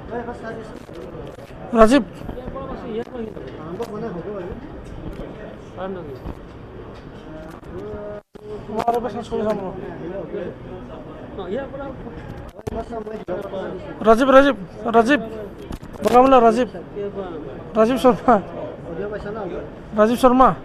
Rajib. Rajib. Bagaimana Rajib? Rajib Sharma. Rajib Sharma.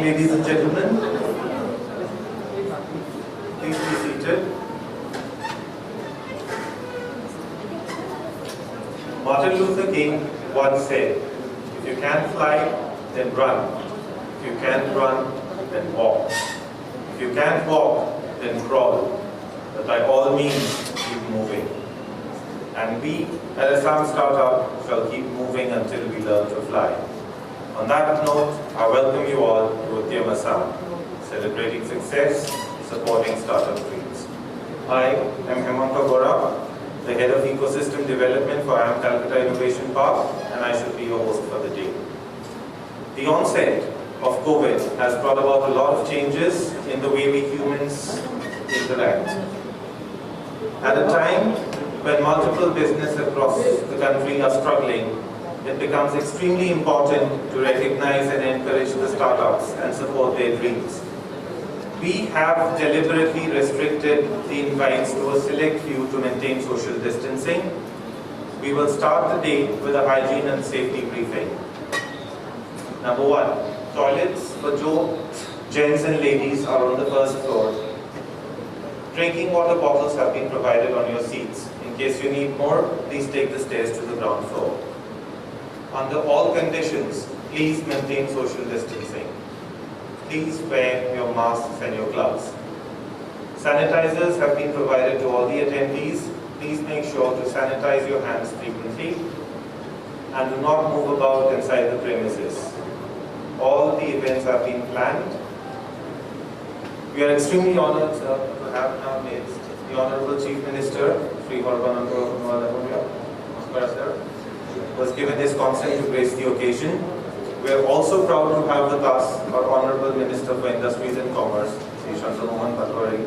Ladies and gentlemen, please be seated. Martin Luther King once said, if you can't fly, then run. If you can't run, then walk. If you can't walk, then crawl. But by all means, keep moving. And we, at Assam Startup, shall keep moving until we learn to fly. On that note, I welcome you all to Udyam Assam, celebrating success, supporting startup dreams. I am Hemanta Gora, the Head of Ecosystem Development for IIM Calcutta Innovation Park, and I should be your host for the day. The onset of COVID has brought about a lot of changes in the way we humans interact. At a time when multiple businesses across the country are struggling, it becomes extremely important to recognize and encourage the startups and support their dreams. We have deliberately restricted the invites to a select few to maintain social distancing. We will start the day with a hygiene and safety briefing. Number 1, toilets for gents and ladies are on the first floor. Drinking water bottles have been provided on your seats. In case you need more, please take the stairs to the ground floor. Under all conditions, please maintain social distancing. Please wear your masks and your gloves. Sanitizers have been provided to all the attendees. Please make sure to sanitize your hands frequently and do not move about inside the premises. All the events have been planned. We are extremely honored, sir, to have in our midst the Honorable Chief Minister, Sri Horbananda, was given his consent to grace the occasion. We are also proud to have with us our Honorable Minister for Industries and Commerce, Sri Chandra-Mohan Patwari,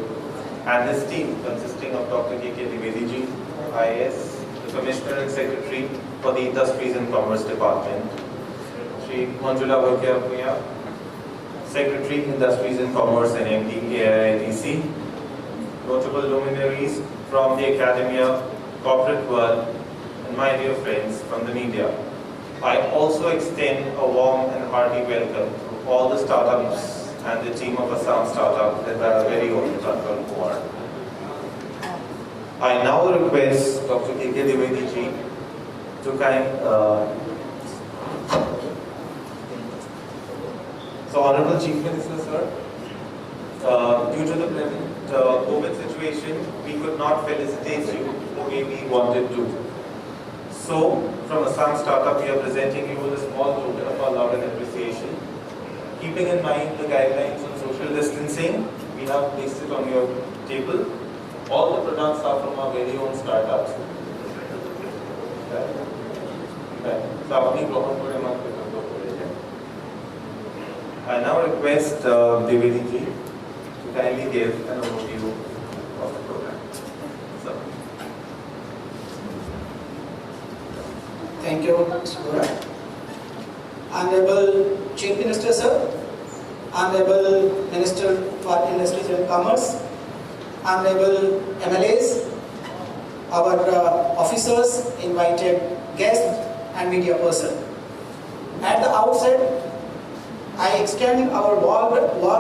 and his team consisting of Dr. K.K. Dwivedi ji, IAS, the Commissioner and Secretary, for the Industries and Commerce Department. Shri Manjula Bhatia, Secretary, Industries and Commerce and MD, AIITC. Notable luminaries from the academia, corporate world, and my dear friends from the media. I also extend a warm and hearty welcome to all the startups and the team of Assam Startup led by our very own Pratham Kumar. I now request Dr. K. K. Dwivedi ji to So, Honorable Chief Minister, sir, due to the present COVID situation, we could not felicitate you the way we wanted to. So, from Assam Startup, we are presenting you with a small token of our love and appreciation. Keeping in mind the guidelines on social distancing, we have placed it on your table. All the products are from our very own startups. I now request Dwivedi ji to kindly give an overview of the program. Sir. Thank you, Mr. Gora. Honorable Chief Minister, sir, Honorable Minister for Industries and Commerce, Honorable MLAs, our officers, invited guests and media person. At the outset, I extend our warm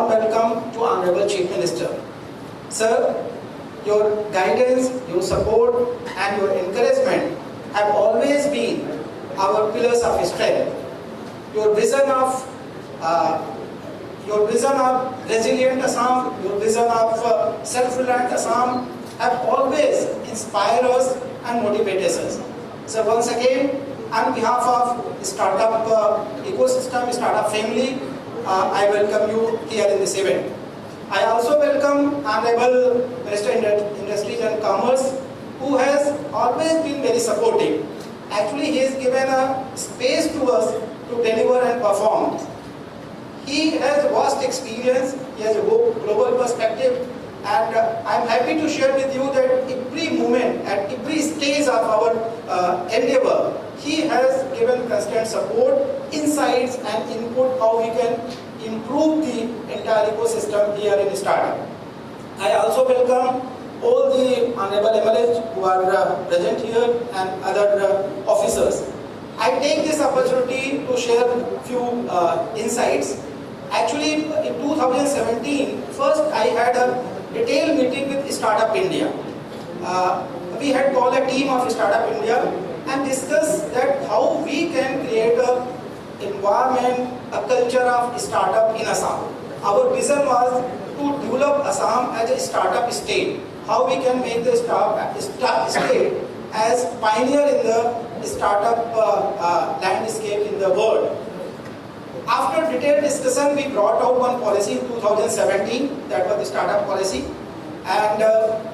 welcome to Honorable Chief Minister. Sir, your guidance, your support and your encouragement have always been our pillars of strength. Your vision of resilient Assam, your vision of self-reliant Assam have always inspired us and motivated us. So once again, on behalf of startup ecosystem, startup family, I welcome you here in this event. I also welcome Honorable Minister Industries and Commerce, who has always been very supportive. Actually, he has given a space to us to deliver and perform. He has vast experience, he has a global perspective, and I'm happy to share with you that every moment, at every stage of our endeavor, he has given constant support, insights and input how we can improve the entire ecosystem here in startup. I also welcome all the honorable MLAs who are present here and other officers. I take this opportunity to share a few insights. Actually, in 2017, first I had a detailed meeting with Startup India. We had called a team of Startup India and discussed that how we can create a environment, a culture of startup in Assam. Our vision was to develop Assam as a startup state. How we can make the startup state as pioneer in the startup landscape in the world. After detailed discussion, we brought out one policy in 2017, that was the startup policy. And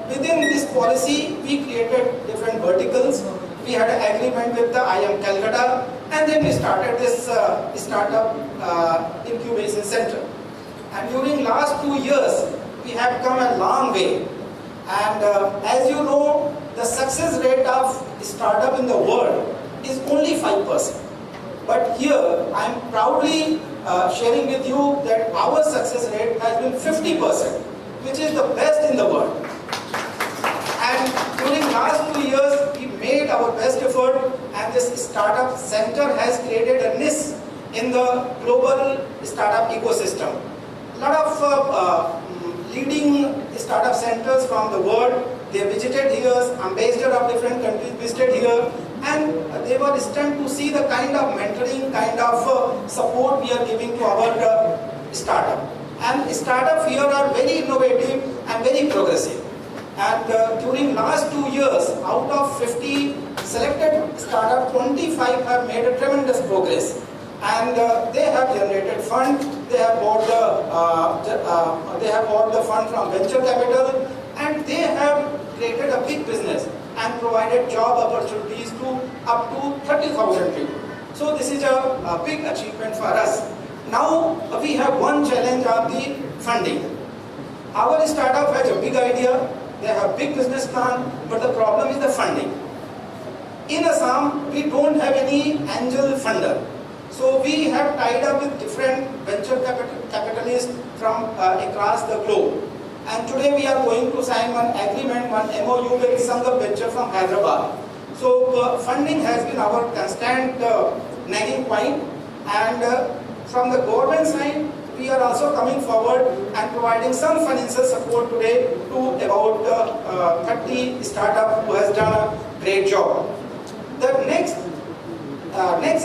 within this policy, we created different verticals. We had an agreement with the IIM Calcutta, and then we started this startup incubation center. And during last 2 years, we have come a long way. And as you know, the success rate of startup in the world is only 5%. But here, I am proudly sharing with you that our success rate has been 50%, which is the best in the world. And during last 2 years, we made our best effort, and this startup center has created a niche in the global startup ecosystem. A lot of leading startup centers from the world, they visited here, ambassadors of different countries visited here, and they were stunned to see the kind of mentoring, kind of support we are giving to our startup. And startups here are very innovative and very progressive. And during last 2 years, out of 50 selected startups, 25 have made a tremendous progress. And they have generated fund. They have bought the fund from venture capital, and they have created a big business and provided job opportunities to up to 30,000 people. So this is a big achievement for us. Now we have one challenge of the funding. Our startup has a big idea, they have big business plan, but the problem is the funding. in Assam, we don't have any angel funder. So we have tied up with different venture capitalists from across the globe. And today we are going to sign one agreement, one MOU with Sangam Venture from Hyderabad. So funding has been our constant nagging point, and from the government side, we are also coming forward and providing some financial support today to about 30 startups who has done a great job. The next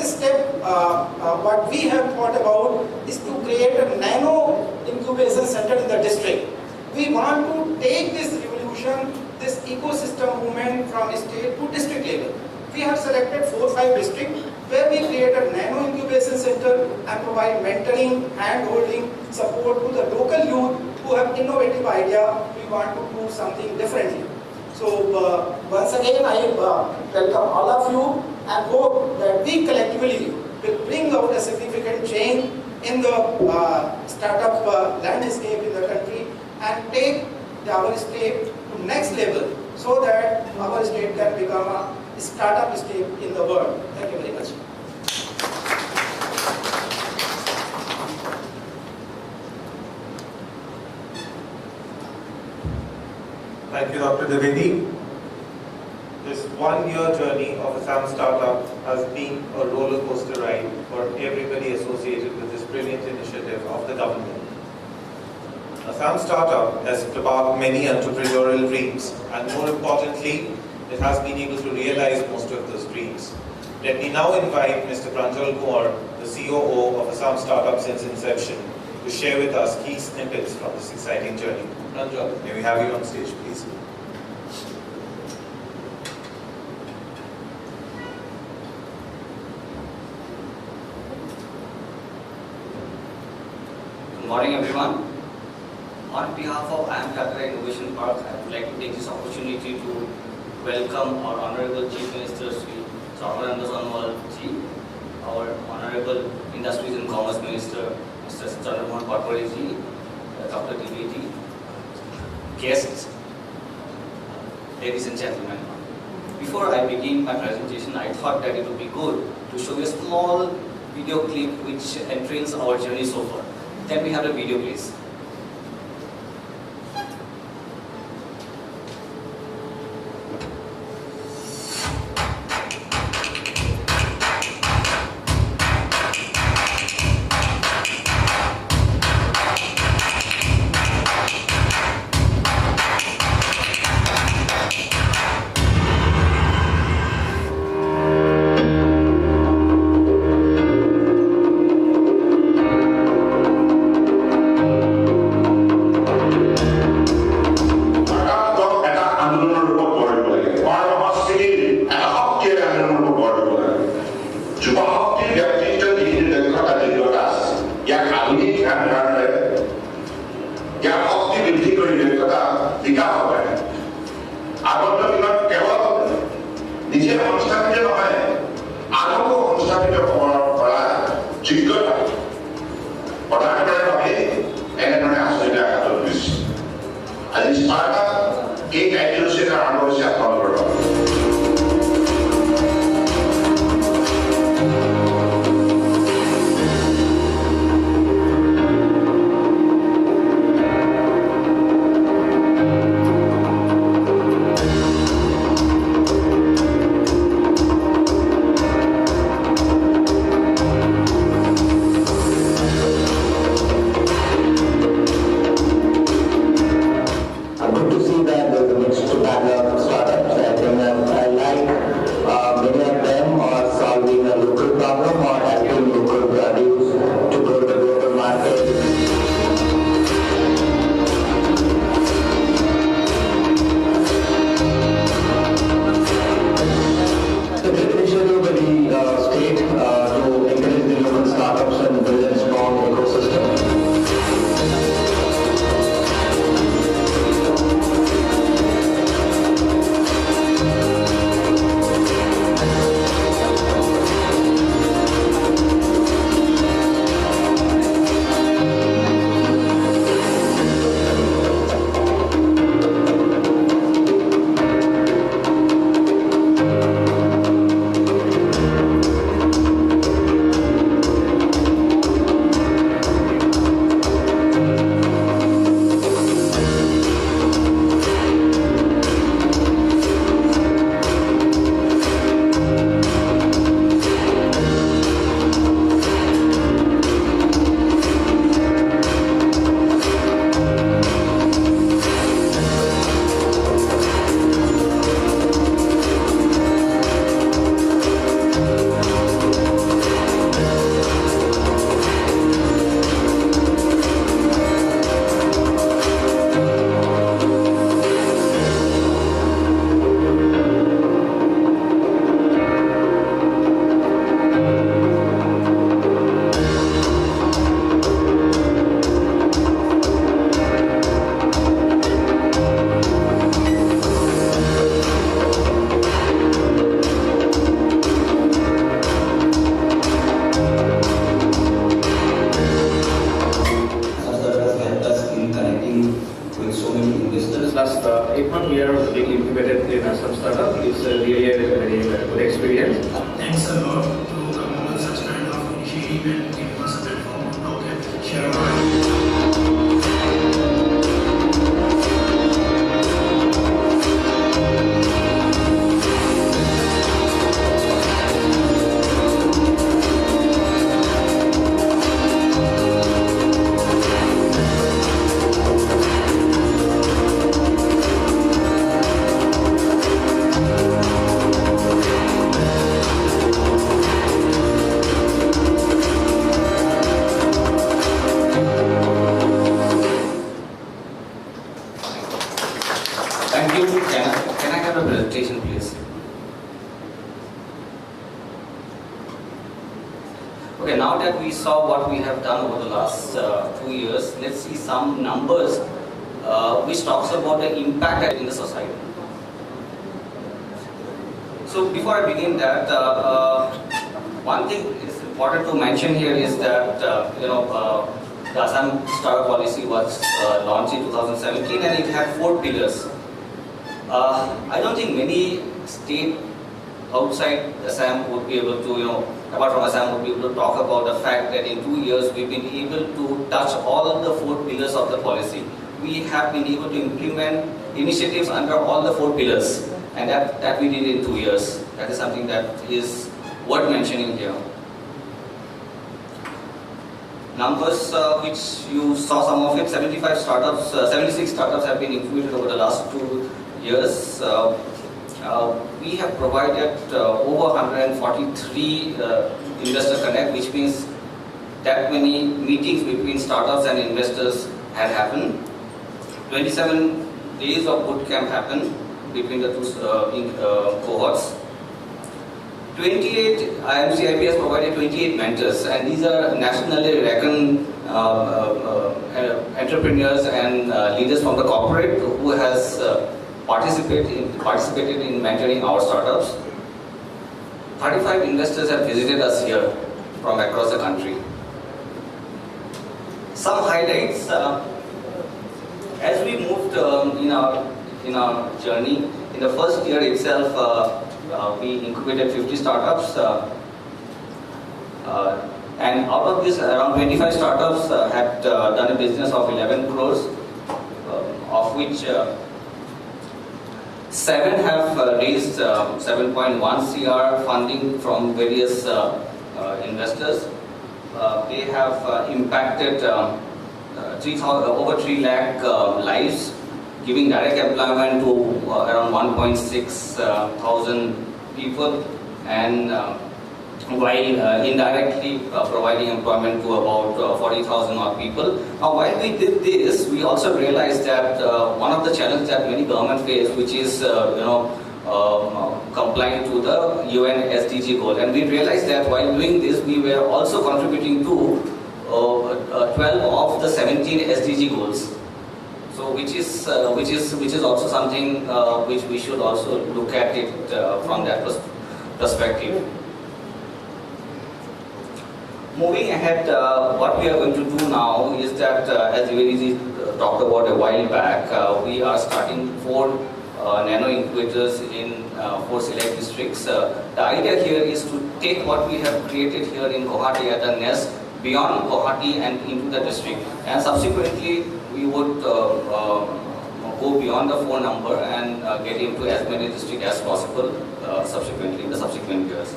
step, what we have thought about is to create a nano incubation center in the district. We want to take this revolution, this ecosystem movement from state to district level. We have selected 4 or 5 districts where we create a nano incubation center and provide mentoring, hand-holding, support to the local youth who have innovative idea. We want to do something differently. So once again, I welcome all of you and hope that we collectively will bring out a significant change in the startup landscape in the country and take our state to next level so that our state can become a startup state in the world. Thank you very much. Thank you, Dr. Dwivedi. This one-year journey of Assam Startup has been a roller coaster ride for everybody associated with this brilliant initiative of the government. Assam Startup has sparked many entrepreneurial dreams, and more importantly, it has been able to realize most of those dreams. Let me now invite Mr. Pranjal Kumar, the COO of Assam Startup since inception, to share with us key snippets from this exciting journey. Pranjal, may we have you on stage, please? Good morning, everyone. On behalf of IIM Calcutta Innovation Park, I would like to take this opportunity to welcome our Honorable Chief Minister, Sri Sarvananda Sonowal Ji, our Honorable Industries and Commerce Minister, Mr. Chandramohan Patwari Ji, Dr. Dwivedi, guests, ladies and gentlemen. Before I begin my presentation, I thought that it would be good to show you a small video clip which entrails our journey so far. Can we have the video, please? I'm going to last 8 months we are being incubated in some startup. It's really a very good experience. Thanks a lot to come up with such kind of initiative and give us a platform to talk and share our Thank you. Can I have a presentation, please? Okay, now that we saw what we have done over the last 2 years, let's see some numbers which talks about the impact in the society. So before I begin that, one thing is important to mention here is that the Assam Startup Policy was launched in 2017 and it had 4 pillars. I don't think many states outside Assam would be able to, apart from Assam, would be able to talk about the fact that in 2 years we've been able to touch all the 4 pillars of the policy. We have been able to implement initiatives under all the 4 pillars, and that we did in 2 years. That is something that is worth mentioning here. Numbers which you saw some of it, 76 startups have been incubated over the last 2 years. We have provided over 143 investor connect, which means that many meetings between startups and investors had happened. 27 days of boot camp happened between the two cohorts. 28 IMCIP has provided 28 mentors, and these are nationally reckoned entrepreneurs and leaders from the corporate who has participated in mentoring our startups. 35 investors have visited us here from across the country. Some highlights as we moved in our journey. In the first year itself, we incubated 50 startups, and out of this, around 25 startups had done a business of 11 crores, of which 7 have raised 7.1 CR funding from various investors. They have impacted over 3 lakh lives, giving direct employment to around 1.6 thousand people, and while indirectly providing employment to about 40,000 odd people. Now, while we did this, we also realized that one of the challenges that many governments face, which is complying to the UN SDG goal, and we realized that while doing this, we were also contributing to 12 of the 17 SDG goals. So, which is also something which we should also look at it from that perspective. Moving ahead, what we are going to do now is that, as Viveji talked about a while back, we are starting 4 nano incubators in 4 select districts. The idea here is to take what we have created here in Guwahati at the nest beyond Guwahati and into the district, and subsequently we would go beyond the 4 number and get into as many districts as possible subsequently in the subsequent years.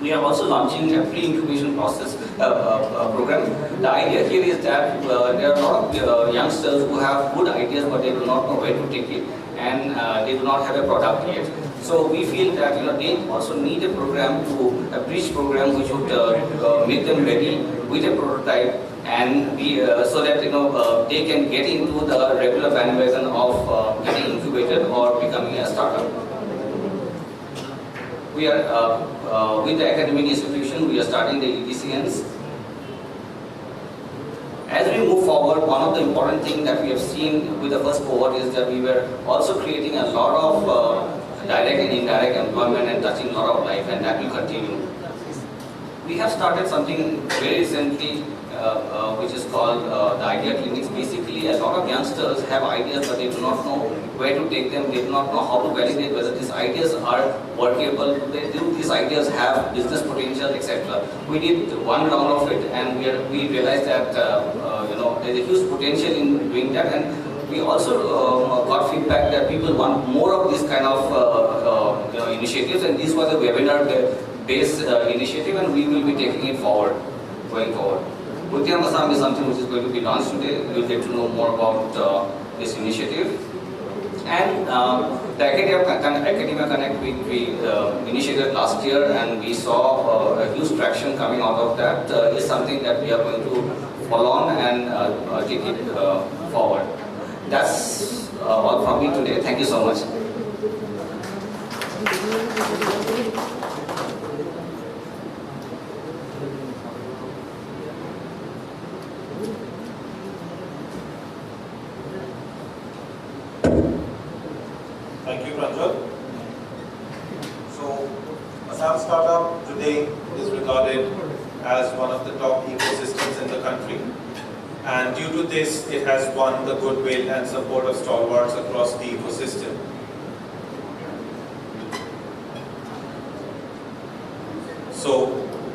We are also launching a pre-incubation process program. The idea here is that there are a lot of youngsters who have good ideas, but they do not know where to take it, and they do not have a product yet. So we feel that they also need a program, a bridge program, which would make them ready with a prototype, and so that they can get into the regular bandwagon of getting incubated or becoming a startup. We are with the academic institution, we are starting the EDCNs. As we move forward, one of the important things that we have seen with the first cohort is that we were also creating a lot of direct and indirect employment and touching a lot of life, and that will continue. We have started something very recently which is called the Idea Clinics. Basically, a lot of youngsters have ideas but they do not know where to take them, they do not know how to validate whether these ideas are workable, do these ideas have business potential, etc. We did one round of it and we realized that there's a huge potential in doing that, and we also got feedback that people want more of this kind of initiatives, and this was a webinar-based initiative, and we will be taking it forward, going forward. Buddhyam Assam is something which is going to be launched today. You'll get to know more about this initiative. And the Academia Connect we initiated last year, and we saw a huge traction coming out of that. Is something that we are going to follow on and take it forward. That's all from me today. Thank you so much. Thank you, Pranjal. So, Assam Startup today is regarded as one of the top ecosystems in the country. And due to this, it has won the goodwill and support of stalwarts across the ecosystem. So,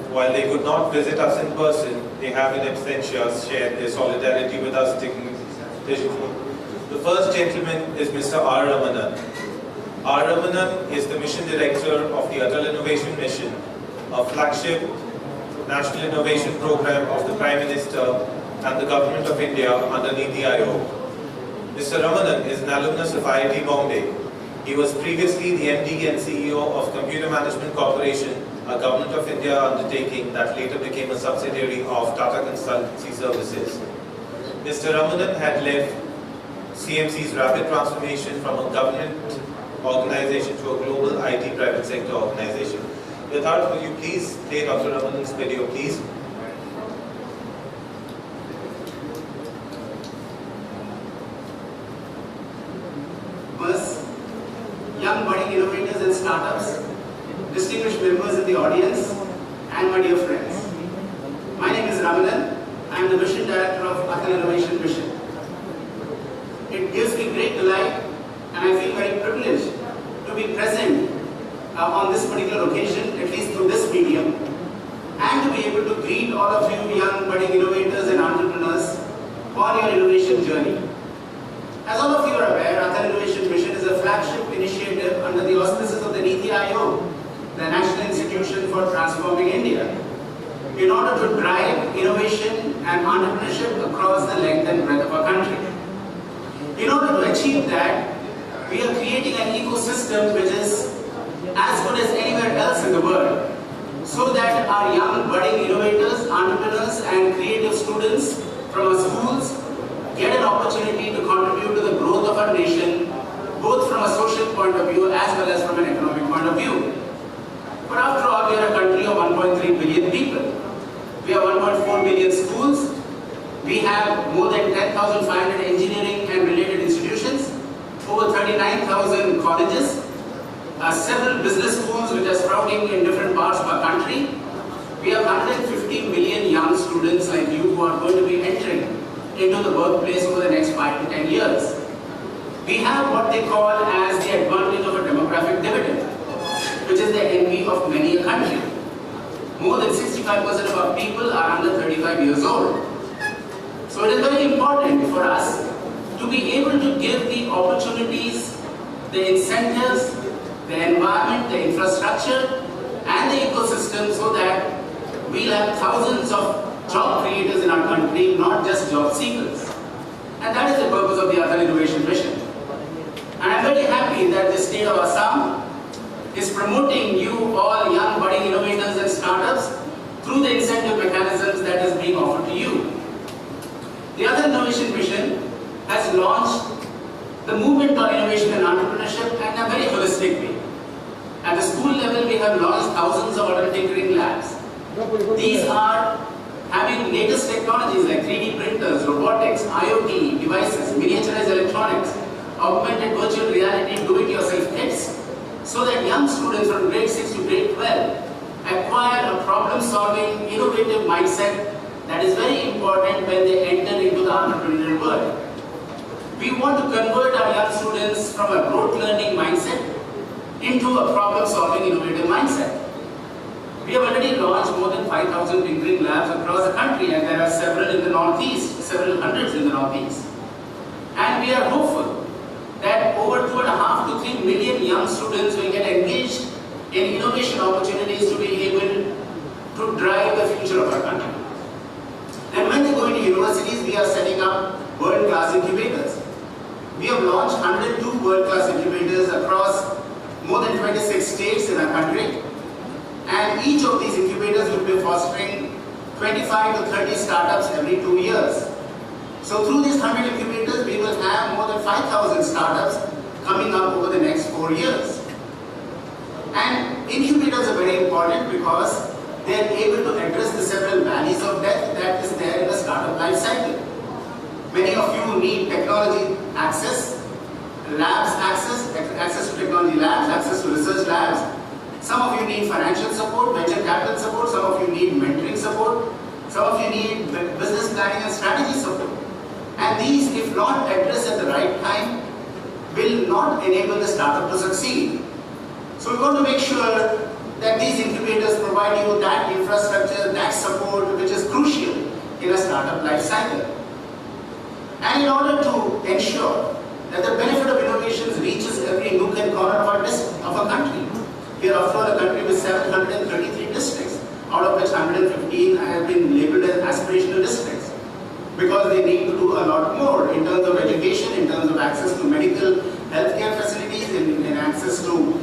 while they could not visit us in person, they have in absentia shared their solidarity with us digitally. The first gentleman is Mr. R. Ramanan. R. Ramanan is the Mission Director of the Atal Innovation Mission, a flagship national innovation program of the Prime Minister and the Government of India under Niti Aayog. Mr. Ramanan is an alumnus of IIT Bombay. He was previously the MD and CEO of Computer Management Corporation, a Government of India undertaking that later became a subsidiary of Tata Consultancy Services. Mr. Ramanan had led CMC's rapid transformation from a government organization to a global IT private sector organization. Yatharth, will you please play Dr. Ramanan's video, please? Young budding innovators and startups, distinguished members in the audience, and my dear friends. My name is Ramanan. I am the Mission Director of Atal Innovation Mission. It gives me great delight, and I feel very privileged to be present on this particular occasion, at least through this medium, and to be able to greet all of you young budding innovators and entrepreneurs on your innovation journey. As all of you are aware, Atal Innovation Mission is a flagship initiative under the auspices of the Niti Aayog, the National Institution for Transforming India, in order to drive innovation and entrepreneurship across the length and breadth of our country. In order to achieve that, we are creating an ecosystem which is as good as anywhere else in the world, so that our young budding innovators, entrepreneurs and creative students from our schools get an opportunity to contribute to the growth of our nation, both from a social point of view as well as from an economic point of view. But after all, we are a country of 1.3 billion people. We have 1.4 million schools. We have more than 10,500 engineering and related institutions, over 39,000 colleges, several business schools which are sprouting in different parts of our country. We have 150 million young students like you who are going to be entering into the workplace over the next 5 to 10 years. We have what they call as the advantage of a demographic dividend, which is the envy of many a country. More than 65% of our people are under 35 years old. So it is very important for us to be able to give the opportunities, the incentives, the environment, the infrastructure, and the ecosystem so that we'll have thousands of job creators in our country, not just job seekers. And that is the purpose of the Atal Innovation Mission. And I'm very happy that the state of Assam is promoting you all young budding innovators and startups through the incentive mechanisms that is being offered to you. The Atal Innovation Mission has launched the movement on innovation and entrepreneurship in a very holistic way. At the school level, we have launched thousands of Atal Tinkering Labs. These are having latest technologies like 3D printers, robotics, IoT devices, miniaturized electronics, augmented virtual reality, do-it-yourself kits, so that young students from grade 6 to grade 12 acquire a problem-solving, innovative mindset that is very important when they enter into the entrepreneurial world. We want to convert our young students from a rote learning mindset into a problem-solving innovative mindset. We have already launched more than 5,000 tinkering labs across the country, and there are several in the Northeast, several hundreds in the Northeast. And we are hopeful that over 2.5 to 3 million young students will get engaged in innovation opportunities to be able to drive the future of our country. And when they go into universities, we are setting up world-class incubators. We have launched 102 world-class incubators across more than 26 states in our country. And each of these incubators will be fostering 25 to 30 startups every 2 years. So through these 100 incubators, we will have more than 5,000 startups coming up over the next 4 years. And incubators are very important because they are able to address the several valleys of death that is there in the startup life cycle. Many of you need technology access, labs access to technology labs, access to research labs. Some of you need financial support, venture capital support, some of you need mentoring support, some of you need business planning and strategy support. And these, if not addressed at the right time, will not enable the startup to succeed. So we want to make sure that these incubators provide you that infrastructure, that support which is crucial in a startup life cycle. And in order to ensure that the benefit of innovations reaches every nook and corner of our country, we are after all a country with 733 districts, out of which 115 have been labeled as aspirational districts, because they need to do a lot more in terms of education, in terms of access to medical healthcare facilities, in access to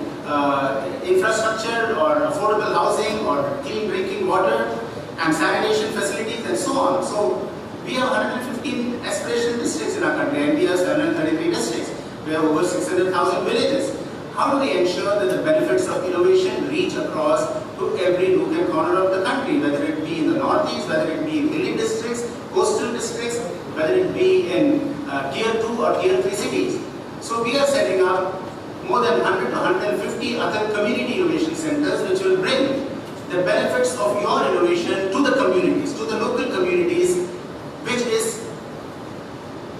infrastructure or affordable housing or clean drinking water and sanitation facilities and so on. So we have 115 aspirational districts in our country, and we have 733 districts. We have over 600,000 villages. How do we ensure that the benefits of innovation reach across to every nook and corner of the country, whether it be in the Northeast, whether it be in hilly districts, coastal districts, whether it be in tier 2 or tier 3 cities. So we are setting up more than 100 to 150 other community innovation centers which will bring the benefits of your innovation to the communities, to the local communities, which is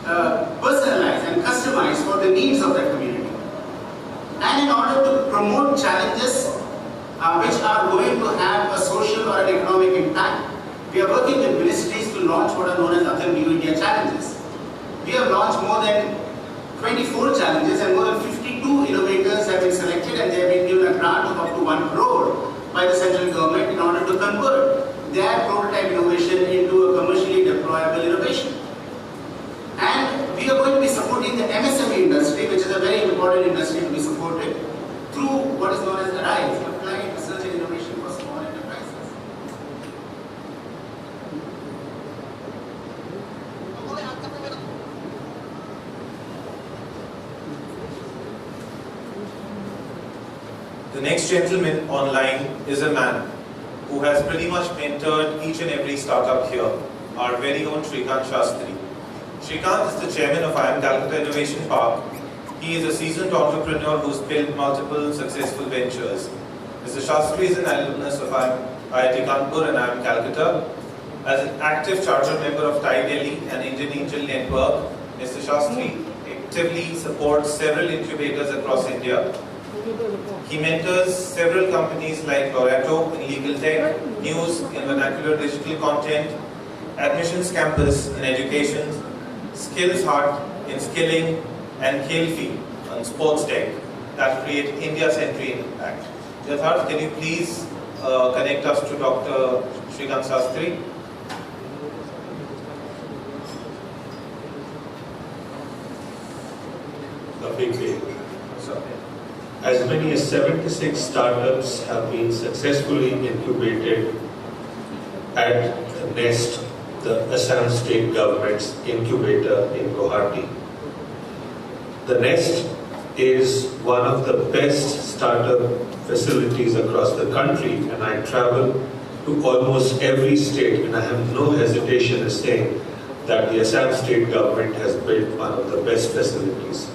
personalized and customized for the needs of that community. And in order to promote challenges which are going to have a social or an economic impact, we are working with ministries to launch what are known as Atal New India challenges. We have launched more than 24 challenges, and more than 52 innovators have been selected, and they have been given a grant of up to 1 crore by the central government in order to convert their prototype innovation into a commercially deployable innovation. And we are going to be supporting the MSME industry, which is a very important industry to be supported, through what is known as ARISE, Applied Research and Innovation for Small Enterprises. The next gentleman online is a man who has pretty much mentored each and every startup here, our very own Shrikant Shastri. Shrikant is the chairman of IIM Calcutta Innovation Park. He is a seasoned entrepreneur who's built multiple successful ventures. Mr. Shastri is an alumnus of IIT Kanpur and IIM Calcutta. As an active charter member of TiE Delhi and Indian Angel Network, Mr. Shastri actively supports several incubators across India. He mentors several companies like Lorato in legal tech, news in vernacular digital content, Admissions Campus in education, Skills Hut in skilling, and Khelfi on sports tech that create India-centric impact. Yatharth, can you please connect us to Dr. Shrikant Shastri? As many as 76 startups have been successfully incubated at NEST, the Assam State Government's incubator in Guwahati. The NEST is one of the best startup facilities across the country, and I travel to almost every state, and I have no hesitation in saying that the Assam State Government has built one of the best facilities.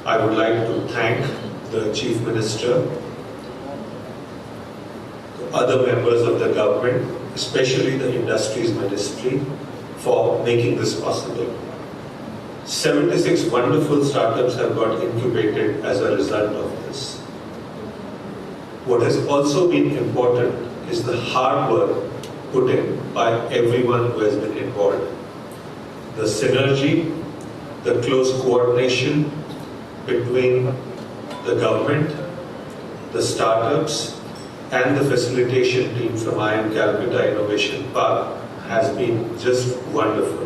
I would like to thank the Chief Minister, the other members of the government, especially the Industries Ministry, for making this possible. 76 wonderful startups have got incubated as a result of this. What has also been important is the hard work put in by everyone who has been involved. The synergy, the close coordination between the government, the startups, and the facilitation team from IIM Calcutta Innovation Park has been just wonderful.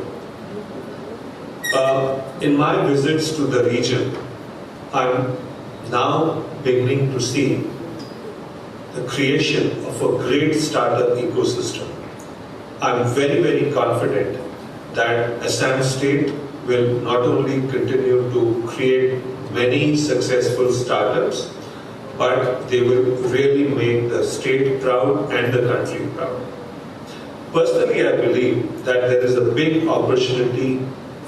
In my visits to the region, I'm now beginning to see the creation of a great startup ecosystem. I'm very, very confident that Assam State will not only continue to create many successful startups, but they will really make the state proud and the country proud. Personally, I believe that there is a big opportunity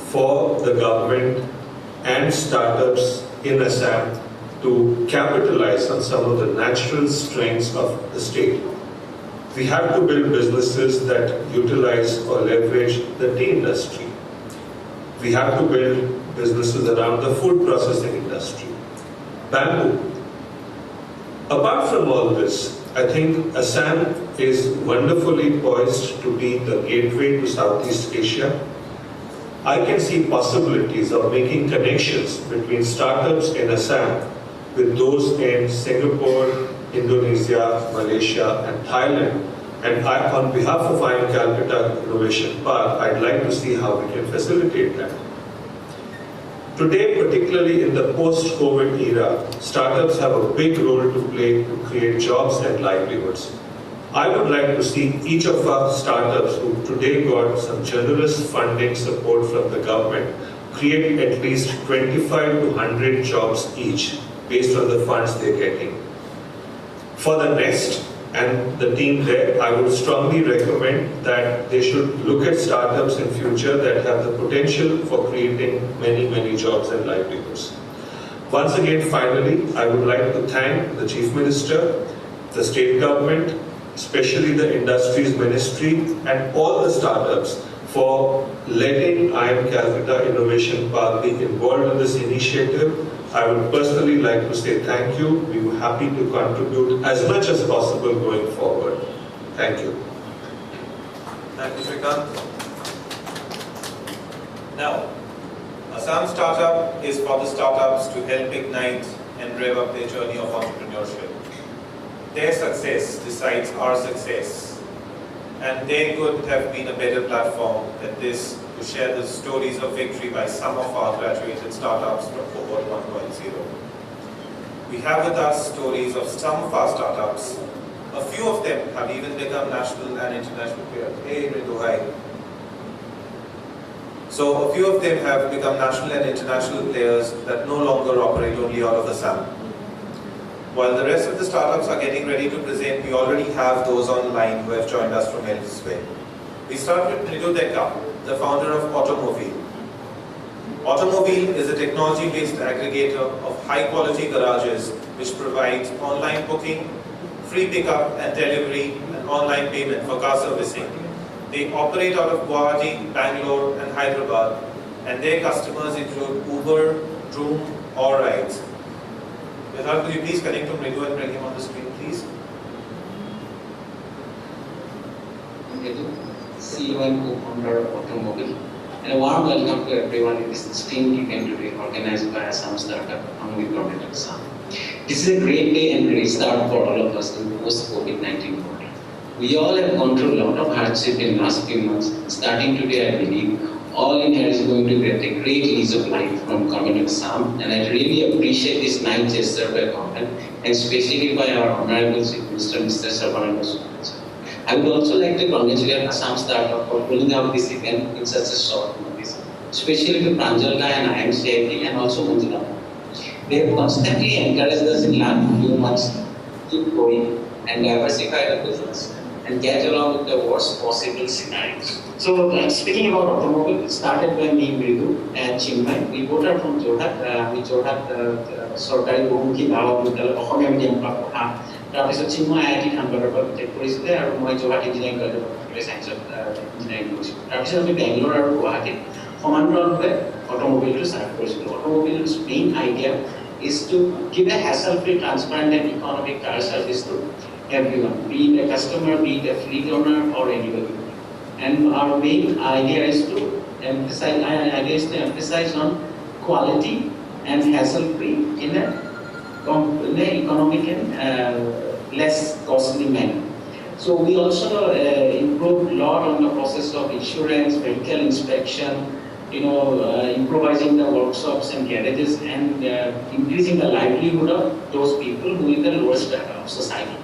for the government and startups in Assam to capitalize on some of the natural strengths of the state. We have to build businesses that utilize or leverage the tea industry. We have to build businesses around the food processing industry, bamboo. Apart from all this, I think Assam is wonderfully poised to be the gateway to Southeast Asia. I can see possibilities of making connections between startups in Assam with those in Singapore, Indonesia, Malaysia, and Thailand. And on behalf of IIM Calcutta Innovation Park, I'd like to see how we can facilitate that. Today, particularly in the post-COVID era, startups have a big role to play to create jobs and livelihoods. I would like to see each of our startups who today got some generous funding support from the government create at least 25 to 100 jobs each based on the funds they're getting. For the Nest and the team there, I would strongly recommend that they should look at startups in future that have the potential for creating many, many jobs and livelihoods. Once again, finally, I would like to thank the Chief Minister, the state government, especially the Industries Ministry, and all the startups for letting IIM Calcutta Innovation Park be involved in this initiative. I would personally like to say thank you. We were happy to contribute as much as possible going forward. Thank you. Thank you, Shrikant. Now, Assam Startup is for the startups to help ignite and rev up their journey of entrepreneurship. Their success decides our success, and there couldn't have been a better platform than this to share the stories of victory by some of our graduated startups from Cohort 1.0. We have with us stories of some of our startups. A few of them have even become national and international players. Hey, Ritu, hi. So a few of them have become national and international players that no longer operate only out of Assam. While the rest of the startups are getting ready to present, we already have those online who have joined us from elsewhere. We start with Mridu Dekka, the founder of Automobile. Automobile is a technology-based aggregator of high-quality garages which provides online booking, free pickup and delivery, and online payment for car servicing. They operate out of Guwahati, Bangalore, and Hyderabad, and their customers include Uber, Droom, or Rides. Vedant, could you please connect to Mridu and bring him on the screen, please? Mridu, CEO and co-founder of Automobile. And a warm welcome to everyone in this esteemed event today organized by Assam Startup along with Government of Assam. This is a great day and great start for all of us in post-COVID-19 world. We all have gone through a lot of hardship in the last few months. Starting today, I believe, all in here is going to get a great lease of life from Government of Assam, and I really appreciate this nice gesture by government, and especially by our Honorable Chief Minister, Mr. Sarbananda Sonowal. I would also like to congratulate Assam Startup for pulling out this event in such a short notice, especially to Pranjal Gai and IIM CIT and also Manjula. They have constantly encouraged us in the last few months to keep going and diversify the business and get along with the worst possible scenarios. So speaking about Automobile, it started by me, Mridu, and Chinmay. We both are from Jorhat. We Jorhat Sorkari Bahumukhi Bhava Vidyalaya Ohomia Medium Pahha. তাৰপিছত চিন্ময় IIT খানপাৰাৰ পৰা B Tech কৰিছিলে আৰু মই Jorhat engineering কলেজৰ পৰা চায়েন্সত engineering কৰিছিলোঁ। তাৰপিছত আমি বেংগলোৰ আৰু গুৱাহাটীত সমান্তৰালভাৱে automobile to Sartor. Automobile's main idea is to give a hassle-free, transparent and economic car service to everyone, be it a customer, be it a fleet owner or anybody. And our main idea is to emphasize on quality and hassle-free in a economic and less costly manner. So we also improved a lot on the process of insurance, vehicle inspection, improvising the workshops and garages, and increasing the livelihood of those people who are in the lower strata of society.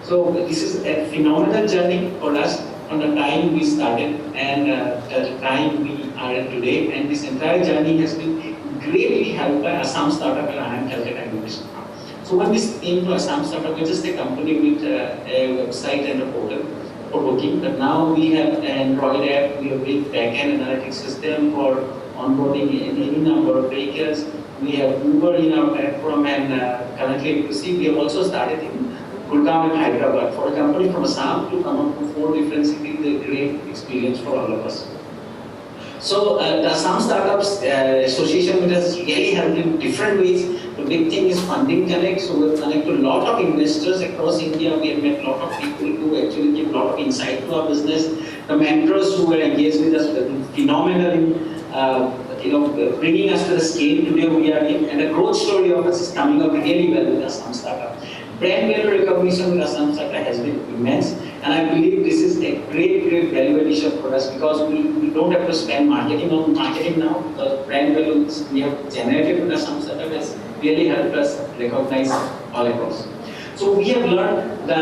So this is a phenomenal journey for us from the time we started and the time we are at today. And this entire journey has been greatly helped by Assam Startup and IIM Calcutta Innovation Park. So when we came to Assam Startup, we're just a company with a website and a portal for booking. But now we have an Android app, we have a backend analytics system for onboarding any number of vehicles. We have Uber in our platform, and currently you see we have also started in Gurgaon and Hyderabad. For a company from Assam to come up to 4 different cities is a great experience for all of us. So the Assam Startups Association with us really helped in different ways. The big thing is Funding Connect. So we've connected a lot of investors across India. We have met a lot of people who actually give a lot of insight to our business. The mentors who were engaged with us were phenomenal in bringing us to the scale today we are in. And the growth story of us is coming up really well with Assam Startup. Brand value recognition with Assam Startup has been immense. And I believe this is a great value addition for us, because we don't have to spend marketing on marketing now. The brand value we have generated with Assam Startup has really helped us recognize all across. So we have learned the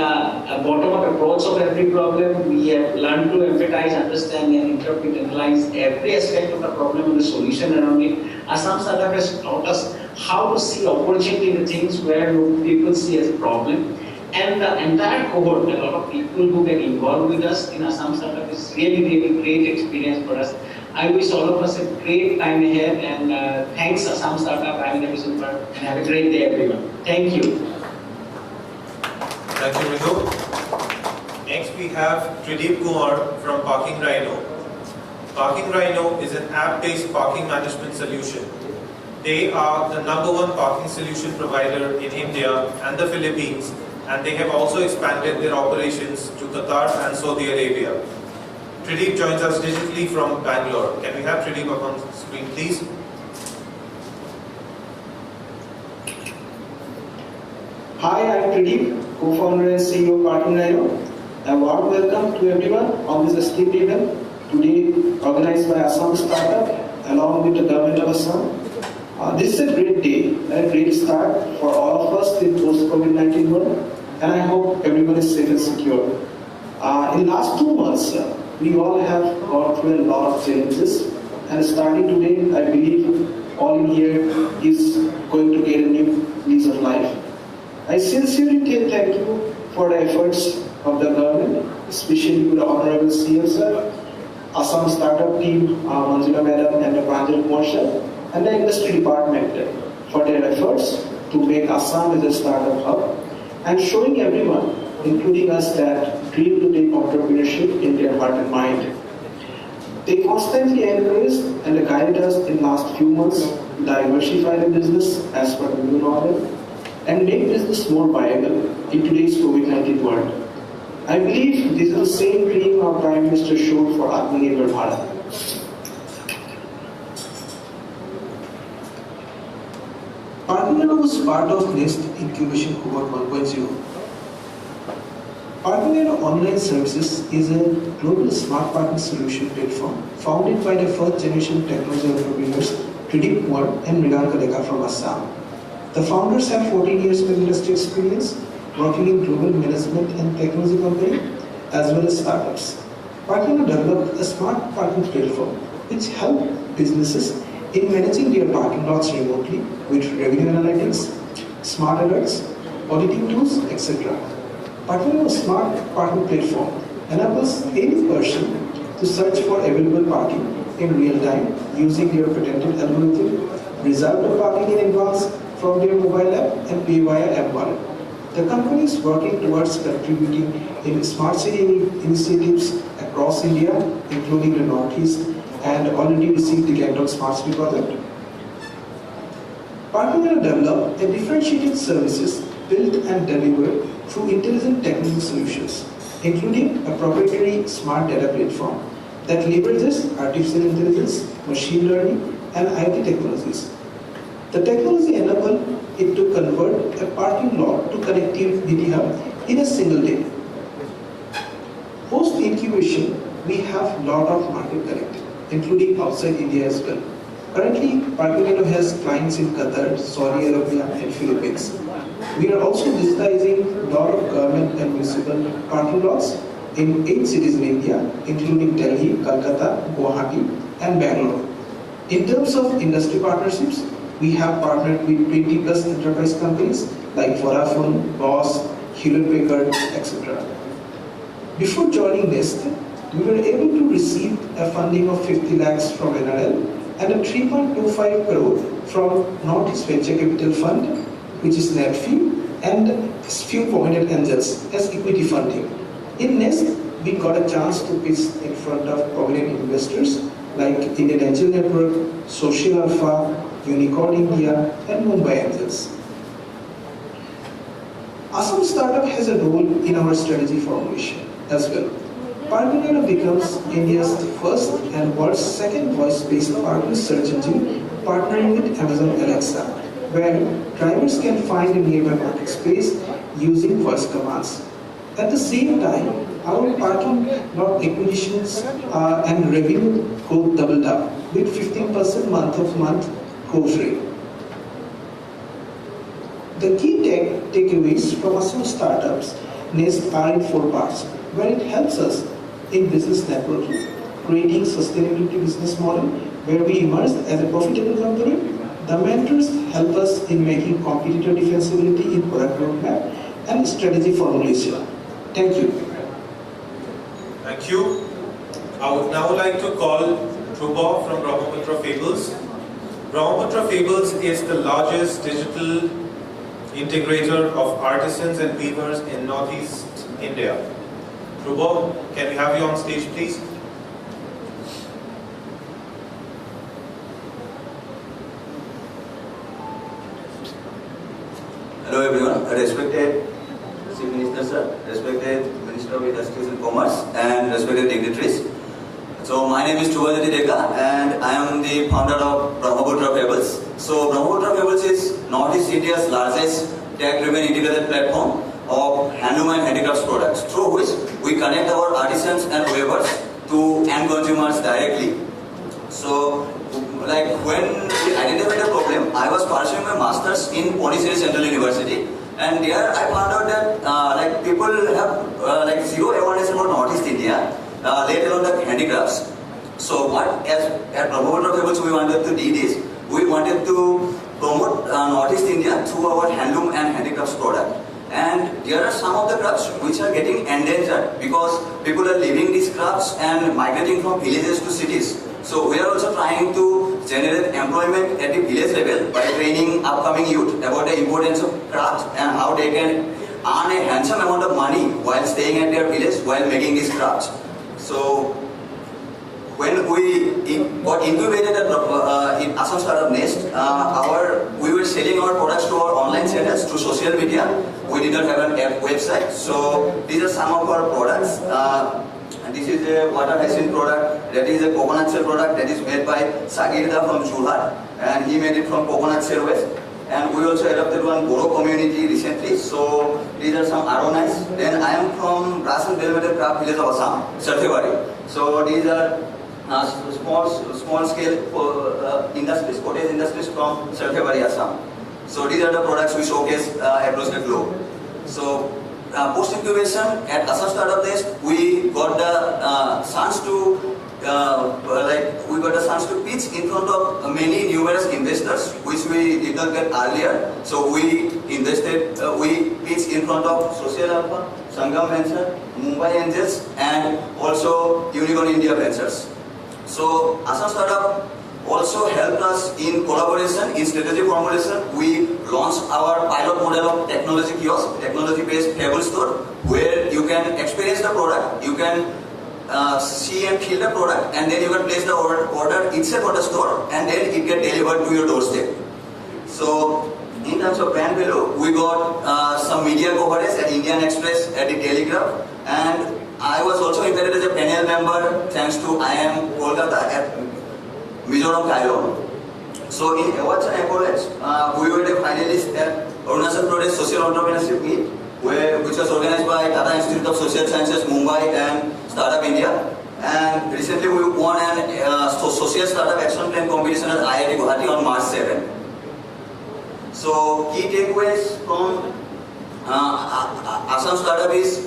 bottom-up approach of every problem. We have learned to empathize, understand, and interpret, analyze every aspect of the problem and the solution around it. Assam Startup has taught us how to see opportunity in the things where people see as a problem. And the entire cohort, a lot of people who get involved with us in Assam Startup, is really great experience for us. I wish all of us a great time ahead, and thanks Assam Startup, IIM Innovation Park, and have a great day everyone. Thank you. Thank you, Mridul. Next we have Trideep Kumar from Parking Rhino. Parking Rhino is an app-based parking management solution. They are the #1 parking solution provider in India and the Philippines, and they have also expanded their operations to Qatar and Saudi Arabia. Trideep joins us digitally from Bangalore. Can we have Trideep up on screen, please? Hi, I'm Trideep, co-founder and CEO of Parking Rhino. A warm welcome to everyone on this esteemed event today organized by Assam Startup along with the government of Assam. This is a great day and a great start for all of us in post-COVID-19 world, and I hope everyone is safe and secure. In the last 2 months, we all have gone through a lot of challenges, and starting today, I believe all in here is going to get a new lease of life. I sincerely thank you for the efforts of the government, especially to the Honorable CM Sir, Assam Startup team, Manjula Madam and the Pranjal Marshal, and the industry department for their efforts to make Assam as a startup hub and showing everyone, including us, that dream to take entrepreneurship in their heart and mind. They constantly encouraged and guided us in the last few months to diversify the business as per the new normal and make business more viable in today's COVID-19 world. I believe this is the same dream our Prime Minister showed for Atmanirbhar Bharat. Parking Rhino was part of NEST Incubation Cohort 1.0. Parking Rhino Online Services is a global smart parking solution platform founded by the first generation technology entrepreneurs Trideep Kumar and Mriganka Dekha from Assam. The founders have 14 years of industry experience working in global management and technology company as well as startups. Parking Rhino developed a smart parking platform which helps businesses in managing their parking lots remotely with revenue analytics, smart alerts, auditing tools, etc. Parking Rhino smart parking platform enables any person to search for available parking in real time using their patented algorithm, reserve the parking in advance from their mobile app and pay via app wallet. The company is working towards contributing in smart city initiatives across India, including the Northeast, and already received the Gangtok Smart City project. Partner develop a differentiated services built and delivered through intelligent technical solutions, including a proprietary smart data platform that leverages artificial intelligence, machine learning, and IT technologies. The technology enabled it to convert a parking lot to connectivity hub in a single day. Post incubation, we have lot of market connect, including outside India as well. Currently, Parkinado has clients in Qatar, Saudi Arabia, and Philippines. We are also digitizing a lot of government and municipal parking lots in 8 cities in India, including Delhi, Kolkata, Guwahati, and Bangalore. In terms of industry partnerships, we have partnered with 20 plus enterprise companies like Vodafone, Bosch, Hewlett-Packard, etc. Before joining Nest, we were able to receive a funding of 50 lakhs from NRL and a 3.25 crore from Northeast Venture Capital Fund, which is NetFee, and few prominent angels as equity funding. In Nest, we got a chance to pitch in front of prominent investors like Indian Angel Network, Social Alpha, Unicorn India, and Mumbai Angels. Assam Startup has a role in our strategy formulation as well. Parkinado becomes India's first and world's second voice-based parking search engine, partnering with Amazon Alexa, where drivers can find a nearby parking space using voice commands. At the same time, our parking lot acquisitions and revenue growth doubled up with 15% month-of-month growth rate. The key takeaways from Assam Startups Nest are in 4 parts, where it helps us in business networking, creating sustainability business model where we emerge as a profitable company. The mentors help us in making competitor defensibility in product roadmap and strategy formulation. Thank you. Thank you. I would now like to call Dhruba from Brahmaputra Fables. Brahmaputra Fables is the largest digital integrator of artisans and weavers in Northeast India. Dhruba, can we have you on stage, please? Hello everyone, respected Chief Minister Sir, respected Minister of Industries and Commerce, and respected dignitaries. So my name is Dhruba Deka and I am the founder of Brahmaputra Fables. So Brahmaputra Fables is Northeast India's largest tech-driven integrated platform of handloom and handicrafts products, through which we connect our artisans and weavers to end consumers directly. So, like when we identified the problem, I was pursuing my masters in Pondicherry Central University, and there I found out that like people have like zero awareness about Northeast India, let alone the handicrafts. So what at Brahmaputra Fables we wanted to do is, we wanted to promote Northeast India through our handloom and handicrafts product. And there are some of the crafts which are getting endangered because people are leaving these crafts and migrating from villages to cities. So we are also trying to generate employment at the village level by training upcoming youth about the importance of crafts and how they can earn a handsome amount of money while staying at their village while making these crafts. So when we got incubated in Assam Startup Nest, we were selling our products to our online sellers through social media. We did not have a website, so these are some of our products. And this is a water hyacinth product, that is a coconut shell product that is made by Sagirda from Jorhat, and he made it from coconut shell waste. And we also adopted one Boro community recently, so these are some aromas. Then I am from Brass and Bell Metal Craft Village of Assam, Sarthewari. So these are small scale industries, cottage industries from Sarthewari, Assam. So these are the products we showcase across the globe. So post incubation at Assam Startup Nest, we got the chance to pitch in front of many numerous investors, which we did not get earlier. So we pitched in front of Social Alpha, Sangam Venture, Mumbai Angels, and also Unicorn India Ventures. So Assam Startup also helped us in collaboration, in strategy formulation. We launched our pilot model of technology kiosk, technology-based table store, where you can experience the product, you can see and feel the product, and then you can place the order itself on the store, and then it get delivered to your doorstep. So in terms of brand value, we got some media coverage at Indian Express, at the Telegraph, and I was also invited as a panel member thanks to IIM Kolkata at Mizoram Kailon. So in awards and accolades, we were the finalists at Arunachal Pradesh Social Entrepreneurship Meet, which was organized by Tata Institute of Social Sciences, Mumbai and Startup India. And recently we won an Social Startup Action Plan competition at IIT Guwahati on March 7. So key takeaways from Assam Startup is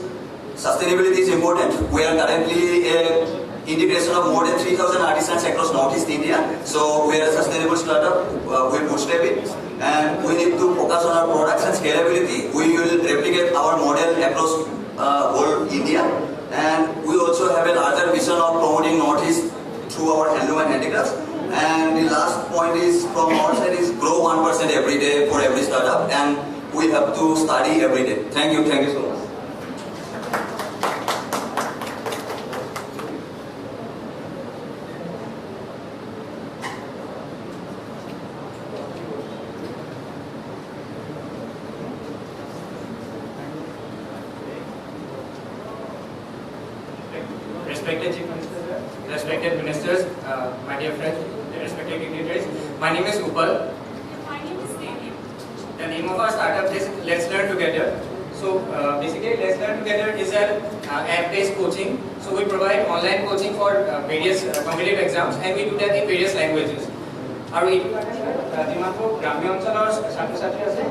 sustainability is important. We are currently integration of more than 3,000 artisans across Northeast India. So we are a sustainable startup. We bootstrap it, and we need to focus on our products and scalability. We will replicate our model across whole India, and we also have a larger vision of promoting Northeast through our handloom and handicrafts. And the last point is from our side is grow 1% every day for every startup, and we have to study every day. Thank you so much. Respected Chief Minister, respected ministers, my dear friends, respected dignitaries. My name is Upal. My name is Devi. The name of our startup is Let's Learn Together. So basically, Let's Learn Together is an app-based coaching. So we provide online coaching for various competitive exams, and we do that in various languages. আৰু এইটো যিমানটো গ্ৰাম্য অঞ্চলৰ ছাত্ৰ ছাত্ৰী আছে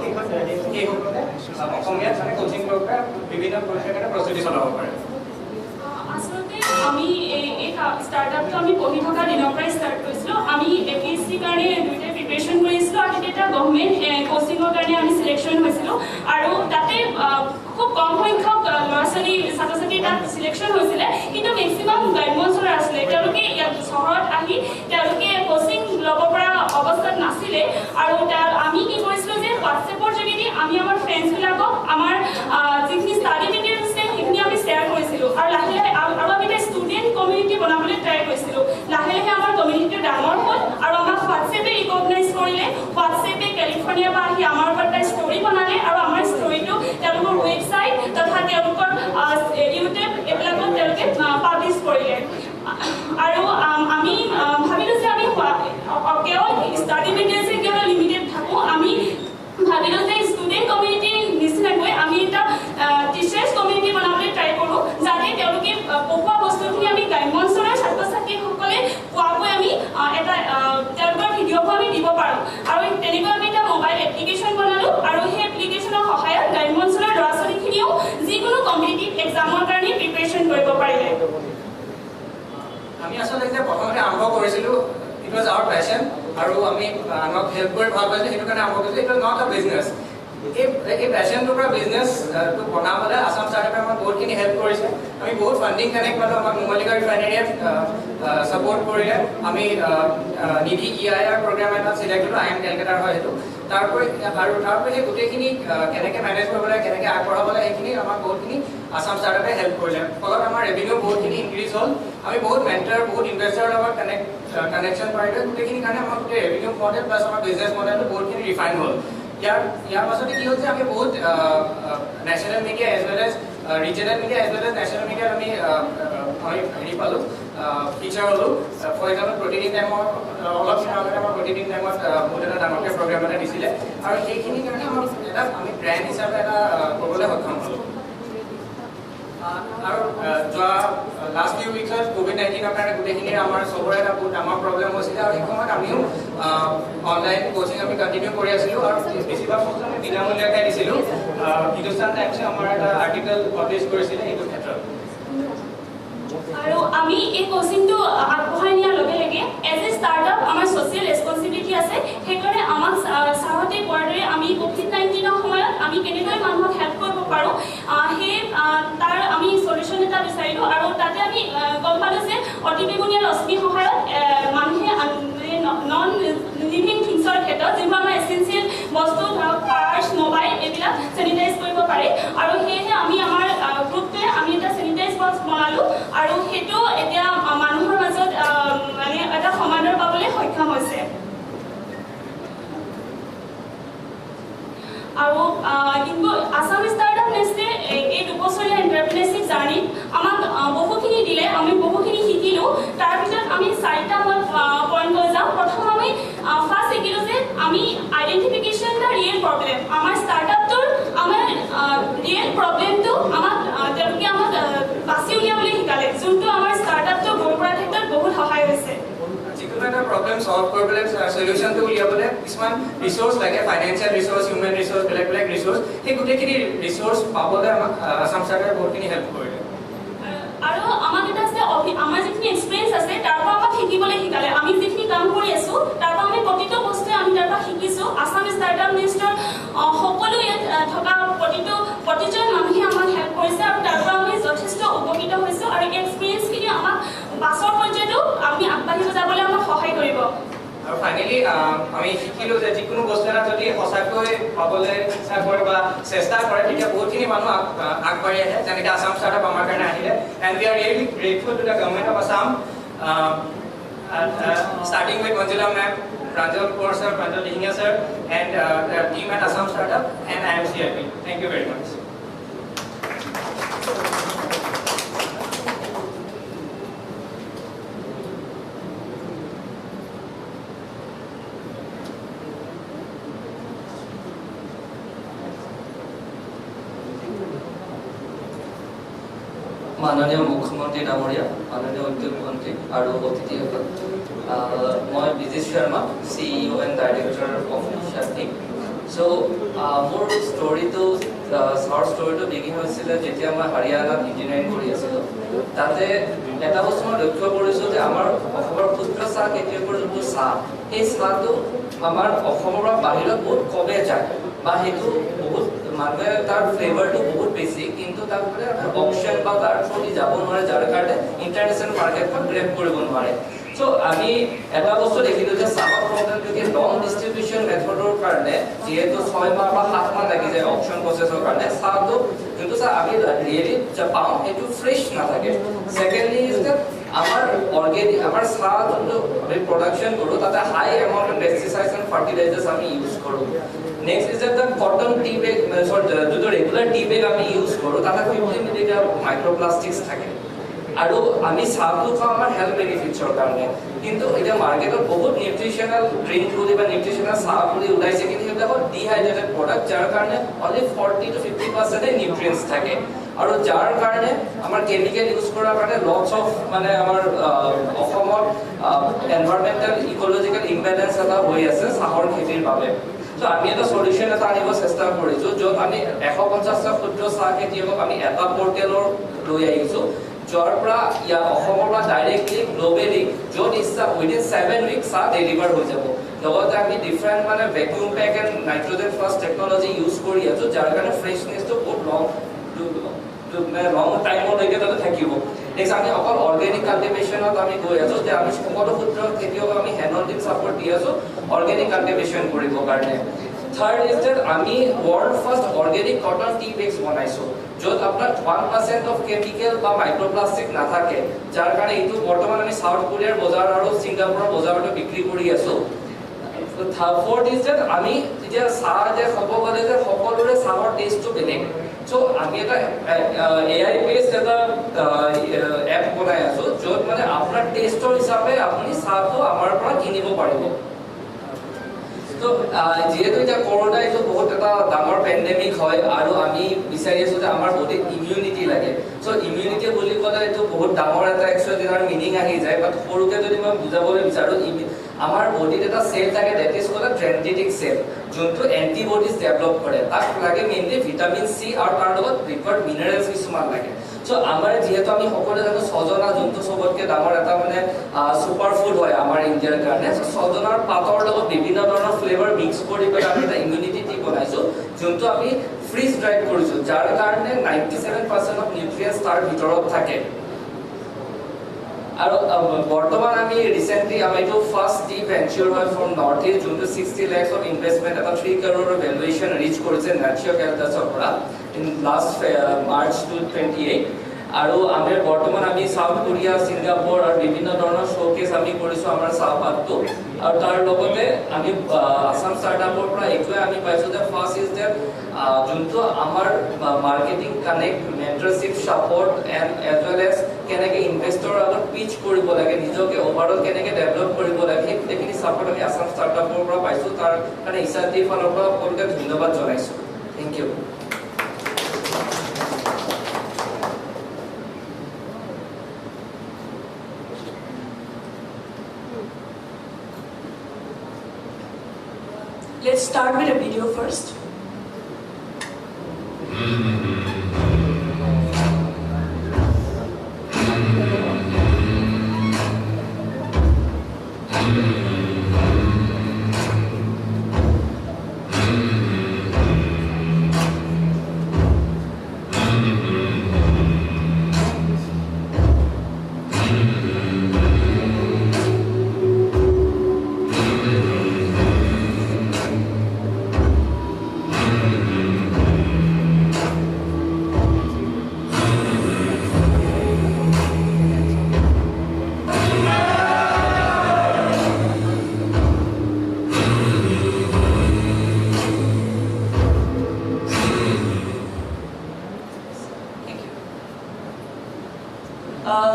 সেইসকলে অসমীয়াত মানে কোচিং কৰিব পাৰে, বিভিন্ন পৰীক্ষাৰ কাৰণে প্ৰস্তুতি চলাব পাৰে। আচলতে আমি এই ষ্টাৰ্টআপটো আমি পঢ়ি থকা দিনৰ পৰাই ষ্টাৰ্ট কৰিছিলোঁ। আমি APSC কাৰণে দুইটা প্ৰিপেৰেশ্যন কৰিছিলোঁ, আৰু তেতিয়া গভৰ্ণমেণ্ট কোচিঙৰ কাৰণে আমি চিলেকশ্যন হৈছিলোঁ, আৰু তাতে খুব কম সংখ্যক ল'ৰা ছোৱালী ছাত্ৰ ছাত্ৰী তাত চিলেকশ্যন হৈছিলে, কিন্তু মেক্সিমাম গ্ৰাম্য অঞ্চলৰ আছিলে। তেওঁলোকে ইয়াত চহৰত আহি তেওঁলোকে কোচিং ল'ব পৰা অৱস্থাত নাছিলে, আৰু আমি কি কৰিছিলোঁ যে হোৱাটছএপৰ যোগেদি আমি আমাৰ ফ্ৰেণ্ডছবিলাকক আমাৰ যিখিনি ষ্টাডি ডিটেইলছ আছে সেইখিনি আমি শ্বেয়াৰ কৰিছিলোঁ, আৰু লাহে লাহে আৰু আমি এটা ষ্টুডেণ্ট কমিউনিটি বনাবলৈ ট্ৰাই কৰিছিলোঁ। লাহে লাহে আমাৰ কমিউনিটিটো ডাঙৰ হ'ল, আৰু আমাক হোৱাটছএপে ৰিকগনাইজ কৰিলে। হোৱাটছএপে কেলিফৰ্ণিয়াৰ পৰা আহি আমাৰ ওপৰত এটা ষ্টৰি বনালে, আৰু আমাৰ ষ্টৰিটো তেওঁলোকৰ ৱেবছাইট তথা তেওঁলোকৰ ইউটিউব এইবিলাকত তেওঁলোকে পাব্লিছ কৰিলে। আৰু আমি ভাবিলোঁ যে আমি কেৱল ষ্টাডি মেটেৰিয়েলছে কেৱল লিমিটেড থাকোঁ। আমি ভাবিলোঁ যে ষ্টুডেণ্ট কমিউনিটিৰ নিচিনাকৈ আমি এটা টিচাৰ্ছ কমিউনিটি বনাবলৈ ট্ৰাই কৰোঁ, যাতে তেওঁলোকে পঢ়োৱা বস্তুখিনি আমি গ্ৰাম্য অঞ্চলৰ ছাত্ৰ ছাত্ৰীসকলে পোৱাকৈ আমি এটা তেওঁলোকৰ ভিডিঅ'বোৰ আমি দিব পাৰোঁ। আৰু তেনেকৈ আমি এটা মোবাইল এপ্লিকেশ্যন বনালোঁ, আৰু সেই এপ্লিকেশ্যনৰ সহায়ত গ্ৰাম্য অঞ্চলৰ ল'ৰা ছোৱালীখিনিও যিকোনো কম্পিটিটিভ এক্সামৰ কাৰণে প্ৰিপেৰেশ্যন কৰিব পাৰিলে। আমি আচলতে যেতিয়া প্ৰথমতে আৰম্ভ কৰিছিলোঁ, ইট ৱাজ আৱাৰ পেশ্যন, আৰু আমি আনক হেল্প কৰি ভাল পাইছিলোঁ, সেইটো কাৰণে আৰম্ভ কৰিছিলোঁ। It was not a business. এই পেশ্যনটোৰ পৰা বিজনেছটো বনাবলৈ আসাম ষ্টাৰ্টআপে আমাক বহুতখিনি হেল্প কৰিছে। আমি বহুত ফাণ্ডিং কানেক্ট পালোঁ, আমাক নুমলীগড় ৰিফাইনেৰীয়ে ছাপৰ্ট কৰিলে। আমি নিধি EIR প্ৰগ্ৰাম এটা চিলেক্ট কৰিলোঁ, IIM কেলকাটাৰ হয় সেইটো। তাৰোপৰি সেই গোটেইখিনি কেনেকৈ মেনেজ কৰিব লাগে, কেনেকৈ আগবঢ়াব লাগে, সেইখিনি আমাক বহুতখিনি আসাম ষ্টাৰ্টআপে হেল্প কৰিলে। ফলত আমাৰ ৰেভিনিউ বহুতখিনি ইনক্ৰিজ হ'ল। আমি বহুত মেণ্টৰ, বহুত ইনভেষ্টাৰৰ লগত কানেকশ্যন পাৰিলোঁ। গোটেইখিনি কাৰণে আমাৰ গোটেই ৰেভিনিউ মডেল প্লাছ আমাৰ বিজনেছ মডেলটো বহুতখিনি ৰিফাইন হ'ল। ইয়াৰ পাছতে কি হৈছে, আমি বহুত national media age well age regional media age well age national মিডিয়াত আমি হেৰি পালোঁ, ফিচাৰ হ'লোঁ। ফৰ এক্সাম্পল প্ৰতিদিন টাইমৰ অলপ দিনৰ আগতে আমাৰ প্ৰতিদিন টাইমত বহুত এটা ডাঙৰকৈ প্ৰগ্ৰাম এটা দিছিলে, আৰু সেইখিনিৰ কাৰণে আমাৰ এটা আমি ব্ৰেণ্ড হিচাপে এটা ক'বলৈ সক্ষম হ'লোঁ। আৰু যোৱা লাষ্ট ফিউ উইকছত COVID-19ৰ কাৰণে গোটেইখিনি আমাৰ চবৰে এটা বহুত ডাঙৰ প্ৰব্লেম হৈছিলে, আৰু সেই সময়ত আমিও অনলাইন কোচিং আমি কণ্টিনিউ কৰি আছিলোঁ, আৰু বেছিভাগ বস্তু আমি বিনামূলীয়াকৈ দিছিলোঁ। হিন্দুস্তান টাইমছে আমাৰ এটা আৰ্টিকেল পাব্লিছ কৰিছিলে এইটো ক্ষেত্ৰত। আৰু আমি এই কোচিংটো আগবঢ়াই নিয়াৰ লগে লগে এজ এ ষ্টাৰ্টআপ আমাৰ ছ'চিয়েল ৰেছপনচিবিলিটি আছে। সেইকাৰণে আমাক ছাৰহঁতে কোৱাৰ দৰে আমি COVID-19ৰ সময়ত আমি কেনেদৰে মানুহক হেল্প কৰিব পাৰোঁ, তাৰ আমি চলিউশ্যন এটা বিচাৰিলোঁ। আৰু তাতে আমি গম পালোঁ যে অতি বেগুনীয়া ৰশ্মিৰ সহায়ত মানুহে নন লিভিং থিংছৰ ক্ষেত্ৰত যিবোৰ আমাৰ এচেঞ্চিয়েল বস্তু, ধৰক পাৰ্চ, মোবাইল, এইবিলাক চেনিটাইজ কৰিব পাৰে। আৰু সেয়েহে আমি আমাৰ গ্ৰুপটোৱে আমি এটা চেনিটাইজ বক্স বনালোঁ, আৰু সেইটো আৰু কিন্তু আসাম ষ্টাৰ্টআপ নেষ্টে এই দুবছৰীয়া এণ্টাৰপ্ৰিনাৰশ্বিপ জাৰ্ণিত আমাক বহুখিনি দিলে, আমি বহুখিনি শিকিলোঁ। তাৰ ভিতৰত আমি 4টা পইণ্ট লৈ যাওঁ। প্ৰথম আমি ফাৰ্ষ্ট শিকিলোঁ যে আমি আইডেণ্টিফিকেশ্যন দ্য ৰিয়েল প্ৰব্লেম। আমাৰ ষ্টাৰ্টআপটোৰ আমাৰ ৰিয়েল প্ৰব্লেমটো আমাক তেওঁলোকে আমাক বাছি উলিয়াবলৈ শিকালে, যোনটো আমাৰ ষ্টাৰ্টআপটো গ্ৰ' কৰাৰ ক্ষেত্ৰত বহুত সহায় হৈছে। যিকোনো এটা প্ৰব্লেম ছল্ভ কৰিবলৈ সলিউশ্যনটো উলিয়াবলৈ কিছুমান ৰিচোৰ্চ লাগে, ফাইনেন্সিয়েল ৰিচোৰ্চ, হিউমেন ৰিচোৰ্চ, বেলেগ বেলেগ ৰিচোৰ্চ। সেই গোটেইখিনি ৰিচোৰ্চ পাবলৈ আমাক আসাম ষ্টাৰ্টআপে বহুতখিনি হেল্প কৰিলে। আৰু আমাক এটা আছে আমাৰ যিখিনি এক্সপিৰিয়েঞ্চ আছে তাৰ পৰা আমাক শিকিবলৈ শিকালে। আমি যিখিনি কাম কৰি আছোঁ তাৰ পৰা আমি প্ৰতিটো বস্তুৱে আমি তাৰ পৰা শিকিছোঁ। আসাম ষ্টাৰ্টআপ নেষ্টৰ সকলো ইয়াত থকা প্ৰতিজন মানুহে আমাক হেল্প কৰিছে আৰু তাৰ পৰা আমি যথেষ্ট উপকৃত হৈছোঁ। আৰু এই এক্সপিৰিয়েঞ্চখিনি আমাক পাছৰ পৰ্যায়তো আমি আগবাঢ়ি যাবলৈ আমাক সহায় কৰিব। আৰু ফাইনেলি আমি শিকিলোঁ যে যিকোনো বস্তু এটা যদি সঁচাকৈ পাবলৈ ইচ্ছা কৰে বা চেষ্টা কৰে তেতিয়া বহুতখিনি মানুহ আগবাঢ়ি আহে, যেনেকৈ আসাম ষ্টাৰ্টআপ আমাৰ কাৰণে আহিলে। And we are really grateful to the government of Assam, starting with Manjula ma'am, Pranjal Kaur sir, Pranjal Dihinga sir, and the team at Assam Startup and IMCIP. Thank you very much. মাননীয় মুখ্যমন্ত্ৰী ডাঙৰীয়া, মাননীয় উদ্যোগ মন্ত্ৰী আৰু অতিথিসকল, মই Bijesh Sharma, CEO and director of Nishanti. So' মোৰ ষ্টৰিটো বিগিন হৈছিলে যেতিয়া মই হাৰিয়ানাত ইঞ্জিনিয়াৰিং কৰি আছিলোঁ। তাতে এটা বস্তু মই লক্ষ্য কৰিছোঁ যে আমাৰ অসমৰ ক্ষুদ্ৰ চাহ খেতিয়কৰ যোনটো চাহ, সেই চাহটো আমাৰ অসমৰ পৰা বাহিৰত বহুত কমে যায় বা সেইটো বহুত মানুহে তাৰ ফ্লেভাৰটো বহুত বেছি, কিন্তু তাৰ মানে অপশ্যন বা তাৰ থ্ৰুদি যাব নোৱাৰে, যাৰ কাৰণে ইণ্টাৰনেশ্যনেল মাৰ্কেটখন গ্ৰেপ কৰিব নোৱাৰে। চ' আমি এটা বস্তু দেখিলোঁ যে চাহৰ প্ৰব্লেমটোকে লং ডিষ্ট্ৰিবিউশ্যন মেথডৰ কাৰণে যিহেতু 6 মাহ বা 7 মাহ লাগি যায় অপশ্যন প্ৰচেছৰ কাৰণে, চাহটো যোনটো চাহ আমি ৰিয়েলি পাওঁ সেইটো ফ্ৰেছ নাথাকে। ছেকেণ্ডলি ইজ দ্যাট আমাৰ অৰ্গেনিক আমাৰ চাহ যোনটো আমি প্ৰডাকশ্যন কৰোঁ তাতে high amount of pesticides and fertilisers আমি ইউজ কৰোঁ। Next is that cotton tea bag, যোনটো ৰেগুলাৰ টি বেগ আমি ইউজ কৰোঁ তাতে 50 মিলিগ্ৰাম মাইক্ৰ'প্লাষ্টিক্স থাকে। আৰু আমি চাহটো খাওঁ আমাৰ হেল্থ বেনিফিটছৰ কাৰণে, কিন্তু এতিয়া মাৰ্কেটত বহুত নিউট্ৰিশ্যনেল ড্ৰিংক বুলি বা নিউট্ৰিশ্যনেল চাহ বুলি ওলাইছে, কিন্তু সেইবিলাকত ডিহাইড্ৰেটেড প্ৰডাক্ট, যাৰ কাৰণে অনলি 40 to 50% নিউট্ৰিয়েণ্টছ থাকে। আৰু যাৰ কাৰণে আমাৰ কেমিকেল ইউজ কৰাৰ কাৰণে লটছ অফ মানে আমাৰ অসমত এনভাইৰমেণ্টেল ইক'লজিকেল ইম্বেলেঞ্চ এটা হৈ আছে চাহৰ খেতিৰ বাবে। চ' আমি এটা সলিউশ্যন এটা আনিব চেষ্টা কৰিছোঁ, য'ত আমি 150টা ক্ষুদ্ৰ চাহ খেতিয়কক আমি এটা পৰ্টেলৰ লৈ আহিছোঁ, যাৰ পৰা ইয়াৰ অসমৰ পৰা ডাইৰেক্টলি গ্ল'বেলি য'ত ইচ্ছা উইদিন 7 উইকছ চাহ ডেলিভাৰ হৈ যাব। লগতে আমি ডিফাৰেণ্ট মানে vacuum pack and nitrogen fast technology use কৰি আছোঁ, যাৰ কাৰণে ফ্ৰেছনেছটো বহুত লং টাইমলৈকে তাতে থাকিব। নেক্সট আমি অকল অৰ্গেনিক কাল্টিভেশ্যনত আমি গৈ আছোঁ, যে আমি সকলো ক্ষুদ্ৰ খেতিয়কক আমি হেণ্ড দিম ছাপৰ্ট দি আছোঁ অৰ্গেনিক কাল্টিভেশ্যন কৰিবৰ কাৰণে। থাৰ্ড ইজ ডেট আমি ৱৰ্ল্ড ফাৰ্ষ্ট অৰ্গেনিক কটন টি বেগছ বনাইছোঁ, য'ত আপোনাৰ 1% অফ কেমিকেল বা মাইক্ৰ'প্লাষ্টিক নাথাকে, যাৰ কাৰণে এইটো বৰ্তমান আমি চাউথ কোৰিয়াৰ বজাৰ আৰু ছিংগাপুৰৰ বজাৰতো বিক্ৰী কৰি আছোঁ। ফ'ৰ্থ ইজ ডেট আমি যেতিয়া চাহ যে খাব গ'লে যে সকলোৰে চাহৰ টেষ্টটো বেলেগ। চ' আমি এটা AI বেছড এটা এপ বনাই আছোঁ, য'ত মানে আপোনাৰ টেষ্টৰ হিচাপে আপুনি চাহটো আমাৰ পৰা কিনিব পাৰিব। তো যিহেতু এতিয়া কৰোণা এইটো বহুত এটা ডাঙৰ পেণ্ডেমিক হয়, আৰু আমি বিচাৰি আছোঁ যে আমাৰ বডিত ইমিউনিটি লাগে। চ' ইমিউনিটি বুলি ক'লে এইটো বহুত ডাঙৰ এটা একচুৱেলি তাৰ মিনিং আহি যায়, বাট সৰুকৈ যদি মই বুজাবলৈ বিচাৰোঁ, আমাৰ বডিত এটা চেল থাকে, ডেট ইজ কল্ড ডেণ্ড্ৰিটিক চেল, যোনটো এণ্টিবডিজ ডেভেলপ কৰে। তাক লাগে মেইনলি ভিটামিন চি আৰু তাৰ লগত ৰিকোৱাৰ্ড মিনাৰেলছ কিছুমান লাগে। চ' আমাৰ যিহেতু আমি সকলোৱে জানো ছজনা যোনটো চবতকৈ ডাঙৰ এটা মানে ছুপাৰ ফুড হয় আমাৰ ইণ্ডিয়াৰ কাৰণে, ছজনাৰ পাতৰ লগত বিভিন্ন ধৰণৰ ফ্লেভাৰ মিক্স কৰি পেলাই আমি এটা ইমিউনিটি টি বনাইছোঁ, যোনটো আমি ফ্ৰিজ ড্ৰাইড কৰিছোঁ, যাৰ কাৰণে 97% অফ নিউট্ৰিয়েণ্টছ তাৰ ভিতৰত থাকে। আৰু বৰ্তমান আমি ৰিচেণ্টলি আমাৰ এইটো ফাৰ্ষ্ট টি ভেঞ্চাৰ হয় ফ্ৰম নৰ্থ ইষ্ট, যোনটো 60 lakhs অফ ইনভেষ্টমেণ্ট এটা 3 crore ভেলুৱেশ্যন ৰিচ কৰিছে নেচাৰ কেলটাছৰ পৰা ইন লাষ্ট March 2028। আৰু আমি বৰ্তমান আমি সাউথ কোৰিয়া সিঙ্গাপুৰ আৰু বিভিন্ন ধৰণৰ শোকেস আমি কৰিছো আমাৰ চাহপাতটো আৰু তাৰ লগতে আমি আসাম ষ্টাৰ্টআপৰ পৰা এইটোৱে আমি পাইছো যে ফাৰ্ষ্ট ইজ দ্যাট যোনটো আমাৰ marketing connect mentorship support and age well age কেনেকৈ ইনভেষ্টৰৰ আগত পিচ কৰিব লাগে নিজকে ওভাৰঅল কেনেকৈ ডেভেলপ কৰিব লাগে সেই গোটেইখিনি সাপোৰ্ট আমি আসাম ষ্টাৰ্টআপৰ পৰা পাইছো তাৰ কাৰণে ইছাটিৰ ফালৰ পৰা সকলোকে ধন্যবাদ জনাইছো thank you Let's start with a video first.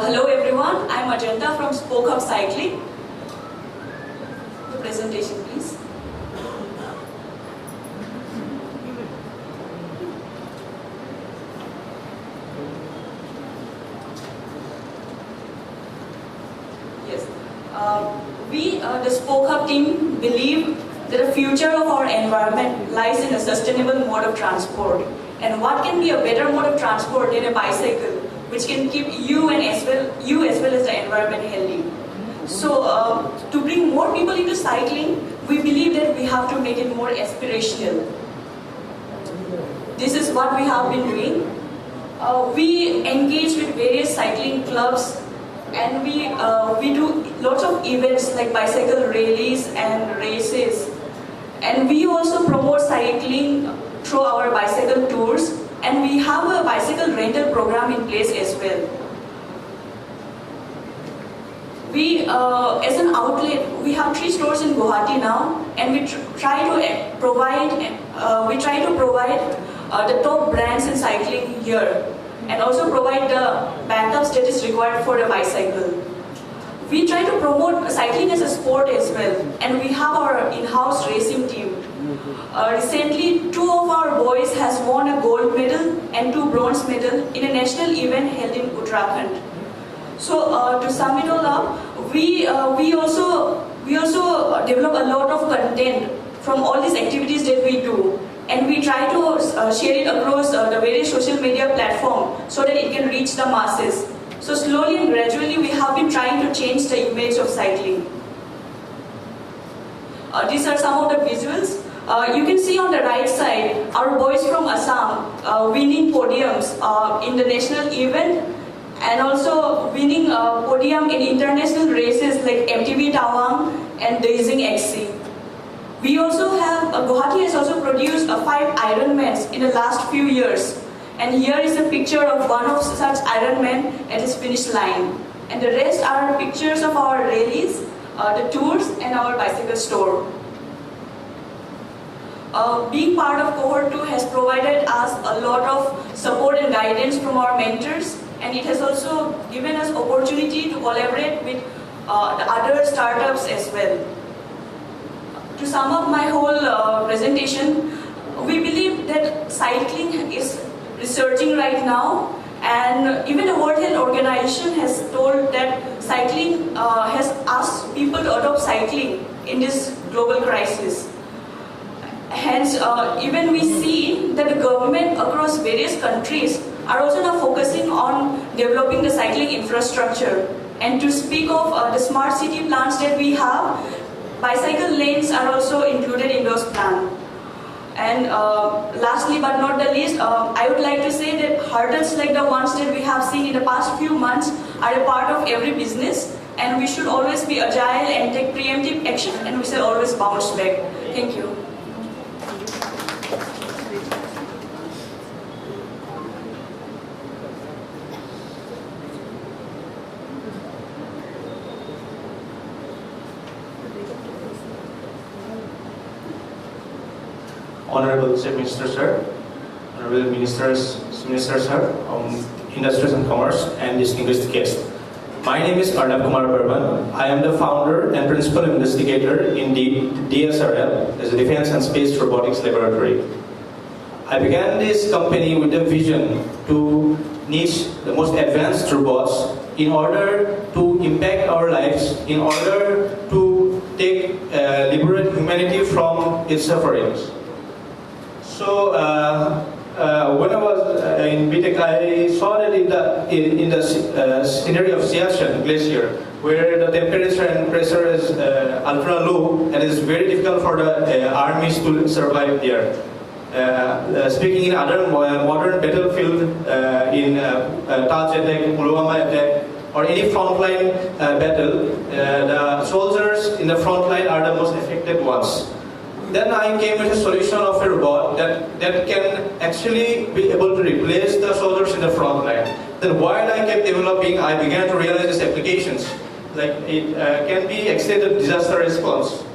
Hello everyone, I'm Ajanta from Spoke Up Cycling. The presentation please. Yes, we the Spoke Up team believe that the future of our environment lies in a sustainable mode of transport. And what can be a better mode of transport than a bicycle, which can keep you as well as the environment healthy. So to bring more people into cycling, we believe that we have to make it more aspirational. This is what we have been doing. We engage with various cycling clubs and we do lots of events like bicycle rallies and races. And we also promote cycling through our bicycle tours. And we have a bicycle rental program in place as well. We, as an outlet, we have 3 stores in Guwahati now, and we try to provide the top brands in cycling here, and also provide the backups that is required for a bicycle. We try to promote cycling as a sport as well, and we have our in-house racing team. Recently, 2 of our boys has won a gold medal and 2 bronze medal in a national event held in Uttarakhand. So to sum it all up, we also develop a lot of content from all these activities that we do, and we try to share it across the various social media platforms so that it can reach the masses. So slowly and gradually, we have been trying to change the image of cycling. These are some of the visuals. You can see on the right side our boys from Assam winning podiums in the national event and also winning podium in international races like MTB Tawang and Beijing XC. We also have, Guwahati has also produced 5 Ironmans in the last few years. And here is a picture of one of such Ironman at his finish line. And the rest are pictures of our rallies, the tours and our bicycle store. Being part of Cohort 2 has provided us a lot of support and guidance from our mentors, and it has also given us opportunity to collaborate with the other startups as well. To sum up my whole presentation, we believe that cycling is resurging right now, and even the World Health Organization has told that cycling has asked people to adopt cycling in this global crisis. Hence, even we see that the government across various countries are also now focusing on developing the cycling infrastructure. And to speak of the smart city plans that we have, bicycle lanes are also included in those plans. And lastly but not the least, I would like to say that hurdles like the ones that we have seen in the past few months are a part of every business, and we should always be agile and take preemptive action, and we shall always bounce back. Thank you. Honorable Chief Minister Sir, Honorable Minister Sir, Industries and Commerce, and distinguished guests. My name is Arnab Kumar Burman. I am the founder and principal investigator in the DSRL, as a Defense and Space Robotics Laboratory. I began this company with a vision to niche the most advanced robots in order to impact our lives, in order to liberate humanity from its sufferings. So when I was in BTech, I saw that in the scenery of Siachen Glacier, where the temperature and pressure is ultra low, and it is very difficult for the armies to survive there. Speaking in other modern battlefield, in Taj attack, Pulwama attack, or any frontline battle, the soldiers in the front line are the most affected ones. Then I came with a solution of a robot that can actually be able to replace the soldiers in the front line. Then while I kept developing, I began to realize its applications. Like it can be extended disaster response,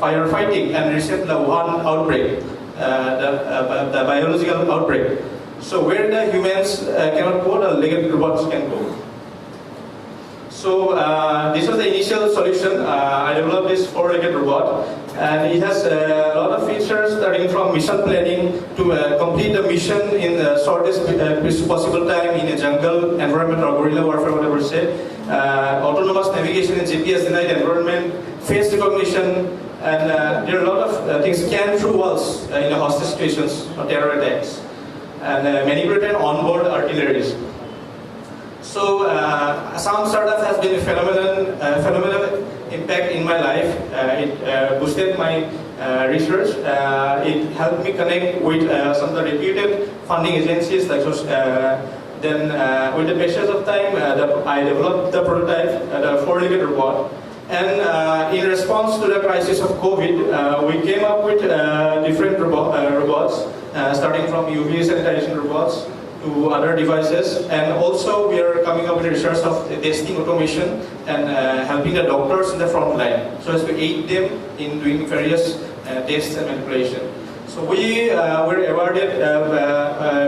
firefighting, and recent Wuhan outbreak, the biological outbreak. So where the humans cannot go, the legged robots can go. So this was the initial solution. I developed this 4-legged robot, and it has a lot of features starting from mission planning to complete the mission in the shortest possible time in a jungle environment or guerrilla warfare, whatever you say. Autonomous navigation in GPS-denied environment, face recognition, and there are a lot of things. Scan through walls in the hostage situations or terror attacks, and manipulated onboard artilleries. So Assam Startup has been a phenomenal impact in my life. It boosted my research. It helped me connect with some of the reputed funding agencies. Like then, with the passage of time, I developed the prototype, the 4-legged robot. And in response to the crisis of COVID, we came up with different robots, starting from UV sanitization robots to other devices, and also we are coming up with research of testing automation and helping the doctors in the front line, so as to aid them in doing various tests and manipulation. So we were awarded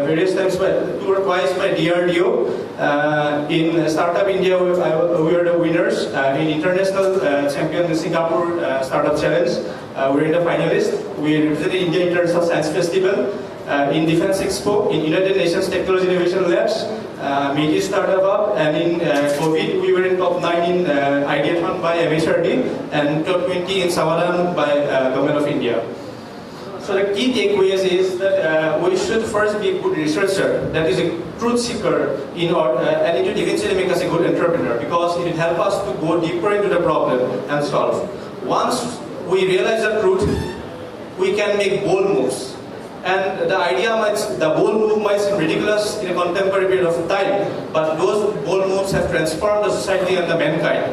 various times, twice by DRDO. In Startup India, we were the winners. In International Champion, the Singapore Startup Challenge, we were in the finalists. We represented India International Science Festival. In Defense Expo, in United Nations Technology Innovation Labs, Metis Startup Hub, and in COVID, we were in top 9 in Ideathon by MHRD, and top 20 in Samadan by Government of India. So the key takeaways is that we should first be a good researcher, that is a truth seeker, and it will eventually make us a good entrepreneur, because it will help us to go deeper into the problem and solve. Once we realize the truth, we can make bold moves. And the bold move might seem ridiculous in a contemporary period of time, but those bold moves have transformed the society and the mankind.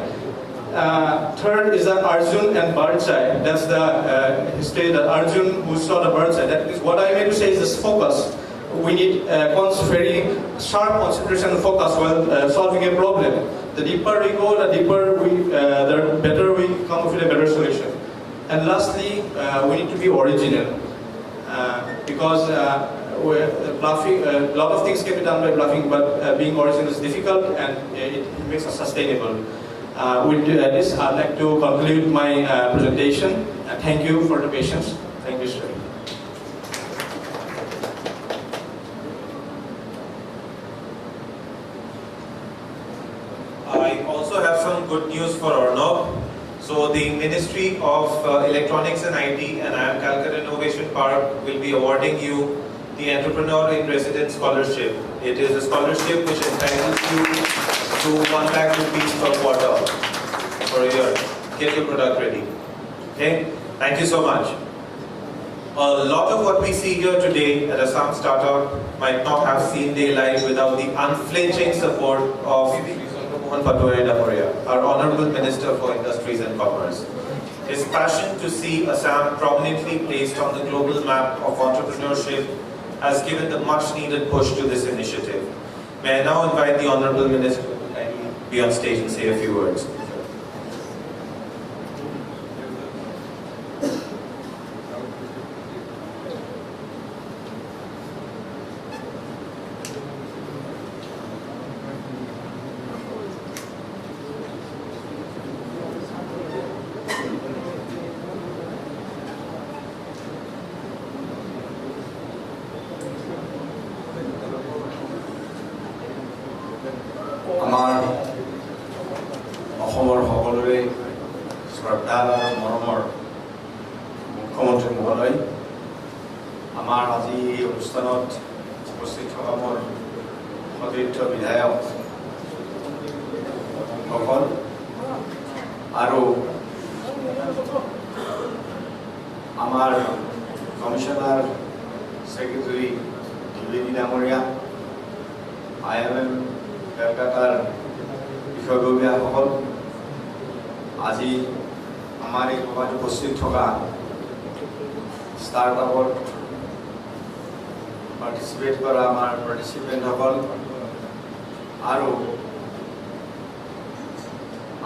Third is the Arjun and bird's eye. That's the history, that Arjun who saw the bird's eye. That is what I meant to say is this focus. We need very sharp concentration and focus while solving a problem. The deeper we go, the better we come up with a better solution. And lastly, we need to be original. Because bluffing, a lot of things can be done by bluffing, but being original is difficult, and it makes us sustainable. With this, I'd like to conclude my presentation. Thank you for the patience. Thank you, sir. I also have some good news for Arnab. So the Ministry of Electronics and IT and IIM Calcutta Innovation Park will be awarding you the Entrepreneur in Residence Scholarship. It is a scholarship which entitles you to 1 lakh rupees per quarter for a year. Get your product ready. Okay? Thank you so much. A lot of what we see here today at Assam Startup might not have seen daylight without the unflinching support of Mohan Patoare, our Honorable Minister for Industries and Commerce. His passion to see Assam prominently placed on the global map of entrepreneurship has given the much needed push to this initiative. May I now invite the Honorable Minister to be on stage and say a few words. আমাৰ অসমৰ সকলোৰে শ্ৰদ্ধা আৰু মৰমৰ মুখ্যমন্ত্ৰী মহোদয়, আমাৰ আজি এই অনুষ্ঠানত উপস্থিত থকা মোৰ সতীৰ্থ বিধায়ক সকল আৰু আমাৰ কমিশনাৰ সেক্রেটারি দ্বিবেদী ডাঙৰীয়া, IMM কলকাতাৰ বিষয়ববীয়াসকল, আজি আমাৰ এই সভাত উপস্থিত থকা ষ্টাৰ্টআপত পাৰ্টিচিপেট কৰা আমাৰ পাৰ্টিচিপেণ্টসকল আৰু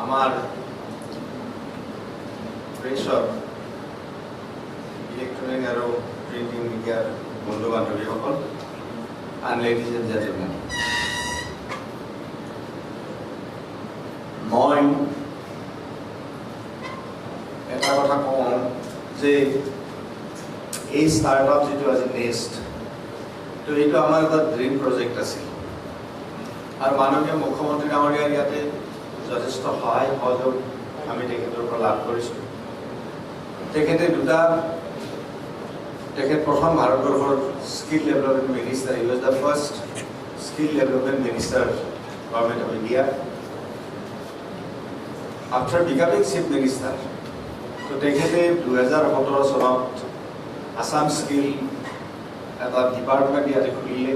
আমাৰ প্ৰেছৰ ইলেক্ট্ৰনিক আৰু প্ৰিণ্টিং মিডিয়াৰ বন্ধু বান্ধৱীসকল, and ladies and gentlemen, মই এটা কথা কওঁ যে এই ষ্টাৰ্টআপ যিটো আজি নেক্সট, তো এইটো আমাৰ এটা ড্ৰিম প্ৰজেক্ট আছিল আৰু মাননীয় মুখ্যমন্ত্ৰী ডাঙৰীয়াৰ ইয়াতে যথেষ্ট সহায় সহযোগ আমি তেখেতৰ পৰা লাভ কৰিছোঁ। তেখেত প্ৰথম ভাৰতবৰ্ষৰ skill development minister, he was the first skill development minister government of India after becoming chief minister. তো তেখেতে 2017 চনত আসাম স্কিল এটা ডিপাৰ্টমেণ্ট ইয়াতে খুলিলে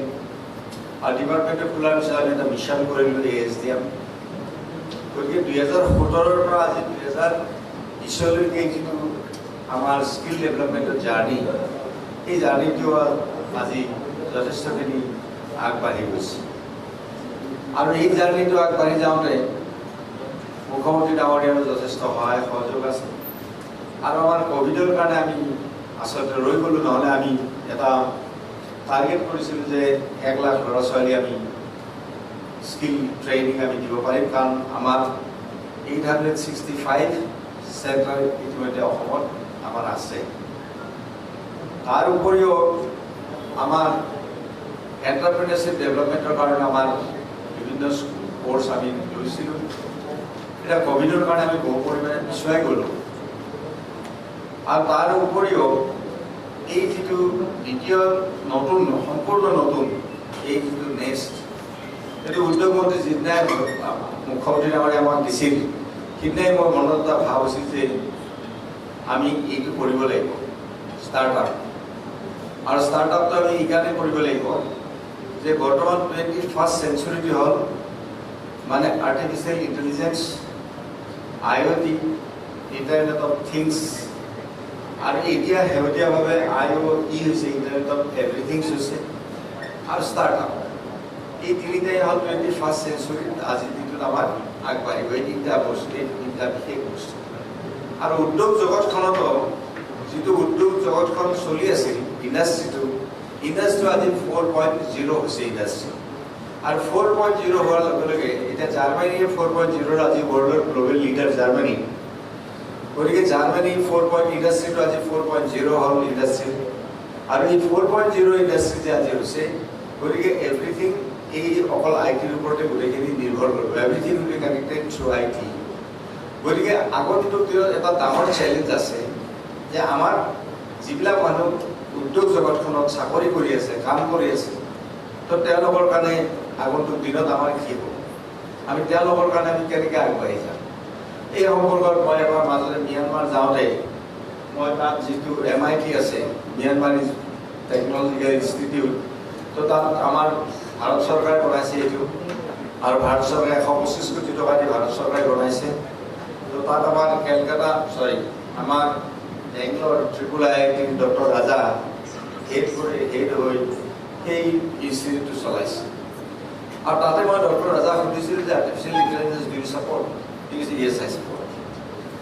আৰু ডিপাৰ্টমেণ্টটো খোলাৰ পিছত আমি এটা মিছন কৰিলোঁ ASDM। গতিকে 2017 পৰা আজি 2020লৈকে যিটো আমাৰ স্কিল ডেভেলপমেণ্টৰ জাৰ্ণি, এই জাৰ্ণিটো আজি যথেষ্টখিনি আগবাঢ়ি গৈছে আৰু এই জাৰ্ণিটো আগবাঢ়ি যাওঁতে মুখ্যমন্ত্ৰী ডাঙৰীয়াৰো যথেষ্ট সহায় সহযোগ আছে আৰু আমাৰ ক'ভিডৰ কাৰণে আমি আচলতে ৰৈ গ'লোঁ, নহ'লে আমি এটা টাৰ্গেট কৰিছিলোঁ যে 1 লাখ ল'ৰা ছোৱালী আমি স্কিল ট্ৰেইনিং আমি দিব পাৰিম, কাৰণ আমাৰ 865 চেণ্টাৰ ইতিমধ্যে অসমত আমাৰ আছে। তাৰ উপৰিও আমাৰ এণ্টাৰপ্ৰেনাৰশ্বিপ ডেভেলপমেণ্টৰ কাৰণে আমাৰ বিভিন্ন কোৰ্চ আমি লৈছিলোঁ। এতিয়া ক'ভিডৰ কাৰণে আমি বহু পৰিমাণে পিছুৱাই গ'লোঁ আৰু তাৰ উপৰিও এই যিটো দ্বিতীয় নতুন সম্পূৰ্ণ নতুন এই যিটো নেক্সট, এইটো উদ্যোগ মন্ত্ৰী যিদিনাই মুখ্যমন্ত্ৰী ডাঙৰীয়াই আমাক দিছিল, সিদিনাই মোৰ মনত এটা ভাৱ হৈছিল যে আমি এইটো কৰিব লাগিব ষ্টাৰ্টআপ। আৰু ষ্টাৰ্টআপটো আমি এইকাৰণে কৰিব লাগিব যে বৰ্তমান 21st চেঞ্চুৰীটো হ'ল মানে artificial intelligence, IoT, internet of things, আৰু এতিয়া শেহতীয়াভাৱে IoE হৈছে, ইণ্টাৰনেট অফ এভৰিথিংছ হৈছে, আৰু ষ্টাৰ্টআপ। এই তিনিটাই হ'ল 21st চেঞ্চুৰীত আজি দিনটোত আমাৰ আগবাঢ়িব এই তিনিটা বস্তু, এই তিনিটা বিশেষ বস্তু। আৰু উদ্যোগ জগতখনতো যিটো উদ্যোগ জগতখন চলি আছিল, ইণ্ডাষ্ট্ৰিটো আজি 4.0 হৈছে ইণ্ডাষ্ট্ৰি। আৰু 4.0 হোৱাৰ লগে লগে এতিয়া জাৰ্মানীয়ে 4.0 আজি ৱৰ্ল্ডৰ গ্ল'বেল লিডাৰ জাৰ্মানী। গতিকে জাৰ্মানী ইণ্ডাষ্ট্ৰিটো আজি 4.0 হ'ল ইণ্ডাষ্ট্ৰি, আৰু এই 4.0 ইণ্ডাষ্ট্ৰি যে আজি হৈছে, গতিকে এভৰিথিং এই অকল ITৰ ওপৰতে গোটেইখিনি নিৰ্ভৰ কৰিব, everything will be connected through IT। গতিকে আগন্তুক দিনত এটা ডাঙৰ চেলেঞ্জ আছে যে আমাৰ যিবিলাক মানুহ উদ্যোগ জগতখনত চাকৰি কৰি আছে, কাম কৰি আছে, তো তেওঁলোকৰ কাৰণে আগন্তুক দিনত আমাৰ কি হ'ব, আমি তেওঁলোকৰ কাৰণে আমি কেনেকৈ আগবাঢ়ি যাম। এই সম্পৰ্কত মই এবাৰ মাজতে ম্যানমাৰ যাওঁতে মই তাত যিটো MIT আছে, ম্যানমাৰ টেকনলজিকেল ইনষ্টিটিউট, তো তাত আমাৰ ভাৰত চৰকাৰে বনাইছে এইটো, আৰু ভাৰত চৰকাৰে 125 কোটি টকা দি ভাৰত চৰকাৰে বনাইছে। তো তাত আমাৰ আমাৰ বেংগলৰ IIIT ডক্টৰ ৰাজা হেড হৈ সেই ইনষ্টিটিউটটো চলাইছে। আৰু তাতে মই ডক্টৰ ৰাজাক সুধিছিলোঁ যে artificial intelligence do you support? He said, yes, I support.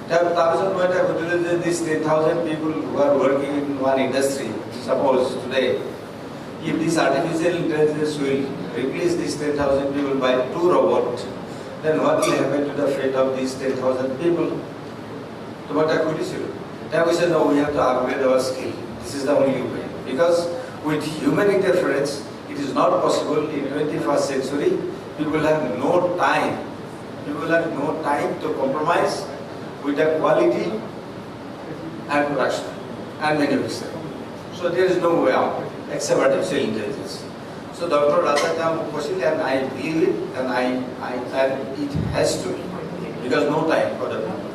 তাৰপিছত মই এটা সুধিলোঁ যে these 10,000 people who are working in one industry, suppose today, if this artificial intelligence will replace these 10,000 people by 2 robots, then what will happen to the fate of these 10,000 people? তো মই তাক সুধিছিলোঁ, তেওঁ কৈছে, no, we have to upgrade our skill. This is the only way. Because with human interference, it is not possible in 21st century people will have no time. People will have no time to compromise with the quality and production and manufacturing. So there is no way out except artificial intelligence. So Dr. Radhakam questioned, and I believe it, and it has to be, because no time for the people.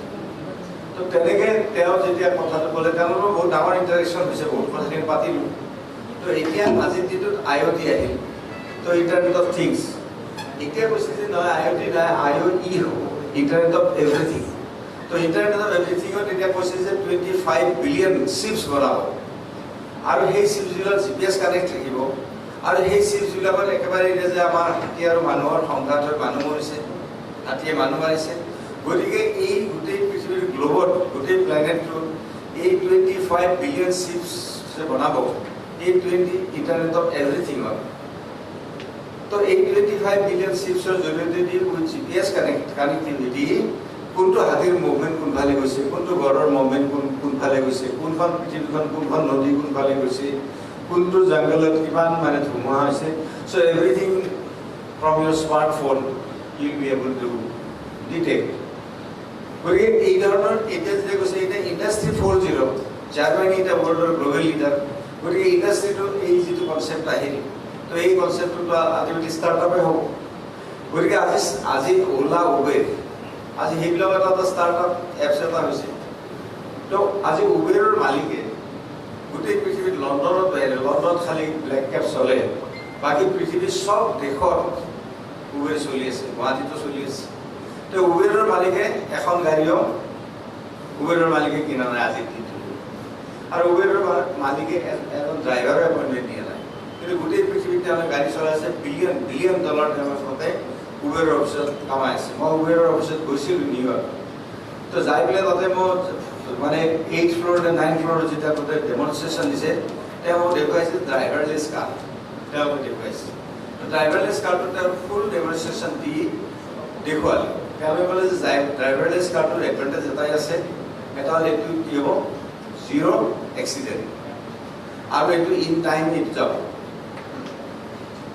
So teneke teo jetia kotha bole teloro bahut damar interaction hoise bahut kotha kini patilu. So etia azir dinot IoT ahil. So Internet of Things. Etia koise je no IoT na IoE ho, Internet of Everything. So Internet of Everything ot etia koise je 25 billion chips banabo. Aru hei chips bilor GPS connect thakibo. আৰু সেই চিপছবিলাকত একেবাৰে এতিয়া যে আমাৰ হাতী আৰু মানুহৰ সংঘাত হৈ মানুহ মৰিছে, হাতীয়ে মানুহ মাৰিছে, গতিকে এই গোটেই পৃথিৱীৰ গ্লোবত গোটেই প্লেনেটটোত এই 25 বিলিয়ন চিপছ যে বনাব, এই 20 ইণ্টাৰনেট অফ এভৰিথিঙত, তো এই 25 বিলিয়ন চিপছৰ জৰিয়তে দি GPS কানেক্টিভিটি কোনটো হাতীৰ মুভমেণ্ট কোনফালে গৈছে, কোনটো গড়ৰ মুভমেণ্ট কোনফালে গৈছে, কোনখন পৃথিৱীখন কোনখন নদী কোনফালে গৈছে, কোনটো জংগলত কিমান মানে ধুমুহা হৈছে, so everything from your smartphone you will be able to detect. গতিকে এই ধৰণৰ এতিয়া যে কৈছে এটা ইণ্ডাষ্ট্ৰি 4.0 জাৰ্মানী এটা ৱৰ্ল্ডৰ গ্লোবেল লিডাৰ, গতিকে ইণ্ডাষ্ট্ৰিটো এই যিটো কনচেপ্ট আহিল, তো এই কনচেপ্টটো আল্টিমেটলি ষ্টাৰ্টআপে হ'ব। গতিকে আজি ওলা উবেৰ আজি সেইবিলাক এটা ষ্টাৰ্টআপ এপছ এটা হৈছে। তো আজি উবেৰৰ মালিকে গোটেই পৃথিৱীত লণ্ডনত খালি ব্লেক কেব চলে, বাকী পৃথিৱীৰ সব দেশত উবেৰ চলি আছে, গুৱাহাটীতো চলি আছে। তো উবেৰৰ মালিকে এখন গাড়ীও উবেৰৰ মালিকে কিনা নাই আজিৰ দিনটো, আৰু উবেৰৰ মালিকে এজন ড্ৰাইভাৰৰ এপইণ্টমেণ্ট দিয়া নাই, কিন্তু গোটেই পৃথিৱীত তেওঁলোকে গাড়ী চলাই আছে, বিলিয়ন ডলাৰ তেওঁলোকে উবেৰৰ অফিচত কামাই আছে। মই উবেৰৰ অফিচত গৈছিলোঁ নিউয়ৰ্ক, তো যাই পেলাই তাতে মই মানে 8th ফ্ল'ৰ নে 9th ফ্ল'ৰ যেতিয়া তাতে ডেমনষ্ট্ৰেশ্যন দিছে, তেওঁ দেখুৱাইছে ড্ৰাইভাৰলেছ কাৰ, তেওঁলোকে দেখুৱাইছে। ড্ৰাইভাৰলেছ কাৰটো তেওঁ ফুল ডেমনষ্ট্ৰেশ্যন দি দেখুৱালে। তেওঁলোকে ক'লে যে ড্ৰাইভাৰলেছ কাৰটোৰ এডভান্টেজ এটাই আছে, এটা হ'ল এইটো কি হ'ব, 0 এক্সিডেণ্ট, আৰু এইটো ইন টাইম এইটো যাব,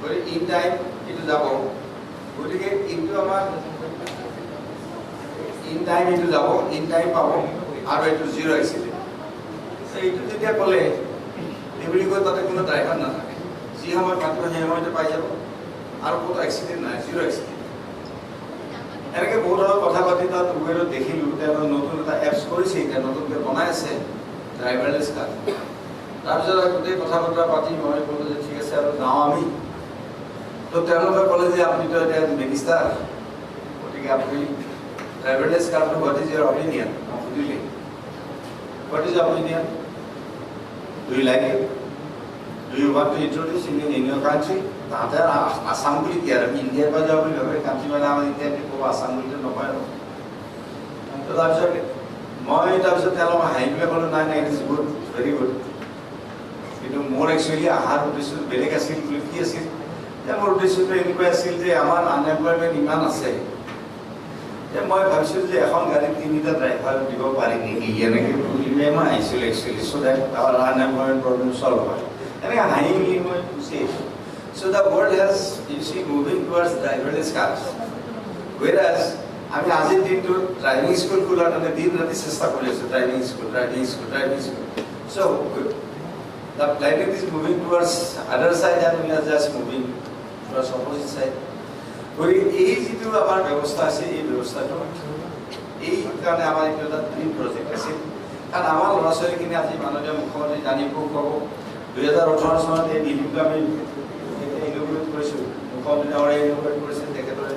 গতিকে ইন টাইম এইটো যাব, গতিকে এইটো আমাৰ ইন টাইম এইটো যাব, ইন টাইম পাব, আৰু এইটো 0 এক্সিডেণ্ট। এইটো যেতিয়া ক'লে এইবুলি কৈ তাতে কোনো ড্ৰাইভাৰ নাথাকে, যি সময়ত মাতিব সেই সময়তে পাই যাব, আৰু ক'তো এক্সিডেণ্ট নাই, 0 এক্সিডেণ্ট। এনেকৈ বহুত ধৰণৰ কথা পাতি তাত উবেৰত দেখিলোঁ, তেওঁ নতুন এটা এপছ কৰিছে, এতিয়া নতুনকৈ বনাই আছে ড্ৰাইভাৰলেছ কাৰ। তাৰপিছত গোটেই কথা বতৰা পাতি মই ক'লোঁ যে ঠিক আছে আৰু যাওঁ আমি। তো তেওঁলোকে ক'লে যে আপুনিতো এতিয়া মিনিষ্টাৰ, গতিকে আপুনি driverless কাৰটো what is your opinion? মই সুধিলোঁ what is your opinion? Do you like it? Do you want to introduce in your country? তাতে আসাম বুলি কি আৰু ইণ্ডিয়াৰ পৰা যাব বুলি ভাবে, কাণ্ট্ৰি মানে আমাৰ ইণ্ডিয়াত ক'ব, আসাম বুলি নকয় আৰু। তো তাৰপিছত মই তেওঁলোকক হাঁহি পেলাই ক'লোঁ নাই it is good, very good, কিন্তু মোৰ একচুৱেলি অহাৰ উদ্দেশ্য বেলেগ আছিল। বুলি কি আছিল? যে মোৰ উদ্দেশ্যটো এনেকুৱা আছিল যে আমাৰ আনএমপ্লয়মেণ্ট ইমান আছে, যে মই ভাবিছিলোঁ যে এখন গাড়ীত 3টা ড্ৰাইভাৰ দিব পাৰি নেকি, এনেকৈ বুলিলে মই আহিছিলোঁ actually, so' that our unemployment problem solve হয়। এনেকৈ হাঁহি মেলি মই গুচি আহিছোঁ। So' the world has you see moving towards driverless cars, whereas আমি আজিৰ দিনটোত ড্ৰাইভিং স্কুল খোলাৰ কাৰণে দিন ৰাতি চেষ্টা কৰি আছোঁ, ড্ৰাইভিং স্কুল। চ' the planet is moving towards আদাৰ side and we are just moving towards opposite side. গতিকে এই যিটো আমাৰ ব্যৱস্থা আছে, এই ব্যৱস্থাটো এই কাৰণে আমাৰ এইটো এটা ড্ৰিম প্ৰজেক্ট আছিল। কাৰণ আমাৰ ল'ৰা ছোৱালীখিনি আজি মাননীয় মুখ্যমন্ত্ৰী জানিব পাব, 2018 চনত এই বিল্ডিংটো আমি ইনগ্ৰেট কৰিছোঁ, মুখ্যমন্ত্ৰী ডাঙৰে ইনগ্ৰেট কৰিছে, তেখেতৰ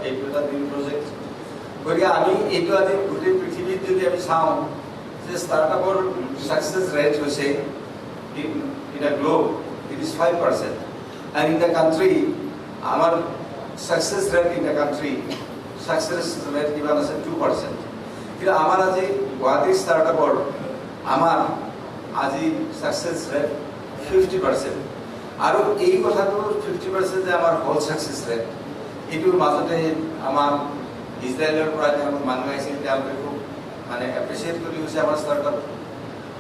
এইটো এটা ড্ৰিম প্ৰজেক্ট। গতিকে আমি এইটো আজি গোটেই পৃথিৱীত যদি আমি চাওঁ যে ষ্টাৰ্টআপৰ ছাকচেছ ৰেট হৈছে in the globe it is 5%, and in the country আমাৰ success rate in the country success rate কিমান আছে 2%, কিন্তু আমাৰ আজি গুৱাহাটী ষ্টাৰ্টআপৰ আমাৰ আজি সাকসেস ৰেট 50%, আৰু এই কথাটো 50% যে আমাৰ হ'ল সাকসেস ৰেট, এইটোৰ মাজতে আমাৰ ইজৰাইলৰ পৰা তেওঁলোক মানুহ আহিছিল, তেওঁলোকে খুব মানে এপ্ৰিচিয়েট কৰি গৈছে আমাৰ ষ্টাৰ্টআপ।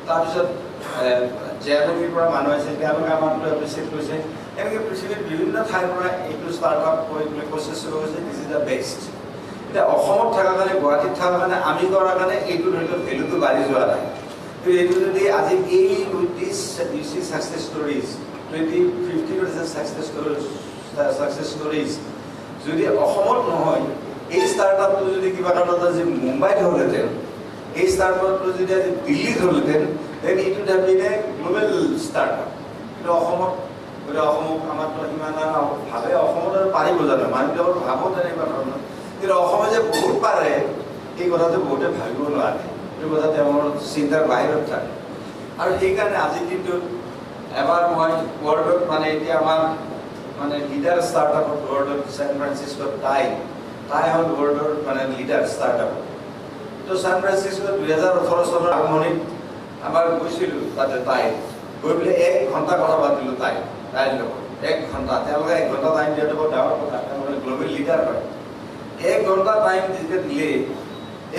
তাৰপিছত জেনেটিৰ পৰা মানুহ আছে তেওঁলোকে আমাক এপ্ৰিচিয়েট কৰিছে এনেকৈ পৃথিৱীৰ বিভিন্ন ঠাইৰ পৰা এইটো ষ্টাৰ্টআপ কৰিবলৈ প্ৰচেছ হৈছে দিছ ইজ দ্য বেষ্ট এতিয়া অসমত থকাৰ কাৰণে গুৱাহাটীত থকাৰ কাৰণে আমি কৰাৰ কাৰণে এইটো ধৰি লওক ভেলুটো বাঢ়ি যোৱা নাই কিন্তু এইটো যদি আজি এই উইথ দিছ ছাকচেছ ষ্টৰিজ 2050 ছাকচেছ ষ্টৰিজ যদি অসমত নহয় এই ষ্টাৰ্টআপটো যদি কিবা কাৰণত আজি মুম্বাইত হ'লহেঁতেন এই ষ্টাৰ্টআপটো যদি আজি দিল্লীত হ'লহেঁতেন then it would have been a global startup কিন্তু অসমত গতিকে অসমক আমাৰতো সিমান ভাবে অসমত আৰু পাৰিব জানো মানুহবিলাকৰ ভাবো তেনেকুৱা ধৰণৰ কিন্তু অসমে যে বহুত পাৰে এই কথাটো বহুতে ভাবিব নোৱাৰে এইটো কথা তেওঁৰ চিন্তাৰ বাহিৰত থাকে আৰু সেইকাৰণে আজিৰ দিনটোত এবাৰ মই ৱৰ্ল্ডত মানে এতিয়া আমাৰ মানে লিডাৰ ষ্টাৰ্টআপত ৱৰ্ল্ডত ছেন ফ্ৰান্সিস্কোত তাই হ'ল ৱৰ্ল্ডৰ মানে লিডাৰ ষ্টাৰ্টআপ তো ছেন ফ্ৰান্সিস্কোত 2018 চনৰ আৰম্ভণিত আমাৰ গৈছিলোঁ তাতে তাই গৈ পেলাই 1 ঘণ্টা কথা পাতিলোঁ তাইৰ লগত 1 ঘণ্টা তেওঁলোকে 1 ঘণ্টা টাইম দিয়াটো বৰ ডাঙৰ কথা তেওঁলোকে গ্ল'বেল লিডাৰ হয় 1 ঘণ্টা টাইম যেতিয়া দিলে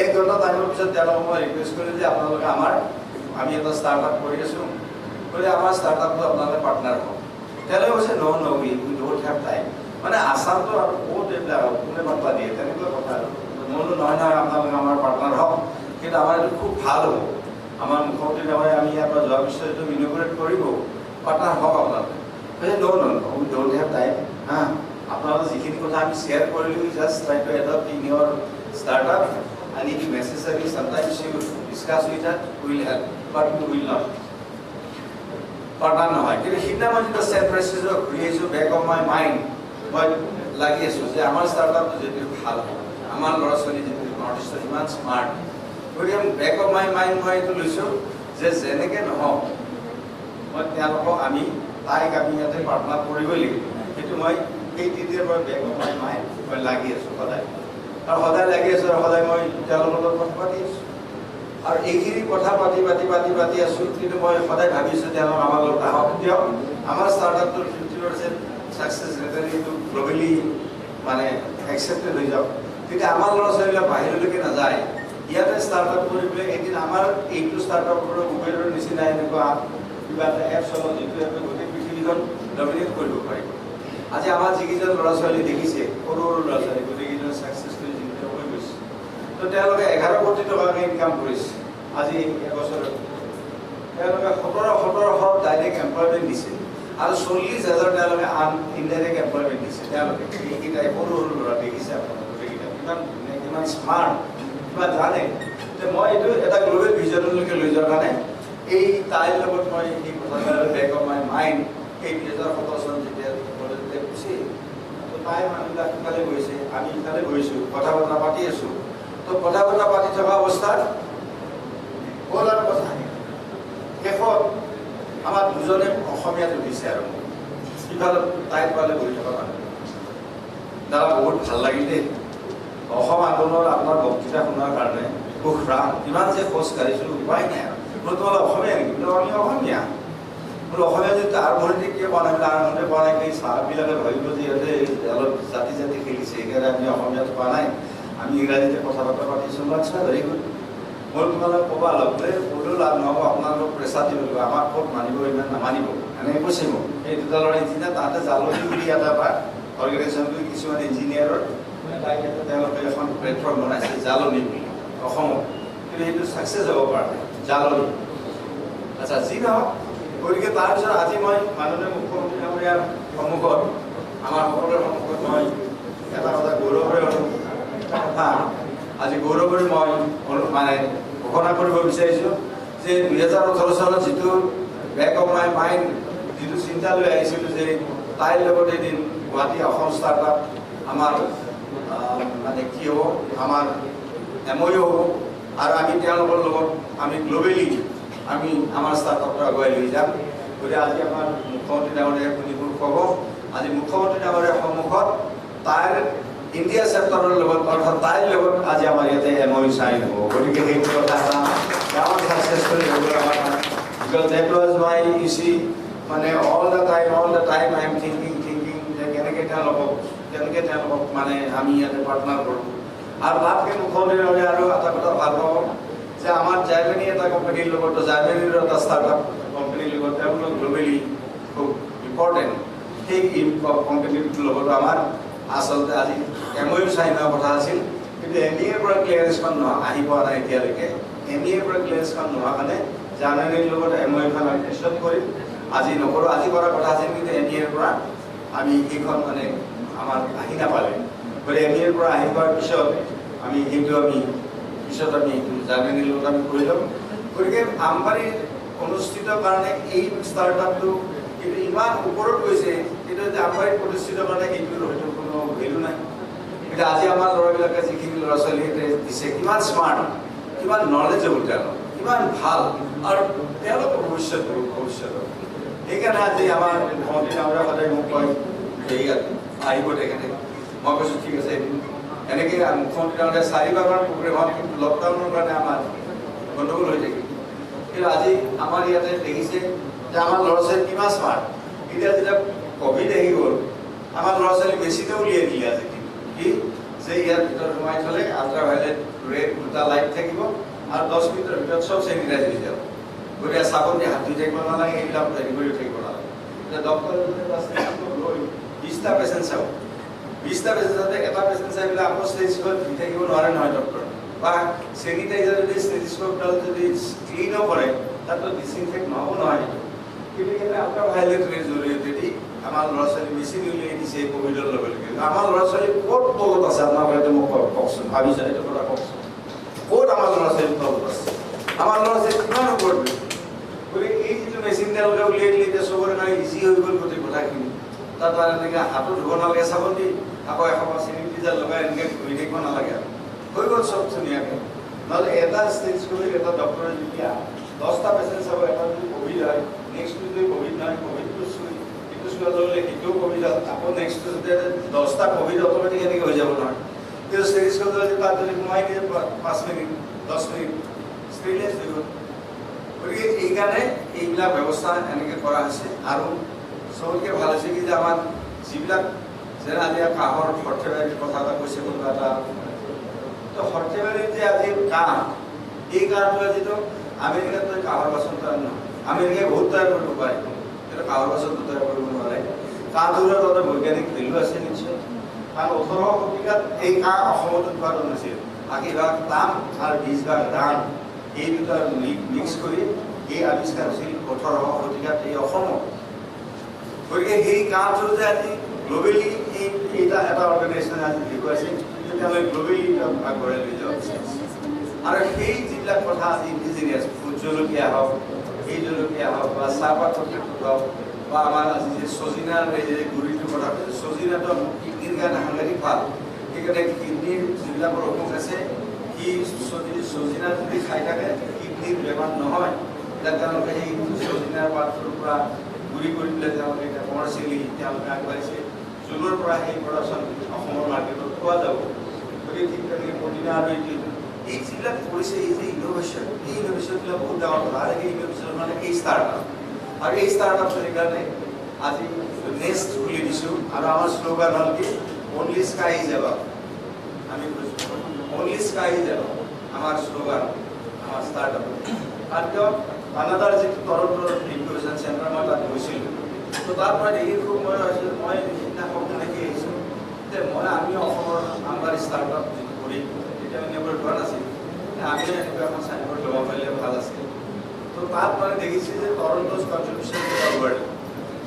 1 ঘণ্টা টাইমৰ পিছত তেওঁলোকক মই ৰিকুৱেষ্ট কৰিলোঁ যে আপোনালোকে আমি এটা ষ্টাৰ্টআপ কৰি আছোঁ গতিকে আমাৰ ষ্টাৰ্টআপটো আপোনালোকে পাৰ্টনাৰ হওক তেওঁলোকে কৈছে ন উই ডোণ্ট হেভ টাইম মানে আছামটো আৰু বহুত এইবিলাক কোনে পাত্তা দিয়ে তেনেকুৱা কথা আৰু মই বোলো নহয় আপোনালোকে আমাৰ পাৰ্টনাৰ হওক কিন্তু আমাৰ এইটো খুব ভাল হ'ব আমাৰ মুখ্যমন্ত্ৰী ডাঙৰীয়াই আমি ইয়াৰ পৰা যোৱাৰ পিছত এইটো ইনগ্ৰেট কৰিব পাৰ্টনাৰ হওক আপোনালোকে কৈছে উই ডোণ্ট হেভ টাইম আপোনালোকে যিখিনি কথা আমি শ্বেয়াৰ কৰিলোঁ just try two adopt in ইয়ৰ startup and if necessary sometimes you discuss with that we will help but we will not partner নহয় কিন্তু সিদিনা মই যেতিয়া ছেন ফ্ৰান্সিস্কো ঘূৰি আহিছোঁ বেক অফ মাই মাইণ্ড মই লাগি আছোঁ যে আমাৰ ষ্টাৰ্টআপটো যিটো ভাল হয় আমাৰ ল'ৰা ছোৱালী যিটো নৰ্থ ইষ্টৰ ইমান স্মাৰ্ট গতিকে বেক অফ মাই মাইণ্ড মই এইটো লৈছোঁ যে যেনেকৈ নহওক মই তেওঁলোকক তাইক আমি ইয়াতে পাৰ্টনাৰ কৰিবই লাগিব সেইটো মই এই তেতিয়াৰ পৰা বেক অফ মাই মাইণ্ড মই লাগি আছোঁ সদায় আৰু সদায় লাগি আছোঁ আৰু সদায় মই তেওঁলোকৰ লগত কথা পাতি আছোঁ আৰু এইখিনি কথা পাতি আছোঁ কিন্তু মই সদায় ভাবিছোঁ তেওঁলোক আমাৰ লগত আহক দিয়ক আমাৰ ষ্টাৰ্টআপটোৰ 50% ছাকচেছ ৰেটেটো গ্ল'বেলি মানে একচেপ্টেড হৈ যাওক তেতিয়া আমাৰ ল'ৰা ছোৱালীবিলাক বাহিৰলৈকে নাযায় ইয়াতে ষ্টাৰ্টআপ কৰি পেলাই এদিন আমাৰ এইটো ষ্টাৰ্টআপৰ উবেৰৰ নিচিনা এনেকুৱা কিবা এটা এপ চলাওঁ যিটো এপে গোটেই পৃথিৱীখন ডমিনেট কৰিব পাৰিব আজি আমাৰ যিকেইজন ল'ৰা ছোৱালী দেখিছে সৰু ল'ৰা ছোৱালী গোটেইকেইজন ছাকচেছফুল জীৱিত হৈ গৈছে তো তেওঁলোকে 11 কোটি টকাকৈ ইনকাম কৰিছে আজি এবছৰত তেওঁলোকে 1700 ডাইৰেক্ট এমপ্লয়মেণ্ট দিছে আৰু 40,000 তেওঁলোকে ইনডাইৰেক্ট এমপ্লয়মেণ্ট দিছে তেওঁলোকে এইকেইটাই সৰু ল'ৰা দেখিছে আপোনালোকে গোটেইকেইটা কিমান স্মাৰ্ট কিমান জানে যে মই এইটো এটা গ্ল'বেল ভিজনলৈকে লৈ যোৱাৰ কাৰণে এই তাইৰ লগত মই এই কথাটো বেক অফ মাই মাইণ্ড এই 2017 চনত যেতিয়া গুচি তো তাই মানুহবিলাক ইফালে গৈছে আমি ইফালে গৈছোঁ কথা বতৰা পাতি আছোঁ তো কথা বতৰা পাতি থকা অৱস্থাত হ'ল আৰু কথা শেষত আমাৰ দুজনে অসমীয়াত উঠিছে আৰু ইফালে তাইৰ ফালে বহি থকা মানুহ দাদা বহুত ভাল লাগিল দেই অসম আন্দোলনৰ আপোনাৰ বক্তৃতা শুনাৰ কাৰণে সুখ ৰাম কিমান যে খোজ কাঢ়িছোঁ উপায় নাই আৰু তোমালোক অসমীয়া নেকি বোলো আমি অসমীয়া বোলো অসমীয়া যদি আৰম্ভণিতে কিয় বনাই পেলাই আৰম্ভণিতে বনাই কি চাহবিলাকে ভাবিব যে ইহঁতে অলপ জাতি খেলিছে সেইকাৰণে আমি অসমীয়াত পোৱা নাই আমি ইংৰাজীতে কথা বতৰা পাতিছোঁ আচ্ছা ভেৰি গুড মই তোমালোক ক'বা লগতে ক'লেও লাভ নহ'ব আপোনালোকক প্ৰেছাৰ দিব লাগিব আমাক ক'ত মানিব ইমান নামানিব এনেকৈ কৈছে মোক এই দুটা ল'ৰা ইঞ্জিনিয়াৰ তাহাঁতে জালনী বুলি এটা পায় অৰ্গেনাইজেশ্যনটো কিছুমান ইঞ্জিনিয়াৰৰ তেওঁলোকে এখন প্লেটফৰ্ম বনাইছে জালনী বুলি অসমত কিন্তু সেইটো ছাকচেছ হ'ব পৰা নাই জালনী আচ্ছা যি নহওক গতিকে তাৰপিছত আজি মই মাননীয় মুখ্যমন্ত্ৰী ডাঙৰীয়াৰ সন্মুখত আমাৰ সকলোৰে সন্মুখত মই এটা কথা গৌৰৱেৰে আজি গৌৰৱেৰে মই মানে ঘোষণা কৰিব বিচাৰিছোঁ যে 2018 চনত যিটো বেক অফ মাই মাইণ্ড যিটো চিন্তা লৈ আহিছিলোঁ যে তাইৰ লগত এদিন গুৱাহাটী অসম ষ্টাৰ্টআপ আমাৰ মানে কি হ'ব আমাৰ এমঅ'ইউ হ'ব আৰু আমি তেওঁলোকৰ লগত আমি গ্ল'বেলি আমি আমাৰ ষ্টাৰ্টআপটো আগুৱাই লৈ যাম গতিকে আজি আমাৰ মুখ্যমন্ত্ৰী ডাঙৰীয়াই শুনিবোৰ ক'ব আজি মুখ্যমন্ত্ৰী ডাঙৰীয়াৰ সন্মুখত তাইৰ ইণ্ডিয়া চেপ্টাৰৰ লগত অৰ্থাৎ তাইৰ লগত আজি আমাৰ ইয়াতে এমঅ'ইউ চাইন হ'ব গতিকে সেইটো কথা এটা ডাঙৰ ছাকচেছফুল হ'ব আমাৰ বিকজ ডেট ৱাজ মাই ইচি মানে all the time I am thinking যে কেনেকৈ তেওঁলোকক মানে আমি ইয়াতে পাৰ্টনাৰ কৰোঁ আৰু তাতকৈ মুখ্যমন্ত্ৰী ডাঙৰীয়াই আৰু এটা কথা ভাল পাব যে যে আমাৰ জাৰ্মানী এটা কোম্পানীৰ লগত জাৰ্মানীৰ এটা ষ্টাৰ্টআপ কোম্পানীৰ লগত তেওঁলোক গ্লোবেলি খুব ইম্পৰ্টেণ্ট সেই কোম্পানীটোৰ লগত আমাৰ আচলতে আজি MOU চাইন হোৱাৰ কথা আছিল কিন্তু MBAৰ পৰা ক্লিয়াৰেন্সখন আহি পোৱা নাই এতিয়ালৈকে MBAৰ পৰা ক্লিয়াৰেন্সখন নোহোৱা কাৰণে জাৰ্মানীৰ লগত MOU খন আমি নিশ্চিত কৰিম আজি নকৰোঁ আজি কৰাৰ কথা আছিল কিন্তু MBAৰ পৰা আমি এইখন মানে আমাৰ আহি নাপালে গতিকে MBAৰ পৰা আহি পোৱাৰ পিছত আমি সেইটো আমি পিছত আমি জাৰ্মানীৰ লগত আমি কৰি ল'ম গতিকে আমবাৰীৰ অনুষ্ঠিত কাৰণে এই ষ্টাৰ্টআপটো কিন্তু ইমান ওপৰত গৈছে কিন্তু যে আমবাৰীত প্ৰতিষ্ঠিত কাৰণে এইটোৰ হয়তো কোনো ভেলু নাই কিন্তু আজি আমাৰ ল'ৰাবিলাকে যিখিনি ল'ৰা ছোৱালীয়ে দিছে কিমান স্মাৰ্ট কিমান নলেজেবল তেওঁলোক কিমান ভাল আৰু তেওঁলোকৰ ভৱিষ্যত সেইকাৰণে আজি আমাৰ মন্ত্ৰী ডাঙৰীয়া সদায় মোক কয় হেৰিয়াত আহিব তেখেতে মই কৈছোঁ ঠিক আছে এনেকৈ মুখ্যমন্ত্ৰী ডাঙৰীয়া 4বাৰমান প্ৰগ্ৰেমত কিন্তু লকডাউনৰ কাৰণে আমাৰ গণ্ডগোল হৈ থাকিল কিন্তু আজি আমাৰ ইয়াতে দেখিছে যে আমাৰ ল'ৰা ছোৱালী কিমান স্মাৰ্ট এতিয়া যেতিয়া ক'ভিড আহি গ'ল আমাৰ ল'ৰা ছোৱালী বেছিকৈ উলিয়াই দিলে আজি কি যে ইয়াৰ ভিতৰত সোমাই থ'লে আল্ট্ৰাভাইলেট ৰেড দুটা লাইট থাকিব আৰু 10 মিনিটৰ ভিতৰত চব চেনিটাইজ হৈ যাব গতিকে চাবোন দি হাত ধুই থাকিব নালাগে এইবিলাক হেৰি কৰি থাকিব নালাগে এতিয়া ডক্টৰে লৈ 20টা পেচেণ্ট চাব 20টা পেচেণ্টতে এটা পেচেণ্ট চাই পেলাই আকৌ ষ্টেথিস্কোপ ধুই থাকিব নোৱাৰে নহয় ডক্টৰ বা চেনিটাইজাৰ যদি ষ্টেথিস্কোপডাল যদি ক্লিনো কৰে তাতো ডিসইনফেক্ট নহ'ব নহয় কিন্তু এটা আল্ট্ৰাভাইলেট ৰেৰ জৰিয়তে দি আমাৰ ল'ৰা ছোৱালী মেচিন উলিয়াই দিছে ক'ভিডৰ লগে লগে আমাৰ ল'ৰা ছোৱালী ক'ত তলত আছে আপোনালোকে মোক কওকচোন ভাবিছে এইটো কথা কওকচোন ক'ত আমাৰ ল'ৰা ছোৱালী তলত আছে আমাৰ ল'ৰা ছোৱালী কিমান ওপৰত গতিকে এই যিটো মেচিন তেওঁলোকে উলিয়াই দিলে এতিয়া চবৰে কাৰণে ইজি হৈ গ'ল গোটেই কথাখিনি তাত মানে এনেকৈ হাতো ধুব নালাগে চাবোন দি আকৌ এসোপা চেনিটাইজাৰ লগাই এনেকৈ ঘূৰি থাকিব নালাগে আৰু হৈ গ'ল চব ধুনীয়াকৈ নহ'লে এটা ষ্টেজ কৰি এটা ডক্টৰে যেতিয়া 10টা পেচেণ্ট চাব এটা যদি ক'ভিড হয় নেক্সট যদি ক'ভিড নহয় ক'ভিডটো এইটো চোৱা ল'লে সেইটোও ক'ভিড হ'ল আকৌ নেক্সটটো যদি 10টা ক'ভিড অট'মেটিক এনেকৈ হৈ যাব নহয় কিন্তু ষ্টেজ কৰি তাত যদি সোমাই দিয়ে 5 মিনিট 10 মিনিট ষ্টেৰিলাইজ হৈ গ'ল গতিকে এইকাৰণে এইবিলাক ব্যৱস্থা এনেকৈ কৰা হৈছে আৰু চবতকৈ ভাল হৈছে কি যে আমাৰ যিবিলাক যেনে আজি কাহৰ সৰ্থেবাৰীৰ কথা এটা কৈছে কোনোবা এটা তো সৰ্থেবাৰীত যে আজি কাহ এই কাহটো আজিতো আমেৰিকাত কাহৰ বাচন তৈয়াৰ নহয় আমেৰিকাই বহুত তৈয়াৰ কৰিব পাৰে কিন্তু কাহৰ বাচনটো তৈয়াৰ কৰিব নোৱাৰে কাহটোৰ তাতে বৈজ্ঞানিক ভেলু আছে নিশ্চয় কাৰণ 18শ শতিকাত এই কাহ অসমত উৎপাদন হৈছিল বাকীভাগ তাম আৰু 20ভাগ ধান এই দুটা মিক্স কৰি এই আৱিষ্কাৰ হৈছিল 18শ শতিকাত এই অসমত গতিকে সেই কাহটো যে আজি গ্ল'বেলি এটা অৰ্গেনাইজেশ্যনে আজি দেখুৱাইছে তেতিয়াহ'লে গ্ল'বেলি আগবঢ়াই লৈ যাব বিচাৰিছে আৰু সেই যিবিলাক কথা আজি ইণ্ডিজিনিয়াছ ভোট জলকীয়া হওক এই জলকীয়া হওক বা চাহপাতৰ ক্ষেত্ৰত হওক বা আমাৰ আজি যে চজিনাৰ এই যে গুড়িটোৰ কথা কৈছে চজিনাটো কিডনীৰ কাৰণে সাংঘাতিক ভাল সেইকাৰণে কিডনীৰ যিবিলাকৰ অসুখ আছে সি চজিনা যদি খাই থাকে কিডনীৰ বেমাৰ নহয় এতিয়া তেওঁলোকে সেই চজিনাৰ পাতটোৰ পৰা গুড়ি কৰি পেলাই তেওঁলোকে এতিয়া কমাৰ্চিয়েলি তেওঁলোকে আগবাঢ়িছে জুনৰ পৰা সেই প্ৰডাকশ্যন অসমৰ মাৰ্কেটত পোৱা যাব গতিকে ঠিক তেনেকৈ পদিনা আৰু এই যিবিলাক কৰিছে এই যে ইন'ভেশ্যন এই ইন'ভেশ্যনবিলাক বহুত ডাঙৰ কথা আৰু এই ইন'ভেশ্যন মানে এই ষ্টাৰ্টআপ আৰু এই ষ্টাৰ্টআপটো সেইকাৰণে আজি নেক্সট খুলি দিছোঁ আৰু আমাৰ শ্লোগান হ'ল কি অনলি স্কাই ইজ এবাভ আমি কৈছোঁ অনলি স্কাই ইজ এবাভ আমাৰ শ্লোগান আমাৰ ষ্টাৰ্টআপ আৰু কিয় কানাডাৰ যিটো টৰণ্টোৰ ইনকুবেশ্যন চেণ্টাৰ মই তাত গৈছিলোঁ তো তাৰ পৰা দেখি খুব মই ভাবিছোঁ মই সেইদিনা সপোন দেখি আহিছোঁ যে আমি অসমৰ আমবাৰী ষ্টাৰ্টআপ যিটো কৰিম তেতিয়া এনেকৈ হোৱা নাছিল আমিও এনেকুৱা এখন চাইনবোৰ্ড ল'ব পাৰিলে ভাল আছিল তো তাত মানে দেখিছোঁ যে টৰণ্টোজ কণ্ট্ৰিবিউশ্যন টু দ্য ৱৰ্ল্ড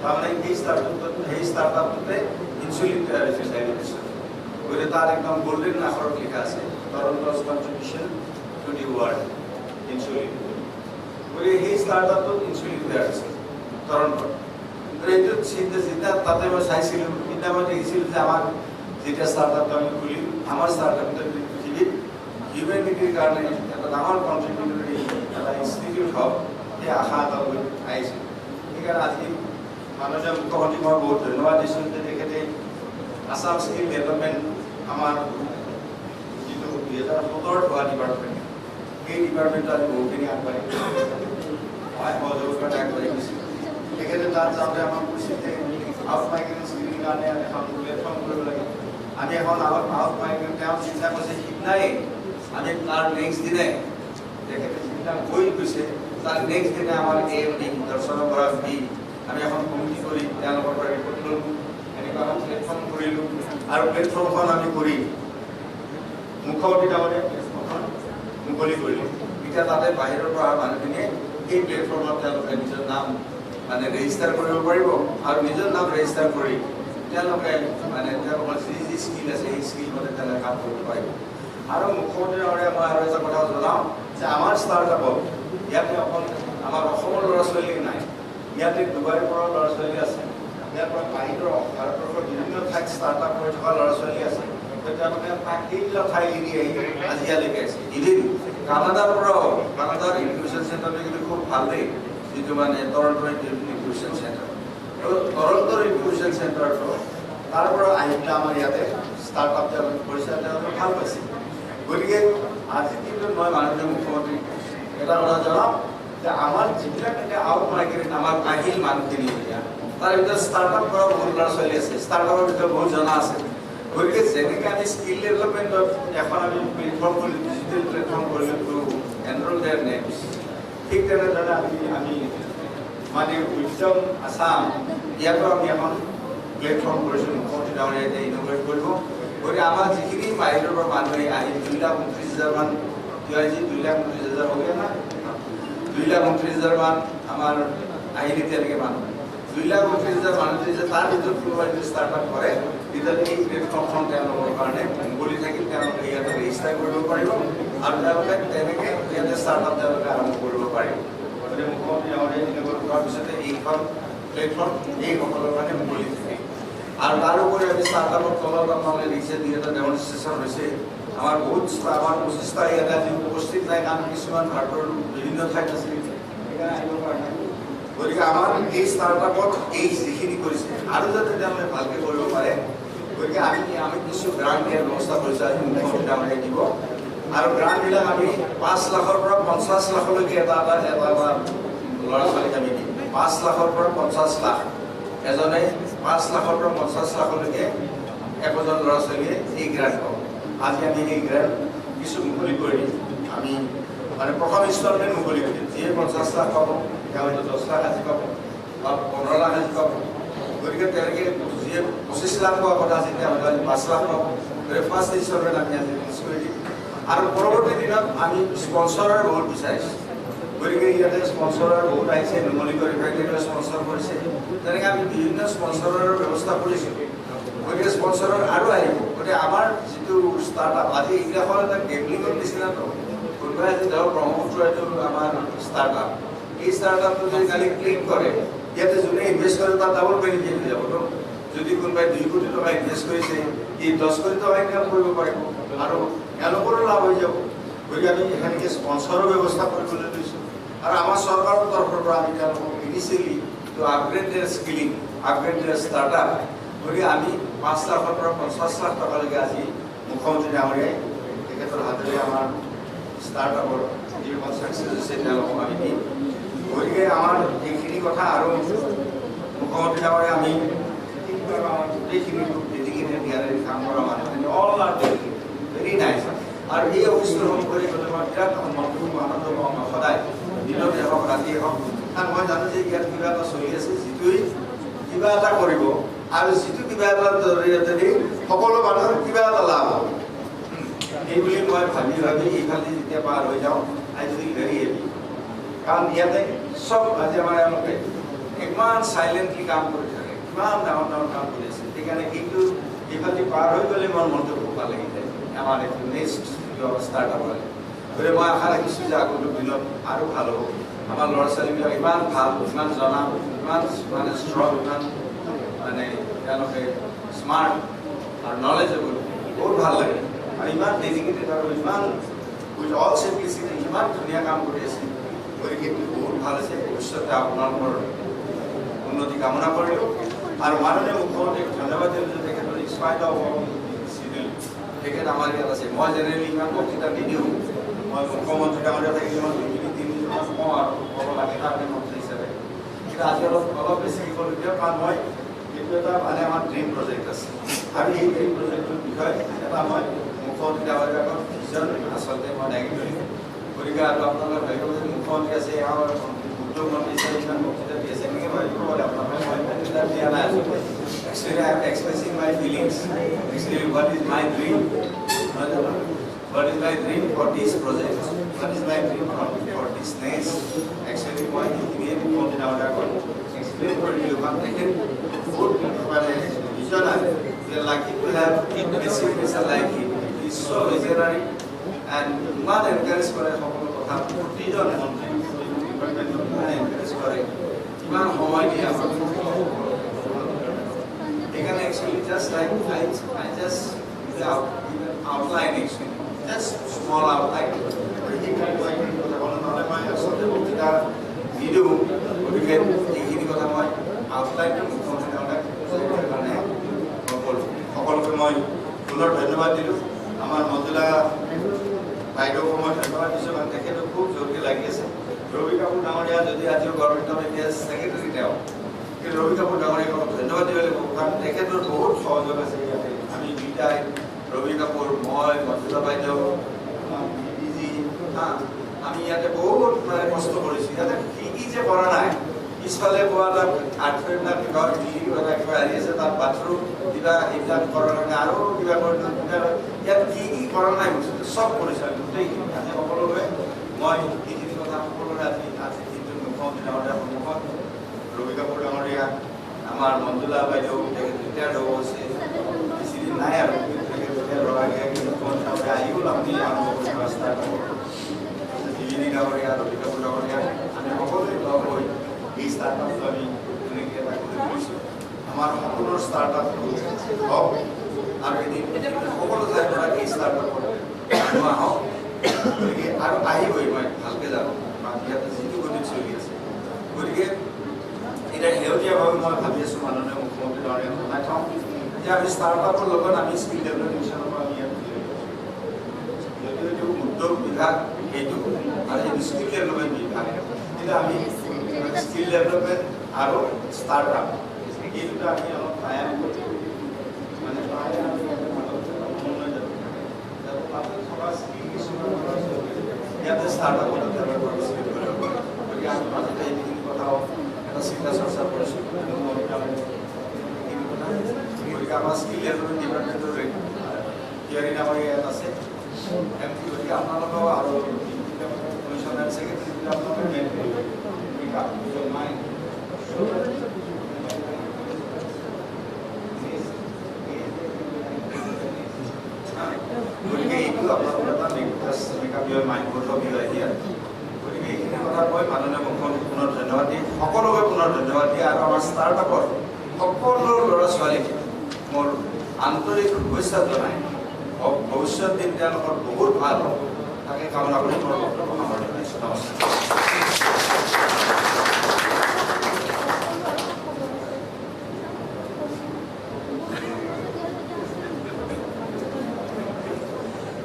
তাৰমানে সেই ষ্টাৰ্টআপটোতে ইনচুলিন তৈয়াৰ হৈছে ডায়েবেটিছত গতিকে তাত একদম গল্ডেন আখৰত লিখা আছে Toronto's contribution to the world insulin গতিকে সেই ষ্টাৰ্টআপটোত ইনচুলিন তৈয়াৰ হৈছে টৰণ্টোত এইটো যেতিয়া তাতে মই চাইছিলোঁ তেতিয়া মই দেখিছিলোঁ যে আমাৰ যেতিয়া ষ্টাৰ্টআপটো আমি খুলিম আমাৰ ষ্টাৰ্টআপটো পৃথিৱীত হিউমেনিটিৰ কাৰণে এটা ডাঙৰ কণ্ট্ৰিবিউটৰী এটা ইনষ্টিটিউট হওক সেই আশা এটা লৈ আহিছিল সেইকাৰণে আজি মাননীয় মুখ্যমন্ত্ৰীক মই বহুত ধন্যবাদ দিছোঁ যে তেখেতে আছাম স্কিল ডেভেলপমেণ্ট আমাৰ যিটো 2017 হোৱা ডিপাৰ্টমেণ্ট সেই ডিপাৰ্টমেণ্টটো আজি বহুখিনি আগবাঢ়ি মই সহযোগিতাত আগবাঢ়ি গৈছোঁ তেখেতে তাত যাওঁতে আমাক কৈছিল যে আউট মাইগ্ৰেণ্ট স্কিলৰ কাৰণে এখন প্লেটফৰ্ম কৰিব লাগে আমি এখন আউট মাইগ্ৰেণ্ট তেওঁ চিন্তা কৰিছে সিদিনাই আমি তাৰ নেক্সট দিনাই তেখেতে যিবিলাক কৈ গৈছে তাৰ নেক্সট দিনা আমাৰ AMD দৰ্শনৰ পৰা দি আমি এখন কমিটি কৰি তেওঁলোকৰ পৰা ৰিপৰ্ট ল'লোঁ এনেকুৱা এখন প্লেটফৰ্ম কৰিলোঁ আৰু প্লেটফৰ্মখন আমি কৰি মুখ্যমন্ত্ৰী ডাঙৰীয়া প্লেটফৰ্মখন মুকলি কৰিলোঁ এতিয়া তাতে বাহিৰৰ পৰা মানুহখিনিয়ে এই প্লেটফৰ্মত তেওঁলোকে নিজৰ নাম মানে ৰেজিষ্টাৰ কৰিব পাৰিব আৰু নিজৰ নাম ৰেজিষ্টাৰ কৰি তেওঁলোকে মানে তেওঁলোকৰ যি স্কিল আছে সেই স্কিল মতে তেওঁলোকে কাম কৰিব পাৰিব আৰু মুখ্যমন্ত্ৰী ডাঙৰীয়া মই আৰু এটা কথা জনাওঁ যে আমাৰ ষ্টাৰ্টআপত ইয়াতে অকল আমাৰ অসমৰ ল'ৰা ছোৱালী নাই ইয়াতে ডুবাইৰ পৰা ল'ৰা ছোৱালী আছে ইয়াৰ পৰা বাহিৰৰ ভাৰতবৰ্ষৰ বিভিন্ন ঠাইত ষ্টাৰ্টআপ কৰি থকা ল'ৰা ছোৱালী আছে তেওঁলোকে এইবিলাক ঠাই এৰি আহি আজি ইয়ালৈকে আছে ইভিন কানাডাৰ পৰাও কানাডাৰ ইনকিউবেশ্যন চেণ্টাৰটো কিন্তু খুব ভাল দেই যিটো মানে টৰণ্টো ইনকিউবেশ্যন চেণ্টাৰ আৰু টৰণ্টোৰ ইনকিউবেশ্যন চেণ্টাৰটো তাৰ পৰা আহি পেলাই আমাৰ ইয়াতে ষ্টাৰ্টআপ তেওঁলোকে কৰিছে তেওঁলোকে ভাল পাইছে গতিকে আজি কিন্তু মই মাননীয় মুখ্যমন্ত্ৰী এটা কথা জনাওঁ যে আমাৰ যিবিলাক এতিয়া আউট মাৰ্কেট আমাৰ আহিল মানুহখিনি এতিয়া তাৰ ভিতৰত ষ্টাৰ্টআপ কৰা বহুত ল'ৰা ছোৱালী আছে ষ্টাৰ্টআপৰ ভিতৰত বহুত জনা আছে গতিকে যেনেকৈ আমি স্কিল ডেভেলপমেণ্টত এখন আমি প্লেটফৰ্ম কৰিলোঁ ডিজিটেল প্লেটফৰ্ম কৰিলোঁ টু এনৰোল দেয়াৰ নেমছ ঠিক তেনেদৰে আমি মানে উইজডম আছাম ইয়াতো আমি এখন প্লেটফৰ্ম কৰিছোঁ মুখ্যমন্ত্ৰী ডাঙৰীয়া এতিয়া ইনগ্ৰেট কৰিব গতিকে আমাৰ যিখিনি বাহিৰৰ পৰা মানুহে আহি 2,29,000 মান 2,29,000 হ'বগৈ না 2,29,000 মান আমাৰ আহিল এতিয়ালৈকে মানুহ 2,29,000 মানুহ যে তাৰ ভিতৰত কোনোবাই যদি ষ্টাৰ্টআপ কৰে তেতিয়াহ'লে এই প্লেটফৰ্মখন তেওঁলোকৰ কাৰণে মুকলি থাকিল তেওঁলোকে ইয়াতে ৰেজিষ্টাৰ কৰিব পাৰিব আৰু তেওঁলোকে তেনেকৈ ইয়াতে ষ্টাৰ্টআপ তেওঁলোকে আৰম্ভ কৰিব পাৰিব গতিকে মুখ্যমন্ত্ৰী ডাঙৰীয়াই এনেকৈ কৰাৰ পিছতে এইখন প্লেটফৰ্ম এইসকলৰ কাৰণে মুকলি থাকে আৰু তাৰোপৰি আমি ষ্টাৰ্টআপৰ তলত আপোনালোকে দেখিছে দুই এটা ডেমনষ্ট্ৰেশ্যন হৈছে আমাৰ বহুত আমাৰ প্ৰচেষ্টা ইয়াতে আজি উপস্থিত নাই কাৰণ কিছুমান ভাৰতৰ বিভিন্ন ঠাইত আছে সেইকাৰণে আহিব পৰা নাই গতিকে আমাৰ এই ষ্টাৰ্টআপত এই যিখিনি কৰিছে আৰু যাতে তেওঁলোকে ভালকৈ কৰিব পাৰে গতিকে আমি কিছু গ্ৰাণ্ট দিয়াৰ ব্যৱস্থা কৰিছোঁ আজি মুখ্যমন্ত্ৰী ডাঙৰীয়াই দিব আৰু গ্ৰাণ্টবিলাক আমি 5 লাখৰ পৰা 50 লাখলৈকে এটা ল'ৰা ছোৱালীক আমি দিম 5 লাখৰ পৰা 50 লাখ এজনে 5 লাখৰ পৰা 50 লাখলৈকে একোজন ল'ৰা ছোৱালীয়ে এই গ্ৰাণ্ট পাব আজি আমি এই গ্ৰাণ্ট কিছু মুকলি কৰি দিম আমি মানে প্ৰথম ইনষ্টলমেণ্ট মুকলি কৰি দিম যিয়ে 50 লাখ পাব তেওঁ হয়তো 10 লাখ আজি পাব বা 15 লাখ আজি পাব গতিকে তেনেকৈ যিয়ে 25 লাখ পোৱা কথা আছে তেওঁ হয়তো 5 লাখ পাব গতিকে ফাৰ্ষ্ট ইনষ্টলমেণ্ট আমি আজি ৰিলিজ কৰি দিম আৰু পৰৱৰ্তী দিনত আমি স্পনচৰৰ বহুত বিচাৰিছোঁ গতিকে ইয়াতে স্পনচৰৰ বহুত আহিছে নুমলীগড় ৰিফাইনেৰীয়ে স্পনচৰ কৰিছে তেনেকৈ আমি বিভিন্ন স্পনচৰৰ ব্যৱস্থা কৰিছোঁ গতিকে স্পনচৰৰ আৰু আহিব গতিকে আমাৰ যিটো ষ্টাৰ্টআপ আজি এইবিলাকৰ এটা গেমলিঙৰ নিচিনাটো কোনোবাই আজি ধৰক ব্ৰহ্মপুত্ৰ এইটো আমাৰ ষ্টাৰ্টআপ এই ষ্টাৰ্টআপটো যদি কালি ক্লিক কৰে ইয়াতে যোনে ইনভেষ্ট কৰে তাত ডাবল বেনিফিট হৈ যাব যদি কোনোবাই 2 কোটি টকা ইনভেষ্ট কৰিছে ই 10 কোটি টকা ইনকাম কৰিব পাৰিব আৰু এওঁলোকৰো লাভ হৈ যাব গতিকে আমি সেনেকৈ স্পনচৰৰ ব্যৱস্থা কৰিবলৈ লৈছোঁ আৰু আমাৰ চৰকাৰৰ তৰফৰ পৰা আমি তেওঁলোকক initially to upgrade their skilling upgrade their startup গতিকে আমি 5 লাখৰ পৰা 50 লাখ টকালৈকে আজি মুখ্যমন্ত্ৰী ডাঙৰীয়াই তেখেতৰ হাতেৰে আমাৰ ষ্টাৰ্টআপৰ যিসকল ছাকচেছ হৈছে তেওঁলোকক আমি দিম গতিকে আমাৰ এইখিনি কথা আৰু মুখ্যমন্ত্ৰী ডাঙৰীয়া আমি গোটেইখিনি ডেডিকেটেড ইয়াৰে কাম কৰা মানুহখিনি অল আৰ ভেৰি নাইচ আৰু এই অফিচটোৰ সন্মুখলৈ গ'লে মই বিৰাট মনটো আনন্দ পাওঁ মই সদায় দিনতে হওক ৰাতিয়ে হওক কাৰণ মই জানো যে ইয়াত কিবা এটা চলি আছে যিটোৱে কিবা এটা কৰিব আৰু যিটো কিবা এটাৰ জৰিয়তে দি সকলো মানুহৰ কিবা এটা লাভ হ'ব এইবুলি মই ভাবি এইফালে যেতিয়া পাৰ হৈ যাওঁ আই ফিল ভেৰি হেপি কাৰণ ইয়াতে চব আজি আমাৰ এওঁলোকে ইমান চাইলেণ্টলি কাম কৰি থাকে কিমান ডাঙৰ ডাঙৰ কাম কৰি আছে সেইকাৰণে এইটো এইফালে পাৰ হৈ গ'লে মোৰ মনটো খুব ভাল লাগি যায় আমাৰ এইটো নেক্সট ষ্টাৰ্টআপ হয় গতিকে মই আশা ৰাখিছোঁ যে আগন্তুক দিনত আৰু ভাল হ'ব আমাৰ ল'ৰা ছোৱালীবিলাক ইমান ভাল ইমান জনা ইমান মানে ষ্ট্ৰং ইমান মানে তেওঁলোকে স্মাৰ্ট আৰু নলেজেবল বহুত ভাল লাগে আৰু ইমান ডেডিকেটেড আৰু ইমান উইথ অল চিম্পলিচিটি ইমান ধুনীয়া কাম কৰি আছে গতিকে বহুত ভাল আছে ভৱিষ্যতে আপোনালোকৰ উন্নতি কামনা কৰিলোঁ আৰু মাননীয় মুখ্যমন্ত্ৰীক ধন্যবাদ দিলোঁ যে তেখেতৰ ইনস্পায়াৰ্ড অফ চিভিল তেখেত আমাৰ ইয়াত আছে মই জেনেৰেলি ইমান বক্তৃতা নিদিওঁ মই মুখ্যমন্ত্ৰী ডাঙৰীয়া থাকিলে মই 2-3 কওঁ আৰু ক'ব লাগে কাৰণে মন্ত্ৰী হিচাপে কিন্তু আজি অলপ বেছি কৰিবলগীয়া কাৰণ মই এইটো এটা মানে আমাৰ ড্ৰিম প্ৰজেক্ট আছে আৰু এই ড্ৰিম প্ৰজেক্টটোৰ বিষয়ে এটা মই মুখ্যমন্ত্ৰী ডাঙৰীয়াৰ ভিজন আচলতে মই দাঙি ধৰিম গতিকে আৰু আপোনালোকে ভাবিব যে মুখ্যমন্ত্ৰী আছে আমাৰ উদ্যোগ মন্ত্ৰী আছে ইমান বক্তৃতা দি আছে এনেকৈ ভাবিব পাৰে আপোনালোকে মই বক্তৃতা দিয়া নাই আচলতে actually I am expressing my feelings actually what is my dream what is my dream for this project what is my dream for this nest actually মই এইখিনিয়ে মুখ্যমন্ত্ৰী ডাঙৰীয়া আগত explain কৰি দিলোঁ কাৰণ তেখেত বহুত মানে visionary we are lucky to have basic person like him he is so visionary and Iman encourage কৰে সকলো কথা প্ৰতিজন মন্ত্ৰী এনকাৰেজ কৰে ইমান সময় দিয়ে আমাক এখানে actually just like I just outline actually just small outline video গতিকে এইখিনি কথা মই আউটলাইনটো মুখ্যমন্ত্ৰী ডাঙৰীয়াক কাৰণে সকলোকে মই পুনৰ ধন্যবাদ দিলোঁ আমাৰ মজুলা বাইদেউক মই ধন্যবাদ দিছোঁ কাৰণ তেখেতে খুব জোৰকৈ লাগি আছে ৰবি কাপুৰ ডাঙৰীয়া যদি আজিও গভৰ্ণমেণ্ট অফ ইণ্ডিয়া ছেক্ৰেটাৰী তেওঁ কিন্তু ৰবি কাপুৰ ডাঙৰীয়াক ধন্যবাদ দিব লাগিব কাৰণ তেখেতৰ বহুত সহযোগ আছে ইয়াতে আমি দুইটাই ৰবি কাপুৰ মই মজুলা বাইদেউ ডিজি আমি ইয়াতে বহুত মানে কষ্ট কৰিছোঁ ইয়াতে কি যে কৰা নাই পিছফালে পোৱা আঠবিলাক ঘৰ কিবা আহি আছে তাত বাথৰুম কিবা এইবিলাক কৰাৰ কাৰণে আৰু কিবা কৰিলোঁ ইয়াত কি কৰা নাই চব কৰিছোঁ আমি গোটেইখিনি আজি সকলোৱে মই এইখিনি কথা সকলোৰে আজি কিন্তু মুখ্যমন্ত্ৰী ডাঙৰীয়াৰ সন্মুখত ৰবি কাপুৰ ডাঙৰীয়া আমাৰ মঞ্জুলা বাইদেউ তেখেত ৰিটায়াৰ্ড হ'ব হৈছে বেছিদিন নাই আৰু তেখেত ৰিটায়াৰ্ড হোৱাকৈ মুখ্যমন্ত্ৰী ডাঙৰীয়া আহি গ'ল আপুনি আৰম্ভ কৰি ৰাস্তা দিল্লী ডাঙৰীয়া ৰবি কাপুৰ ডাঙৰীয়া আমি সকলোৱে লগ হৈ এই ষ্টাৰ্টআপটো আমি তেনেকৈ এটা কৰিছোঁ আমাৰ সকলোৰ ষ্টাৰ্টআপটো হওক আৰু এদিন সকলো ঠাইৰ পৰা এই ষ্টাৰ্টআপত মানুহ আহক গতিকে আৰু আহিবই মই ভালকৈ জানো বা ইয়াতে যিটো গতিত চলি আছে গতিকে এতিয়া শেহতীয়াভাৱে মই ভাবি আছোঁ মাননীয় মুখ্যমন্ত্ৰী ডাঙৰীয়াক জনাই থওঁ যে আমি ষ্টাৰ্টআপৰ লগত আমি স্কিল ডেভেলপমেণ্ট মিছনৰ পৰা আমি ইয়াত যদিও এইটো উদ্যোগ বিভাগ সেইটো আৰু এইটো স্কিল ডেভেলপমেণ্ট বিভাগ কিন্তু আমি স্কিল ডেভেলপমেণ্ট আৰু ষ্টাৰ্টআপ এই দুটা আমি অলপ পায়াম কৰি মানে ইয়াতে ষ্টাৰ্টআপত ডেভেলপ কৰিব গতিকে আমি মাজতে এইখিনি কথাও এটা চিন্তা চৰ্চা কৰিছোঁ গতিকে আমাৰ স্কিল ডেভেলপমেণ্ট ডিপাৰ্টমেণ্টৰ থিয়ৰী নামৰ ইয়াত আছে গতিকে আপোনালোকৰ আৰু কমিশ্যনাৰ ছেক্ৰেটাৰী আপোনালোকে মেইন গতিকে এইটো আপোনালোকৰ এটা make up your mind board of you idea গতিকে এইখিনি কথা কৈ মাননীয় মুখ্যমন্ত্ৰীক পুনৰ ধন্যবাদ দি সকলোকে পুনৰ ধন্যবাদ দিয়ে আৰু আমাৰ ষ্টাৰ্টআপৰ সকলো ল'ৰা ছোৱালীক মোৰ আন্তৰিক শুভেচ্ছা জনাই ভৱিষ্যত দিন তেওঁলোকৰ বহুত ভাল হ'ব তাকে কামনা কৰি মোৰ বক্তব্য সামৰণি মাৰিছোঁ নমস্কাৰ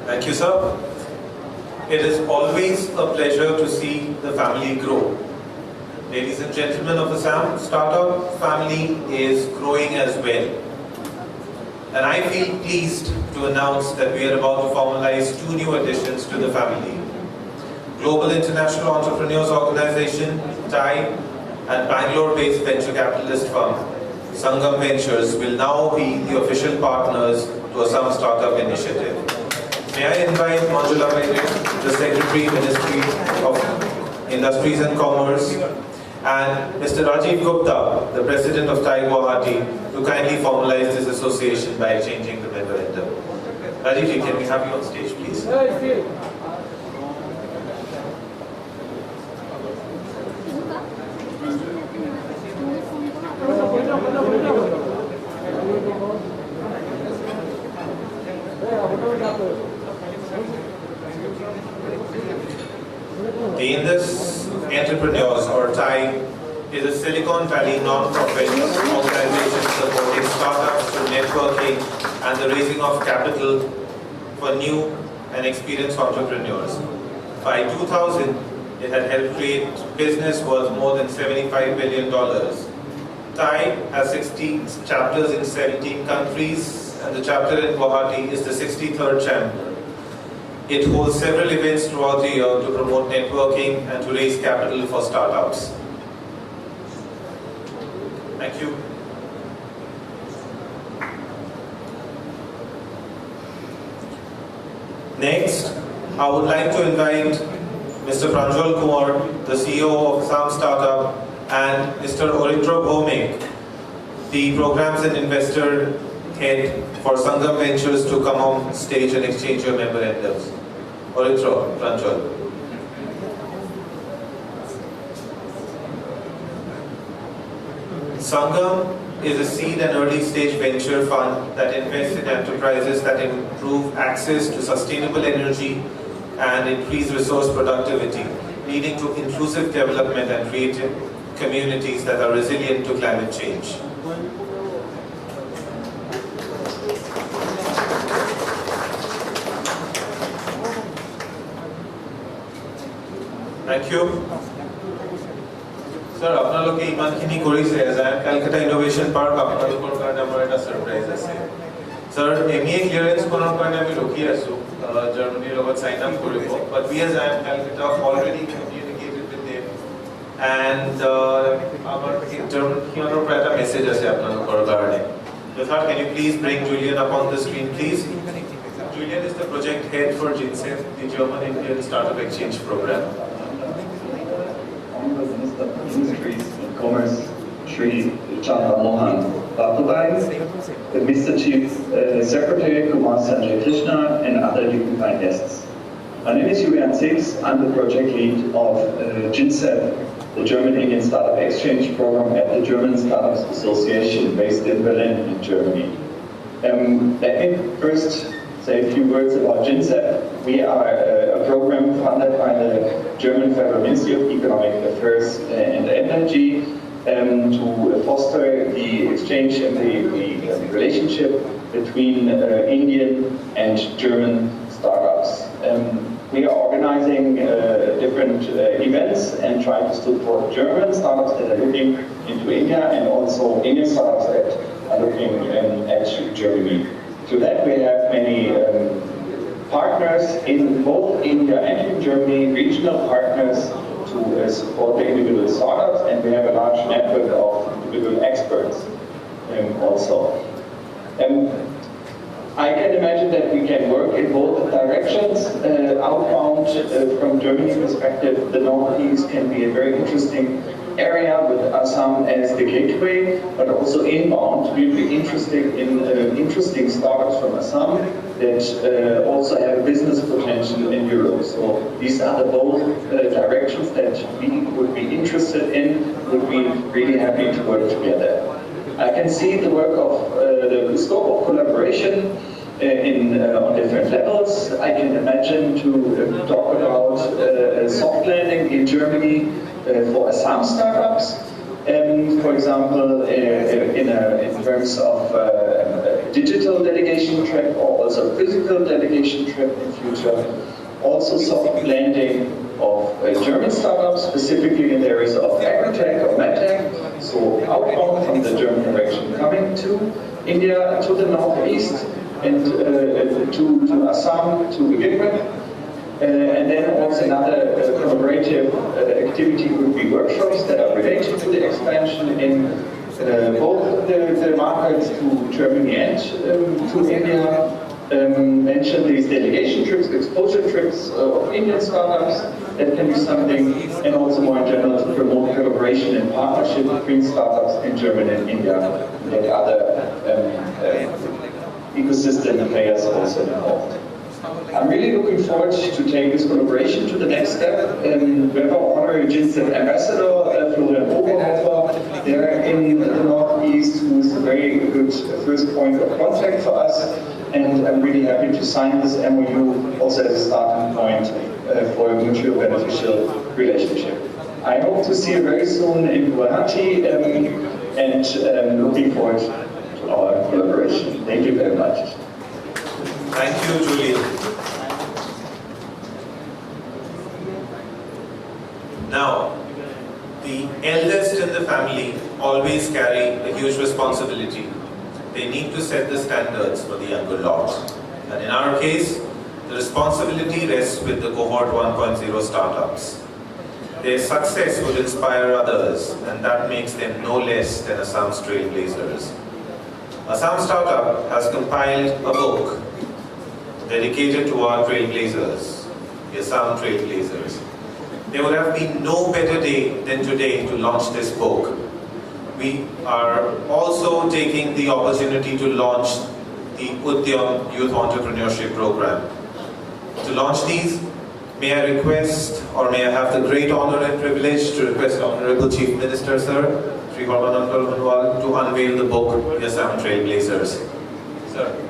Thank you, sir. It is always a pleasure to see the family grow. Ladies and gentlemen of the startup family is growing as well. And I feel pleased to announce that we are about to formalize 2 new additions to the family. Global International Entrepreneurs Organization, TIE, and Bangalore-based venture capitalist firm, Sangam Ventures, will now be the official partners to Assam Startup Initiative. May I invite Manjula Vaidya, the Secretary, Ministry of Industries and Commerce, and Mr. Rajiv Gupta, the President of TIE Guwahati, to kindly formalize this association by changing the memorandum. Rajiv, can we have you on stage, please? The Indus Entrepreneurs, or TIE, is a Silicon Valley non-profit organization supporting startups through networking and the raising of capital for new and experienced entrepreneurs. By 2000, it had helped create business worth more than $75 billion. TIE has 16 chapters in 17 countries, and the chapter in Guwahati is the 63rd chapter. It holds several events throughout the year to promote networking and to raise capital for startups. Thank you. Next, I would like to invite Mr. Pranjwal Kumar, the CEO of Assam Startup, and Mr. Oritra Bhomik, the Programs and Investor Head for Sangam Ventures, to come on stage and exchange your memorandums. Oritra, Pranjwal. Sangam is a seed and early stage venture fund that invests in enterprises that improve access to sustainable energy and increase resource productivity, leading to inclusive development and creative communities that are resilient to climate change. Thank you. Sir, আপোনালোকে ইমানখিনি কৰিছে এজাইম Kolkata innovation park আপোনালোকৰ কাৰণে আমাৰ এটা surprise আছে। Sir, MEA clearance কোনৰ কাৰণে আমি ৰখি আছো, জাৰ্মানীৰ লগত সাইন আপ কৰিব, but we as IIM Calcutta already communicated with them and our সিহঁতৰ পৰা এটা মেছেজ আছে আপোনালোকৰ কাৰণে। Yatharth, can you please bring Julian up on the screen, please? Julian is the project head for GINSEP, the German Indian Startup Exchange Program. Industries and Commerce, Shri Chandra Mohan Bapubai, Mr. Chief Secretary Kumar Sanjay Krishna, and other dignified guests. My name is Julian Six. I'm the project lead of GINSEP, the German Indian Startup Exchange Program at the German Startups Association based in Berlin, in Germany. Let me first say a few words about GINSEP. We are a program funded by the German Federal Ministry of Economic Affairs and Energy to foster the exchange and the relationship between Indian and German startups. We are organizing different events and trying to support German startups that are looking into India and also Indian startups that are looking at Germany. To that we have many partners in both India and in Germany, regional partners to support the individual startups, and we have a large network of individual experts also. I can imagine that we can work in both directions. Outbound from Germany perspective, the Northeast can be a very interesting area with Assam as the gateway, but also inbound, we'll be interested in interesting startups from Assam that also have business potential in Europe. So these are the both directions that we would be interested in, would be really happy to work together. I can see the work of the scope of collaboration on different levels. I can imagine to talk about soft landing in Germany for Assam startups, for example, in terms of digital delegation trip or also physical delegation trip in future. Also soft landing of German startups, specifically in the areas of agritech or medtech, so outbound from the German direction coming to India, to the Northeast, and to Assam to begin with. And then also another collaborative activity would be workshops that are related to the expansion in both the markets to Germany and to India. Mention these delegation trips, exposure trips of Indian startups. That can be something, and also more in general to promote collaboration and partnership between startups in Germany and India, and other ecosystem players also involved. I'm really looking forward to take this collaboration to the next step. We have our honorary GINSEP ambassador, Florian Oberhofer, there in the Northeast, who is a very good first point of contact for us. And I'm really happy to sign this MOU also as a starting point for a mutually beneficial relationship. I hope to see you very soon in Guwahati and looking forward to our collaboration. Thank you very much. Thank you, Julian. Now, the eldest in the family always carry a huge responsibility. They need to set the standards for the younger lot. And in our case, the responsibility rests with the Cohort 1.0 startups. Their success will inspire others, and that makes them no less than Assam's trailblazers. Assam Startup has compiled a book dedicated to our trailblazers, the Assam Trailblazers. There would have been no better day than today to launch this book. We are also taking the opportunity to launch the Udyam Youth Entrepreneurship Program. To launch these, may I request, or may I have the great honor and privilege to request Honorable Chief Minister, Sir, Sri Sarbananda Sonowal, to unveil the book, The Assam Trailblazers. Sir.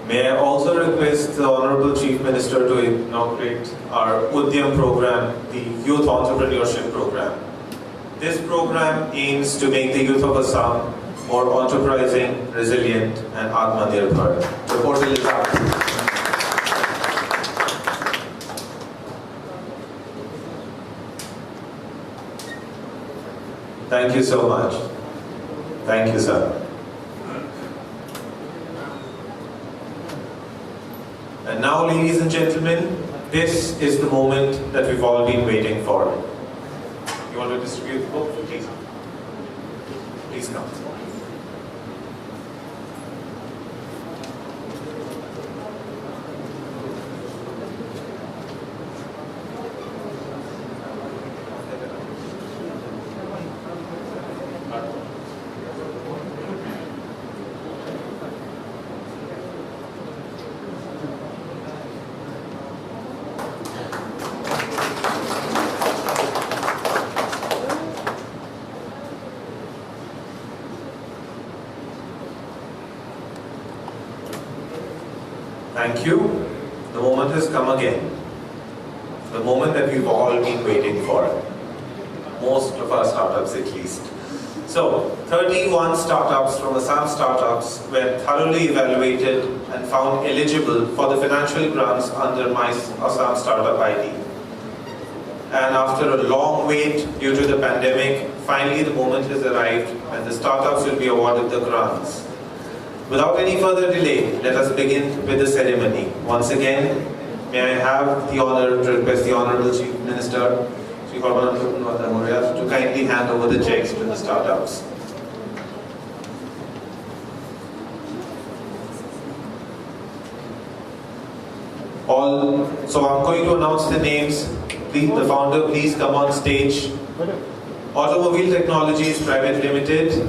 May I also request the Honorable Chief Minister to inaugurate our Udyam program, the Youth Entrepreneurship Program. This program aims to make the youth of Assam more enterprising, resilient, and Atmanirbhar. The portal is up. Thank you so much. Thank you, sir. And now, ladies and gentlemen, this is the moment that we've all been waiting for. You want to distribute the book, please? Please come. Thank you. The moment has come again. The moment that we've all been waiting for. Most of our startups at least. So, 31 startups from Assam Startups were thoroughly evaluated and found eligible for the financial grants under my Assam Startup ID. And after a long wait due to the pandemic, finally the moment has arrived when the startups will be awarded the grants. Without any further delay, let us begin with the ceremony. Once again, may I have the honor to request the Honorable Chief Minister, Sri Sarbananda Sonowal, to kindly hand over the checks to the startups. So I'm going to announce the names. Please, the founder, please come on stage. Automobile Technologies Private Limited.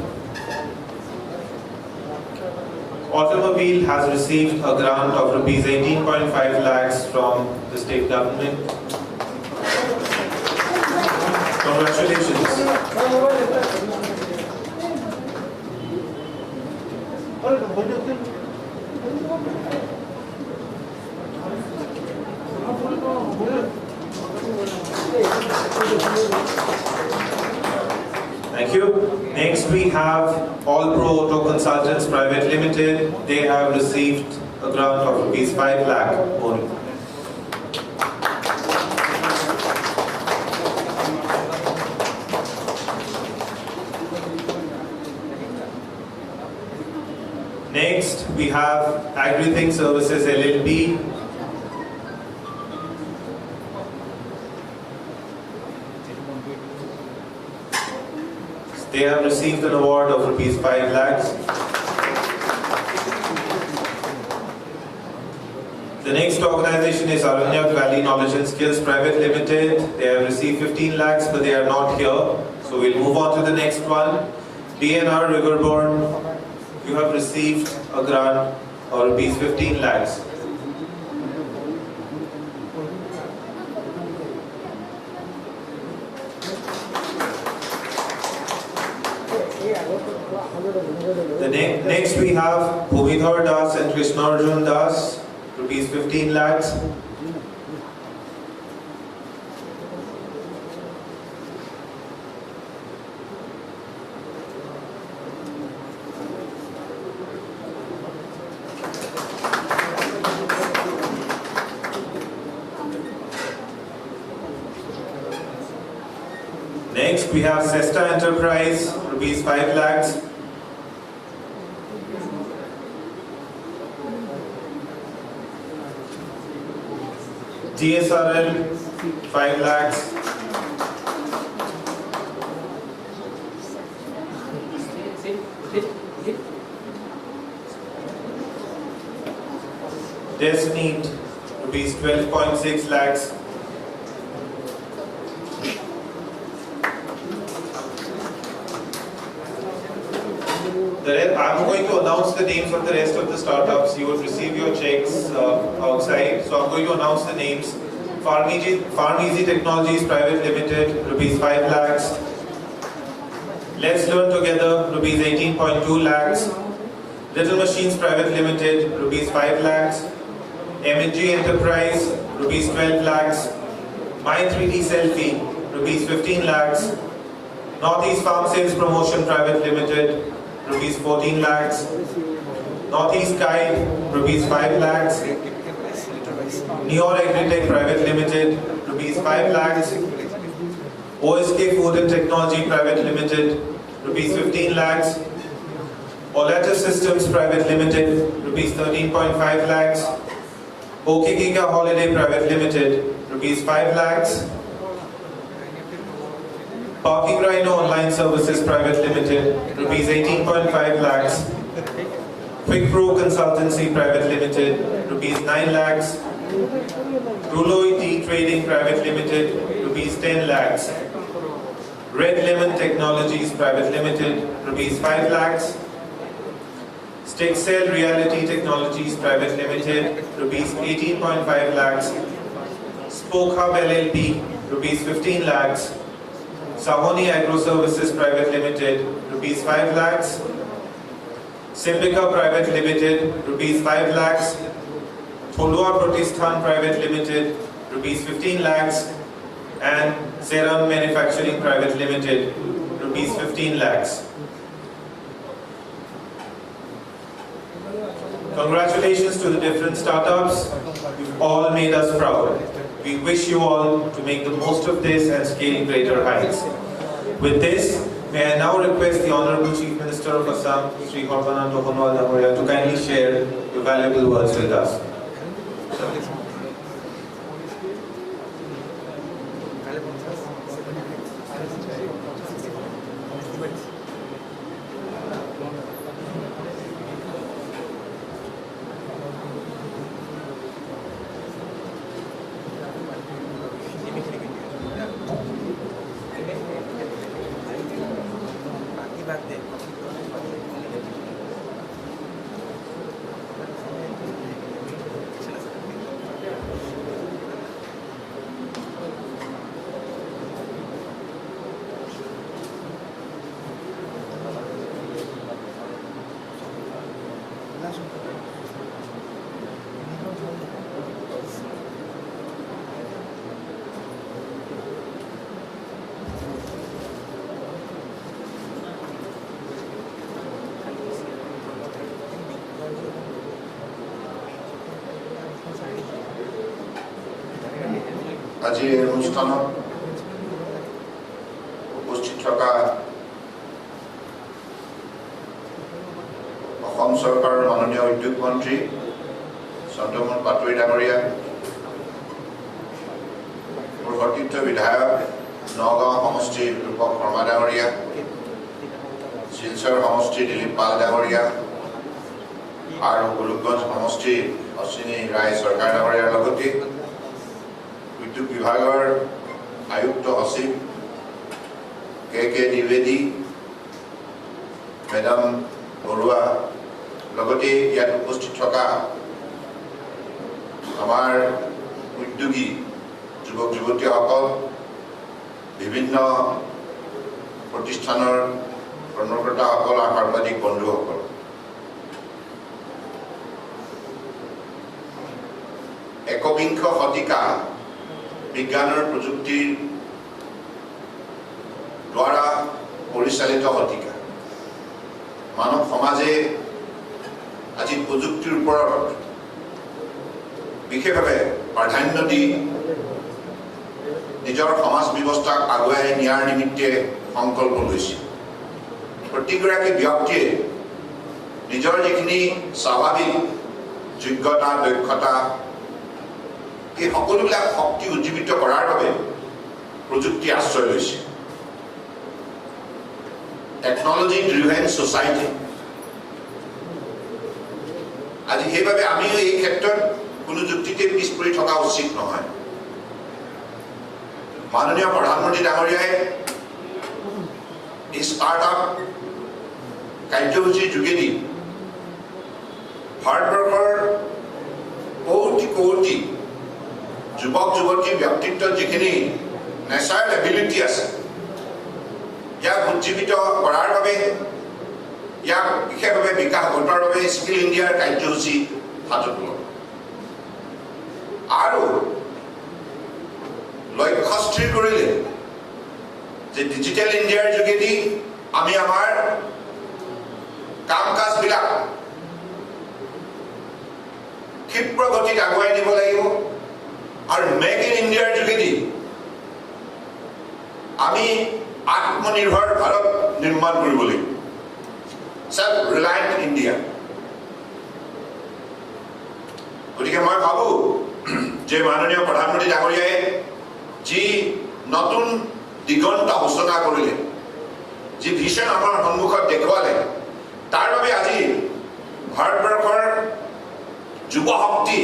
Automobile has received a grant of rupees 18.5 lakhs from the state government. Congratulations. Thank you. Next we have All Pro Auto Consultants Private Limited. They have received a grant of rupees 5 lakh only. Next we have Agri-Think Services LLP. They have received an award of rupees 5 lakhs. The next organization is Aranyak Valley Knowledge and Skills Private Limited. They have received 15 lakhs, but they are not here. So we'll move on to the next one. DNR Riverborn, you have received a grant of rupees 15 lakhs. Next we have Bhumidhar Das and Krishnarjun Das, rupees 15 lakhs. Next we have Sesta Enterprise, rupees 5 lakhs. GSRL, 5 lakhs. Destiny, rupees 12.6 lakhs. I'm going to announce the names of the rest of the startups. You would receive your checks outside. So I'm going to announce the names. Farm Easy Technologies Private Limited, rupees 5 lakhs. Let's Learn Together, rupees 18.2 lakhs. Little Machines Private Limited, rupees 5 lakhs. M&G Enterprise, rupees 12 lakhs. My 3D Selfie, rupees 15 lakhs. Northeast Farm Sales Promotion Private Limited, rupees 14 lakhs. Northeast Guide, rupees 5 lakhs. Neor Agritech Private Limited, rupees 5 lakhs. OSK Food and Technology Private Limited, rupees 15 lakhs. Olata Systems Private Limited, rupees 13.5 lakhs. Okigika Holiday Private Limited, rupees 5 lakhs. Parking Rhino Online Services Private Limited, rupees 18.5 lakhs. Quick Pro Consultancy Private Limited, rupees 9 lakhs. Ruloi Tea Trading Private Limited, rupees 10 lakhs. Red Lemon Technologies Private Limited, rupees 5 lakhs. Stickcell Reality Technologies Private Limited, rupees 18.5 lakhs. Spoke Hub LLP, rupees 15 lakhs. Sahoni Agro Services Private Limited, rupees 5 lakhs. Symbika Private Limited, rupees 5 lakhs. Phulua Protistan Private Limited, rupees 15 lakhs. And Seram Manufacturing Private Limited, rupees 15 lakhs. Congratulations to the different startups. You've all made us proud. We wish you all to make the most of this and scale greater heights. With this, may I now request the Honorable Chief Minister of Assam, Sri Sarbananda Sonowal Damoria, to kindly share your valuable words with us. আজিৰ এই অনুষ্ঠানত উপস্থিত থকা অসম চৰকাৰৰ মাননীয় উদ্যোগ মন্ত্ৰী চন্দ্ৰমোহন পাটোৱাৰী ডাঙৰীয়া, মোৰ সতীৰ্থ বিধায়ক নগাঁও সমষ্টিৰ ৰূপক শৰ্মা ডাঙৰীয়া, শিলচৰ সমষ্টিৰ দিলীপ পাল ডাঙৰীয়া আৰু গোলকগঞ্জ সমষ্টিৰ অশ্বিনী ৰায় চৰকাৰ ডাঙৰীয়াৰ লগতে উদ্যোগ বিভাগৰ আয়ুক্ত সচিব কে দ্বিবেদী, মেডাম বৰুৱা, লগতে ইয়াত উপস্থিত থকা আমাৰ উদ্যোগী যুৱক যুৱতীসকল, বিভিন্ন প্ৰতিষ্ঠানৰ কৰ্মকৰ্তাসকল আৰু সাংবাদিক বন্ধুসকল, একবিংশ শতিকা বিজ্ঞানৰ প্ৰযুক্তিৰ দ্বাৰা পৰিচালিত শতিকা। মানৱ সমাজে আজি প্ৰযুক্তিৰ ওপৰত বিশেষভাৱে প্ৰাধান্য দি নিজৰ সমাজ ব্যৱস্থাক আগুৱাই নিয়াৰ নিমিত্তে সংকল্প লৈছে। প্ৰতিগৰাকী ব্যক্তিয়ে নিজৰ যিখিনি স্বাভাৱিক যোগ্যতা, দক্ষতা, এই সকলোবিলাক শক্তি উজ্জীৱিত কৰাৰ বাবে প্ৰযুক্তি আশ্ৰয় লৈছে। Technology driven society. আজি সেইবাবে আমিও এই ক্ষেত্ৰত কোনো যুক্তিতে পিছ পৰি থকা উচিত নহয়। মাননীয় প্ৰধানমন্ত্ৰী ডাঙৰীয়াই এই ষ্টাৰ্টআপ কাৰ্যসূচীৰ যোগেদি ভাৰতবৰ্ষৰ কোটি যুৱক যুৱতীৰ ব্যক্তিত্বত যিখিনি নেচাৰেল এবিলিটি আছে, ইয়াক উজ্জীৱিত কৰাৰ বাবে, ইয়াক বিশেষভাৱে বিকাশ ঘটোৱাৰ বাবে স্কিল ইণ্ডিয়াৰ কাৰ্যসূচী হাতত ল'ব আৰু লক্ষ্য স্থিৰ কৰিলে যে ডিজিটেল ইণ্ডিয়াৰ যোগেদি আমি আমাৰ কাম কাজবিলাক ক্ষীপ্ৰ গতিত আগুৱাই নিব লাগিব আৰু মেক ইন ইণ্ডিয়াৰ যোগেদি আমি আত্মনিৰ্ভৰ ভাৰত নিৰ্মাণ কৰিব লাগিব, সেল্ফ ৰিলায়েণ্ট ইণ্ডিয়া। গতিকে মই ভাবোঁ যে মাননীয় প্ৰধানমন্ত্ৰী ডাঙৰীয়াই যি নতুন দিগন্ত সূচনা কৰিলে, যি ভিছন আমাৰ সন্মুখত দেখুৱালে, তাৰ বাবে আজি ভাৰতবৰ্ষৰ যুৱ শক্তি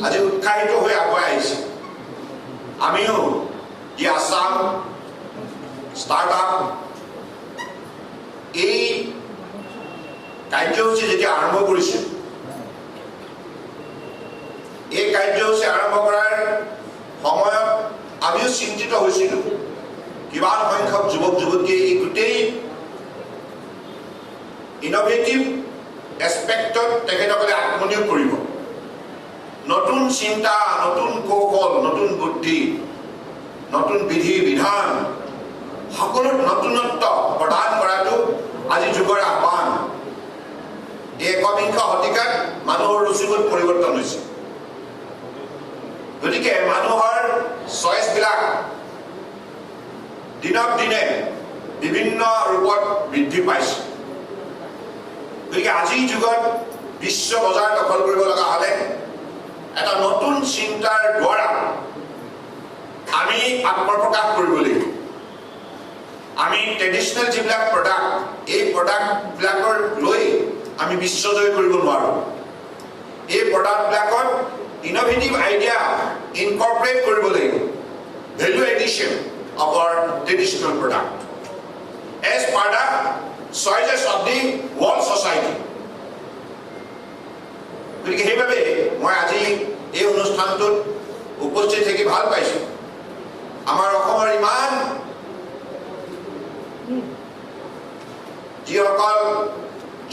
আজি উৎসাহিত হৈ আগুৱাই আহিছে। আমিও দি আছাম ষ্টাৰ্টআপ এই কাৰ্যসূচী যেতিয়া আৰম্ভ কৰিছে, এই কাৰ্যসূচী আৰম্ভ কৰাৰ সময়ত আমিও চিন্তিত হৈছিলোঁ কিমান সংখ্যক যুৱক যুৱতীয়ে এই গোটেই ইন'ভেটিভ এছপেক্টত তেখেতসকলে আত্মনিয়োগ কৰিব। নতুন চিন্তা, নতুন কৌশল, নতুন বুদ্ধি, নতুন বিধি বিধান, সকলো নতুনত্ব প্ৰদান কৰাটো আজি যুগৰ আহ্বান। এই একবিংশ শতিকাত মানুহৰ ৰুচিবোধ পৰিৱৰ্তন হৈছে। গতিকে মানুহৰ চইচবিলাক দিনক দিনে বিভিন্ন ৰূপত বৃদ্ধি পাইছে। গতিকে আজিৰ যুগত বিশ্ব বজাৰ দখল কৰিব লগা হ'লে এটা নতুন চিন্তাৰ দ্বাৰা আমি আত্মপ্ৰকাশ কৰিব লাগিব। আমি ট্ৰেডিশ্যনেল যিবিলাক প্ৰডাক্ট, এই প্ৰডাক্টবিলাকৰ লৈ আমি বিশ্বজয় কৰিব নোৱাৰোঁ। এই প্ৰডাক্টবিলাকত ইন'ভেটিভ আইডিয়া ইনকৰ্পৰেট কৰিব লাগিব, ভেলু edition of our traditional product as part of choices of the world society. গতিকে সেইবাবে মই আজি এই অনুষ্ঠানটোত উপস্থিত থাকি ভাল পাইছোঁ। আমাৰ অসমৰ ইমান যিসকল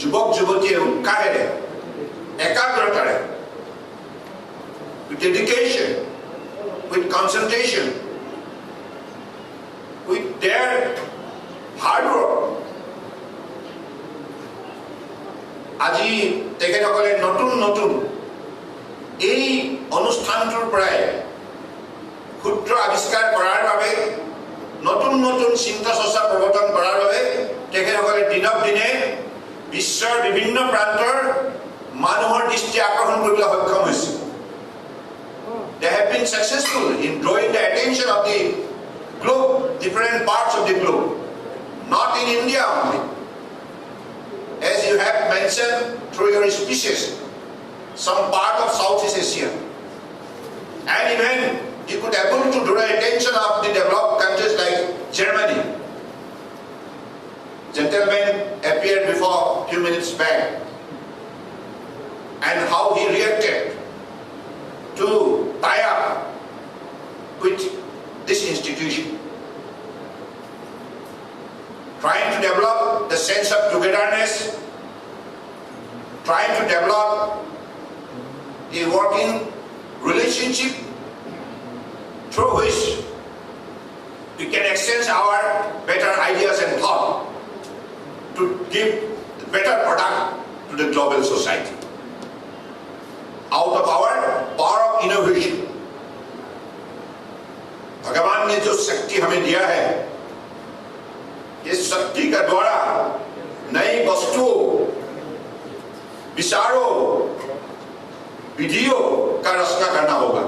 যুৱক যুৱতীয়ে উৎসাহেৰে, একাগ্ৰতাৰে, with dedication, with concentration, with their hard work, আজি তেখেতসকলে নতুন নতুন এই অনুষ্ঠানটোৰ পৰাই সূত্ৰ আৱিষ্কাৰ কৰাৰ বাবে, নতুন নতুন চিন্তা চৰ্চা প্ৰৱৰ্তন কৰাৰ বাবে তেখেতসকলে দিনক দিনে বিশ্বৰ বিভিন্ন প্ৰান্তৰ মানুহৰ দৃষ্টি আকৰ্ষণ কৰিবলৈ সক্ষম হৈছে। They have been successful in drawing the attention of the globe, different parts of the globe, not in India only. As you have mentioned through your speeches, some part of Southeast Asia, and even you could able to draw the attention of the developed countries like Germany. Gentleman appeared before a few minutes back, and how he reacted to tie up with this institution, trying to develop working relationship through which we can exchange our better ideas and thought to give better product to the global society. Out of our power of innovation, भगवान ने जो शक्ति हमें दिया है, इस शक्ति का द्वारा नई वस्तुओं, विचारों, विधियों का रचना करना होगा.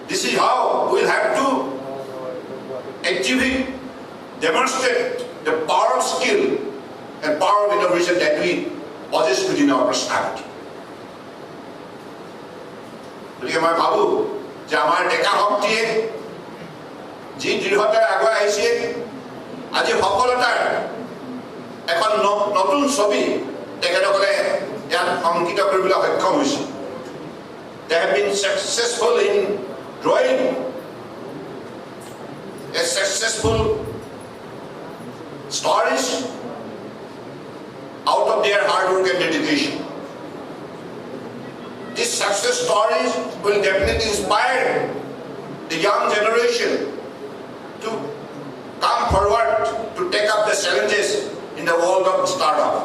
This is how we'll have to exhibit, demonstrate the power of skill and power of innovation that we possess within our personality. গতিকে মই ভাবো যে আমাৰ ডেকা শক্তিয়ে যি দৃঢ়তাৰে আগুৱাই আহিছে, আজি সফলতাৰ এখন নতুন ছবি তেখেতসকলে ইয়াত অংকিত কৰিবলৈ সক্ষম হৈছে. They have been successful in drawing a successful stories out of their hard work and dedication. These success stories will definitely inspire the young generation to come forward to take up the challenges in the world of startup.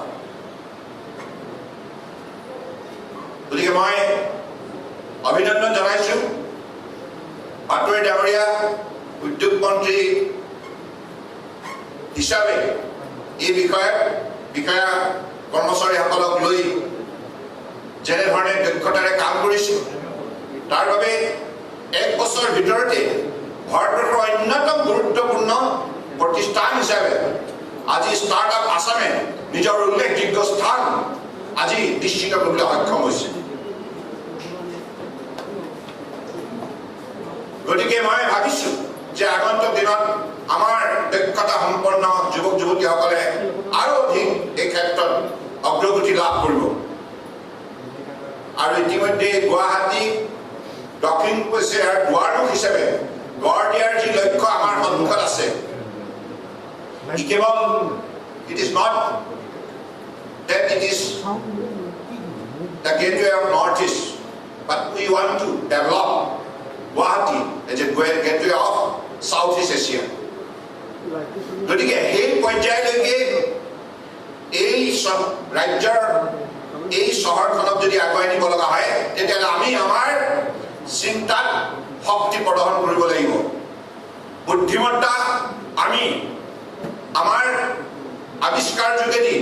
গতিকে মই অভিনন্দন জনাইছো পাটোৱাৰী ডাঙৰীয়া উদ্যোগ মন্ত্ৰী হিচাপে এই বিষয়া কৰ্মচাৰীসকলক লৈ যেনেধৰণে দক্ষতাৰে কাম কৰিছে, তাৰ বাবে এক বছৰৰ ভিতৰতে ভাৰতবৰ্ষৰ অন্যতম গুৰুত্বপূৰ্ণ প্ৰতিষ্ঠান হিচাপে আজি ষ্টাৰ্টআপ আসামে নিজৰ উল্লেখযোগ্য স্থান আজি নিশ্চিত কৰিবলৈ সক্ষম হৈছে. গতিকে মই ভাবিছো যে আগন্তুক দিনত আমাৰ দক্ষতা সম্পন্ন যুৱক যুৱতীসকলে আৰু অধিক এই ক্ষেত্ৰত অগ্ৰগতি লাভ কৰিব. আৰু ইতিমধ্যে গুৱাহাটী দক্ষিণ এছিয়াৰ দুৱাৰমুখ হিচাপে গঢ় দিয়াৰ যি লক্ষ্য আমাৰ সন্মুখত আছে, কেৱল it is not that it is the gateway of Northeast, but we want to develop Guwahati as a gateway of Southeast Asia. গতিকে সেই পৰ্যায়লৈকে এই ৰাজ্যৰ এই চহৰখনক যদি আগুৱাই নিব লগা হয়, তেতিয়াহ'লে আমি আমাৰ চিন্তাত শক্তি প্ৰদৰ্শন কৰিব লাগিব. বুদ্ধিমত্তা আমি আমাৰ আৱিষ্কাৰ যোগেদি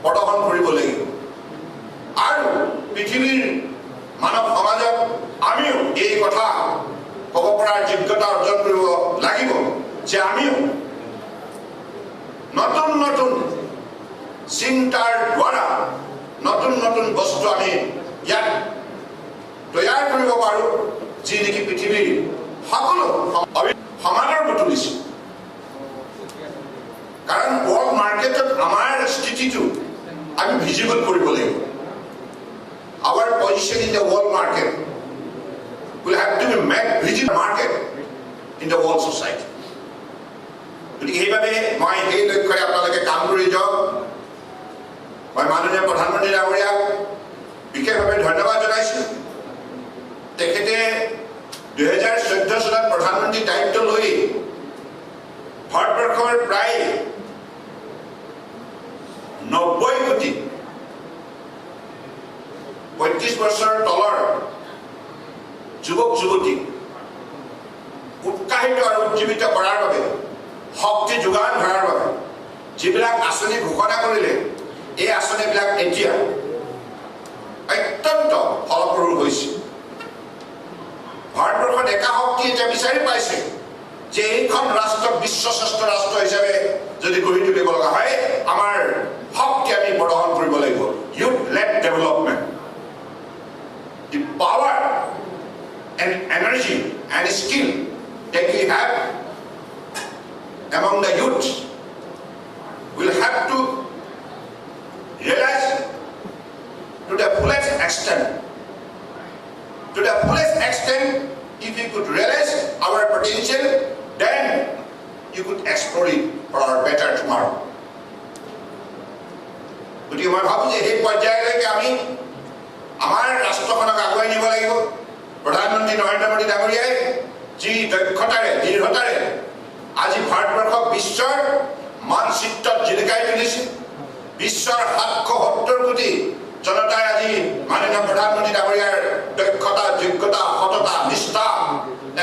প্ৰদৰ্শন কৰিব লাগিব. আৰু পৃথিৱীৰ মানৱ সমাজক আমিও এই কথা ক'ব পৰাৰ যোগ্যতা অৰ্জন কৰিব লাগিব যে আমিও নতুন নতুন চিন্তাৰ দ্বাৰা নতুন নতুন বস্তু আমি ইয়াত তৈয়াৰ কৰিব পাৰোঁ, যি নেকি পৃথিৱীৰ সকলো সমাদৰ বুটলিছে. কাৰণ ৱৰ্ল্ড মাৰ্কেটত আমাৰ স্থিতিটো আমি ভিজিবল কৰিব লাগিব. Our position in the world market will have to be made visible market in the world society. গতিকে সেইবাবে মই এই লক্ষ্যৰে আপোনালোকে কাম কৰি যাওক. মই মাননীয় প্ৰধানমন্ত্ৰী ডাঙৰীয়াক বিশেষভাৱে ধন্যবাদ জনাইছোঁ. তেখেতে 2014 চনত প্ৰধানমন্ত্ৰী দায়িত্ব লৈ ভাৰতবৰ্ষৰ প্ৰায় 90 কোটি 35 বছৰ তলৰ যুৱক যুৱতীক উৎসাহিত আৰু উজ্জীৱিত কৰাৰ বাবে, শক্তি যোগান ধৰাৰ বাবে যিবিলাক আঁচনি ঘোষণা কৰিলে, এই আঁচনিবিলাক এতিয়া অত্যন্ত ফলপ্ৰসূ হৈছে. ভাৰতবৰ্ষৰ ডেকা শক্তি এতিয়া বিচাৰি পাইছে যে এইখন ৰাষ্ট্ৰক বিশ্বশ্ৰেষ্ঠ ৰাষ্ট্ৰ হিচাপে যদি গঢ়ি তুলিব লগা হয়, আমাৰ শক্তি আমি প্ৰদৰ্শন কৰিব লাগিব. Youth led development, the power and energy and skill that we have among the youth will have to realize to the fullest extent. To the fullest extent, if you could realize our potential, then you could explore it for our better tomorrow. গতিকে মই ভাবোঁ যে সেই পৰ্যায়লৈকে আমি দিব লাগিব প্ৰধানমন্ত্ৰী নৰেন্দ্ৰ মোদী ডাঙৰীয়াই যি দক্ষতাৰে দৃঢ়তাৰে আজি ভাৰতবৰ্ষক বিশ্বৰ মানচিত্ৰত জিলিকাই তুলিছে বিশ্বৰ 770 কোটি জনতাই আজি মাননীয় প্ৰধানমন্ত্ৰী ডাঙৰীয়াৰ দক্ষতা যোগ্যতা সততা নিষ্ঠা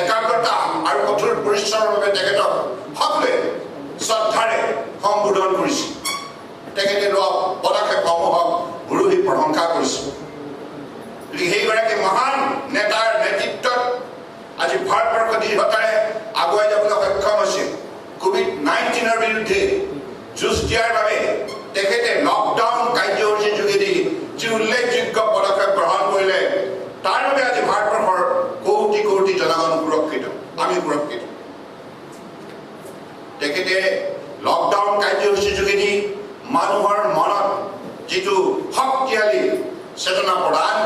একাগ্ৰতা আৰু কঠোৰ পৰিশ্ৰমৰ বাবে তেখেতক সকলোৱে শ্ৰদ্ধাৰে সম্বোধন কৰিছে তেখেতে লোৱা পদক্ষেপসমূহক গুৰুহি প্ৰশংসা কৰিছে সেইগৰাকী মহান নেতাৰ নেতৃত্বত আজি ভাৰতবৰ্ষ দৃঢ়তাৰে আগুৱাই যাবলৈ সক্ষম হৈছে কোভিড-19ৰ বিৰুদ্ধে যুঁজ দিয়াৰ বাবে তেখেতে লকডাউন কাৰ্যসূচীৰ যোগেদি যি উল্লেখযোগ্য পদক্ষেপ গ্ৰহণ কৰিলে তাৰ বাবে আজি ভাৰতবৰ্ষৰ কোটি কোটি জনগণ সুৰক্ষিত আমি সুৰক্ষিত তেখেতে লকডাউন কাৰ্যসূচীৰ যোগেদি মানুহৰ মনত যিটো শক্তিশালী চেতনা প্ৰদান কৰি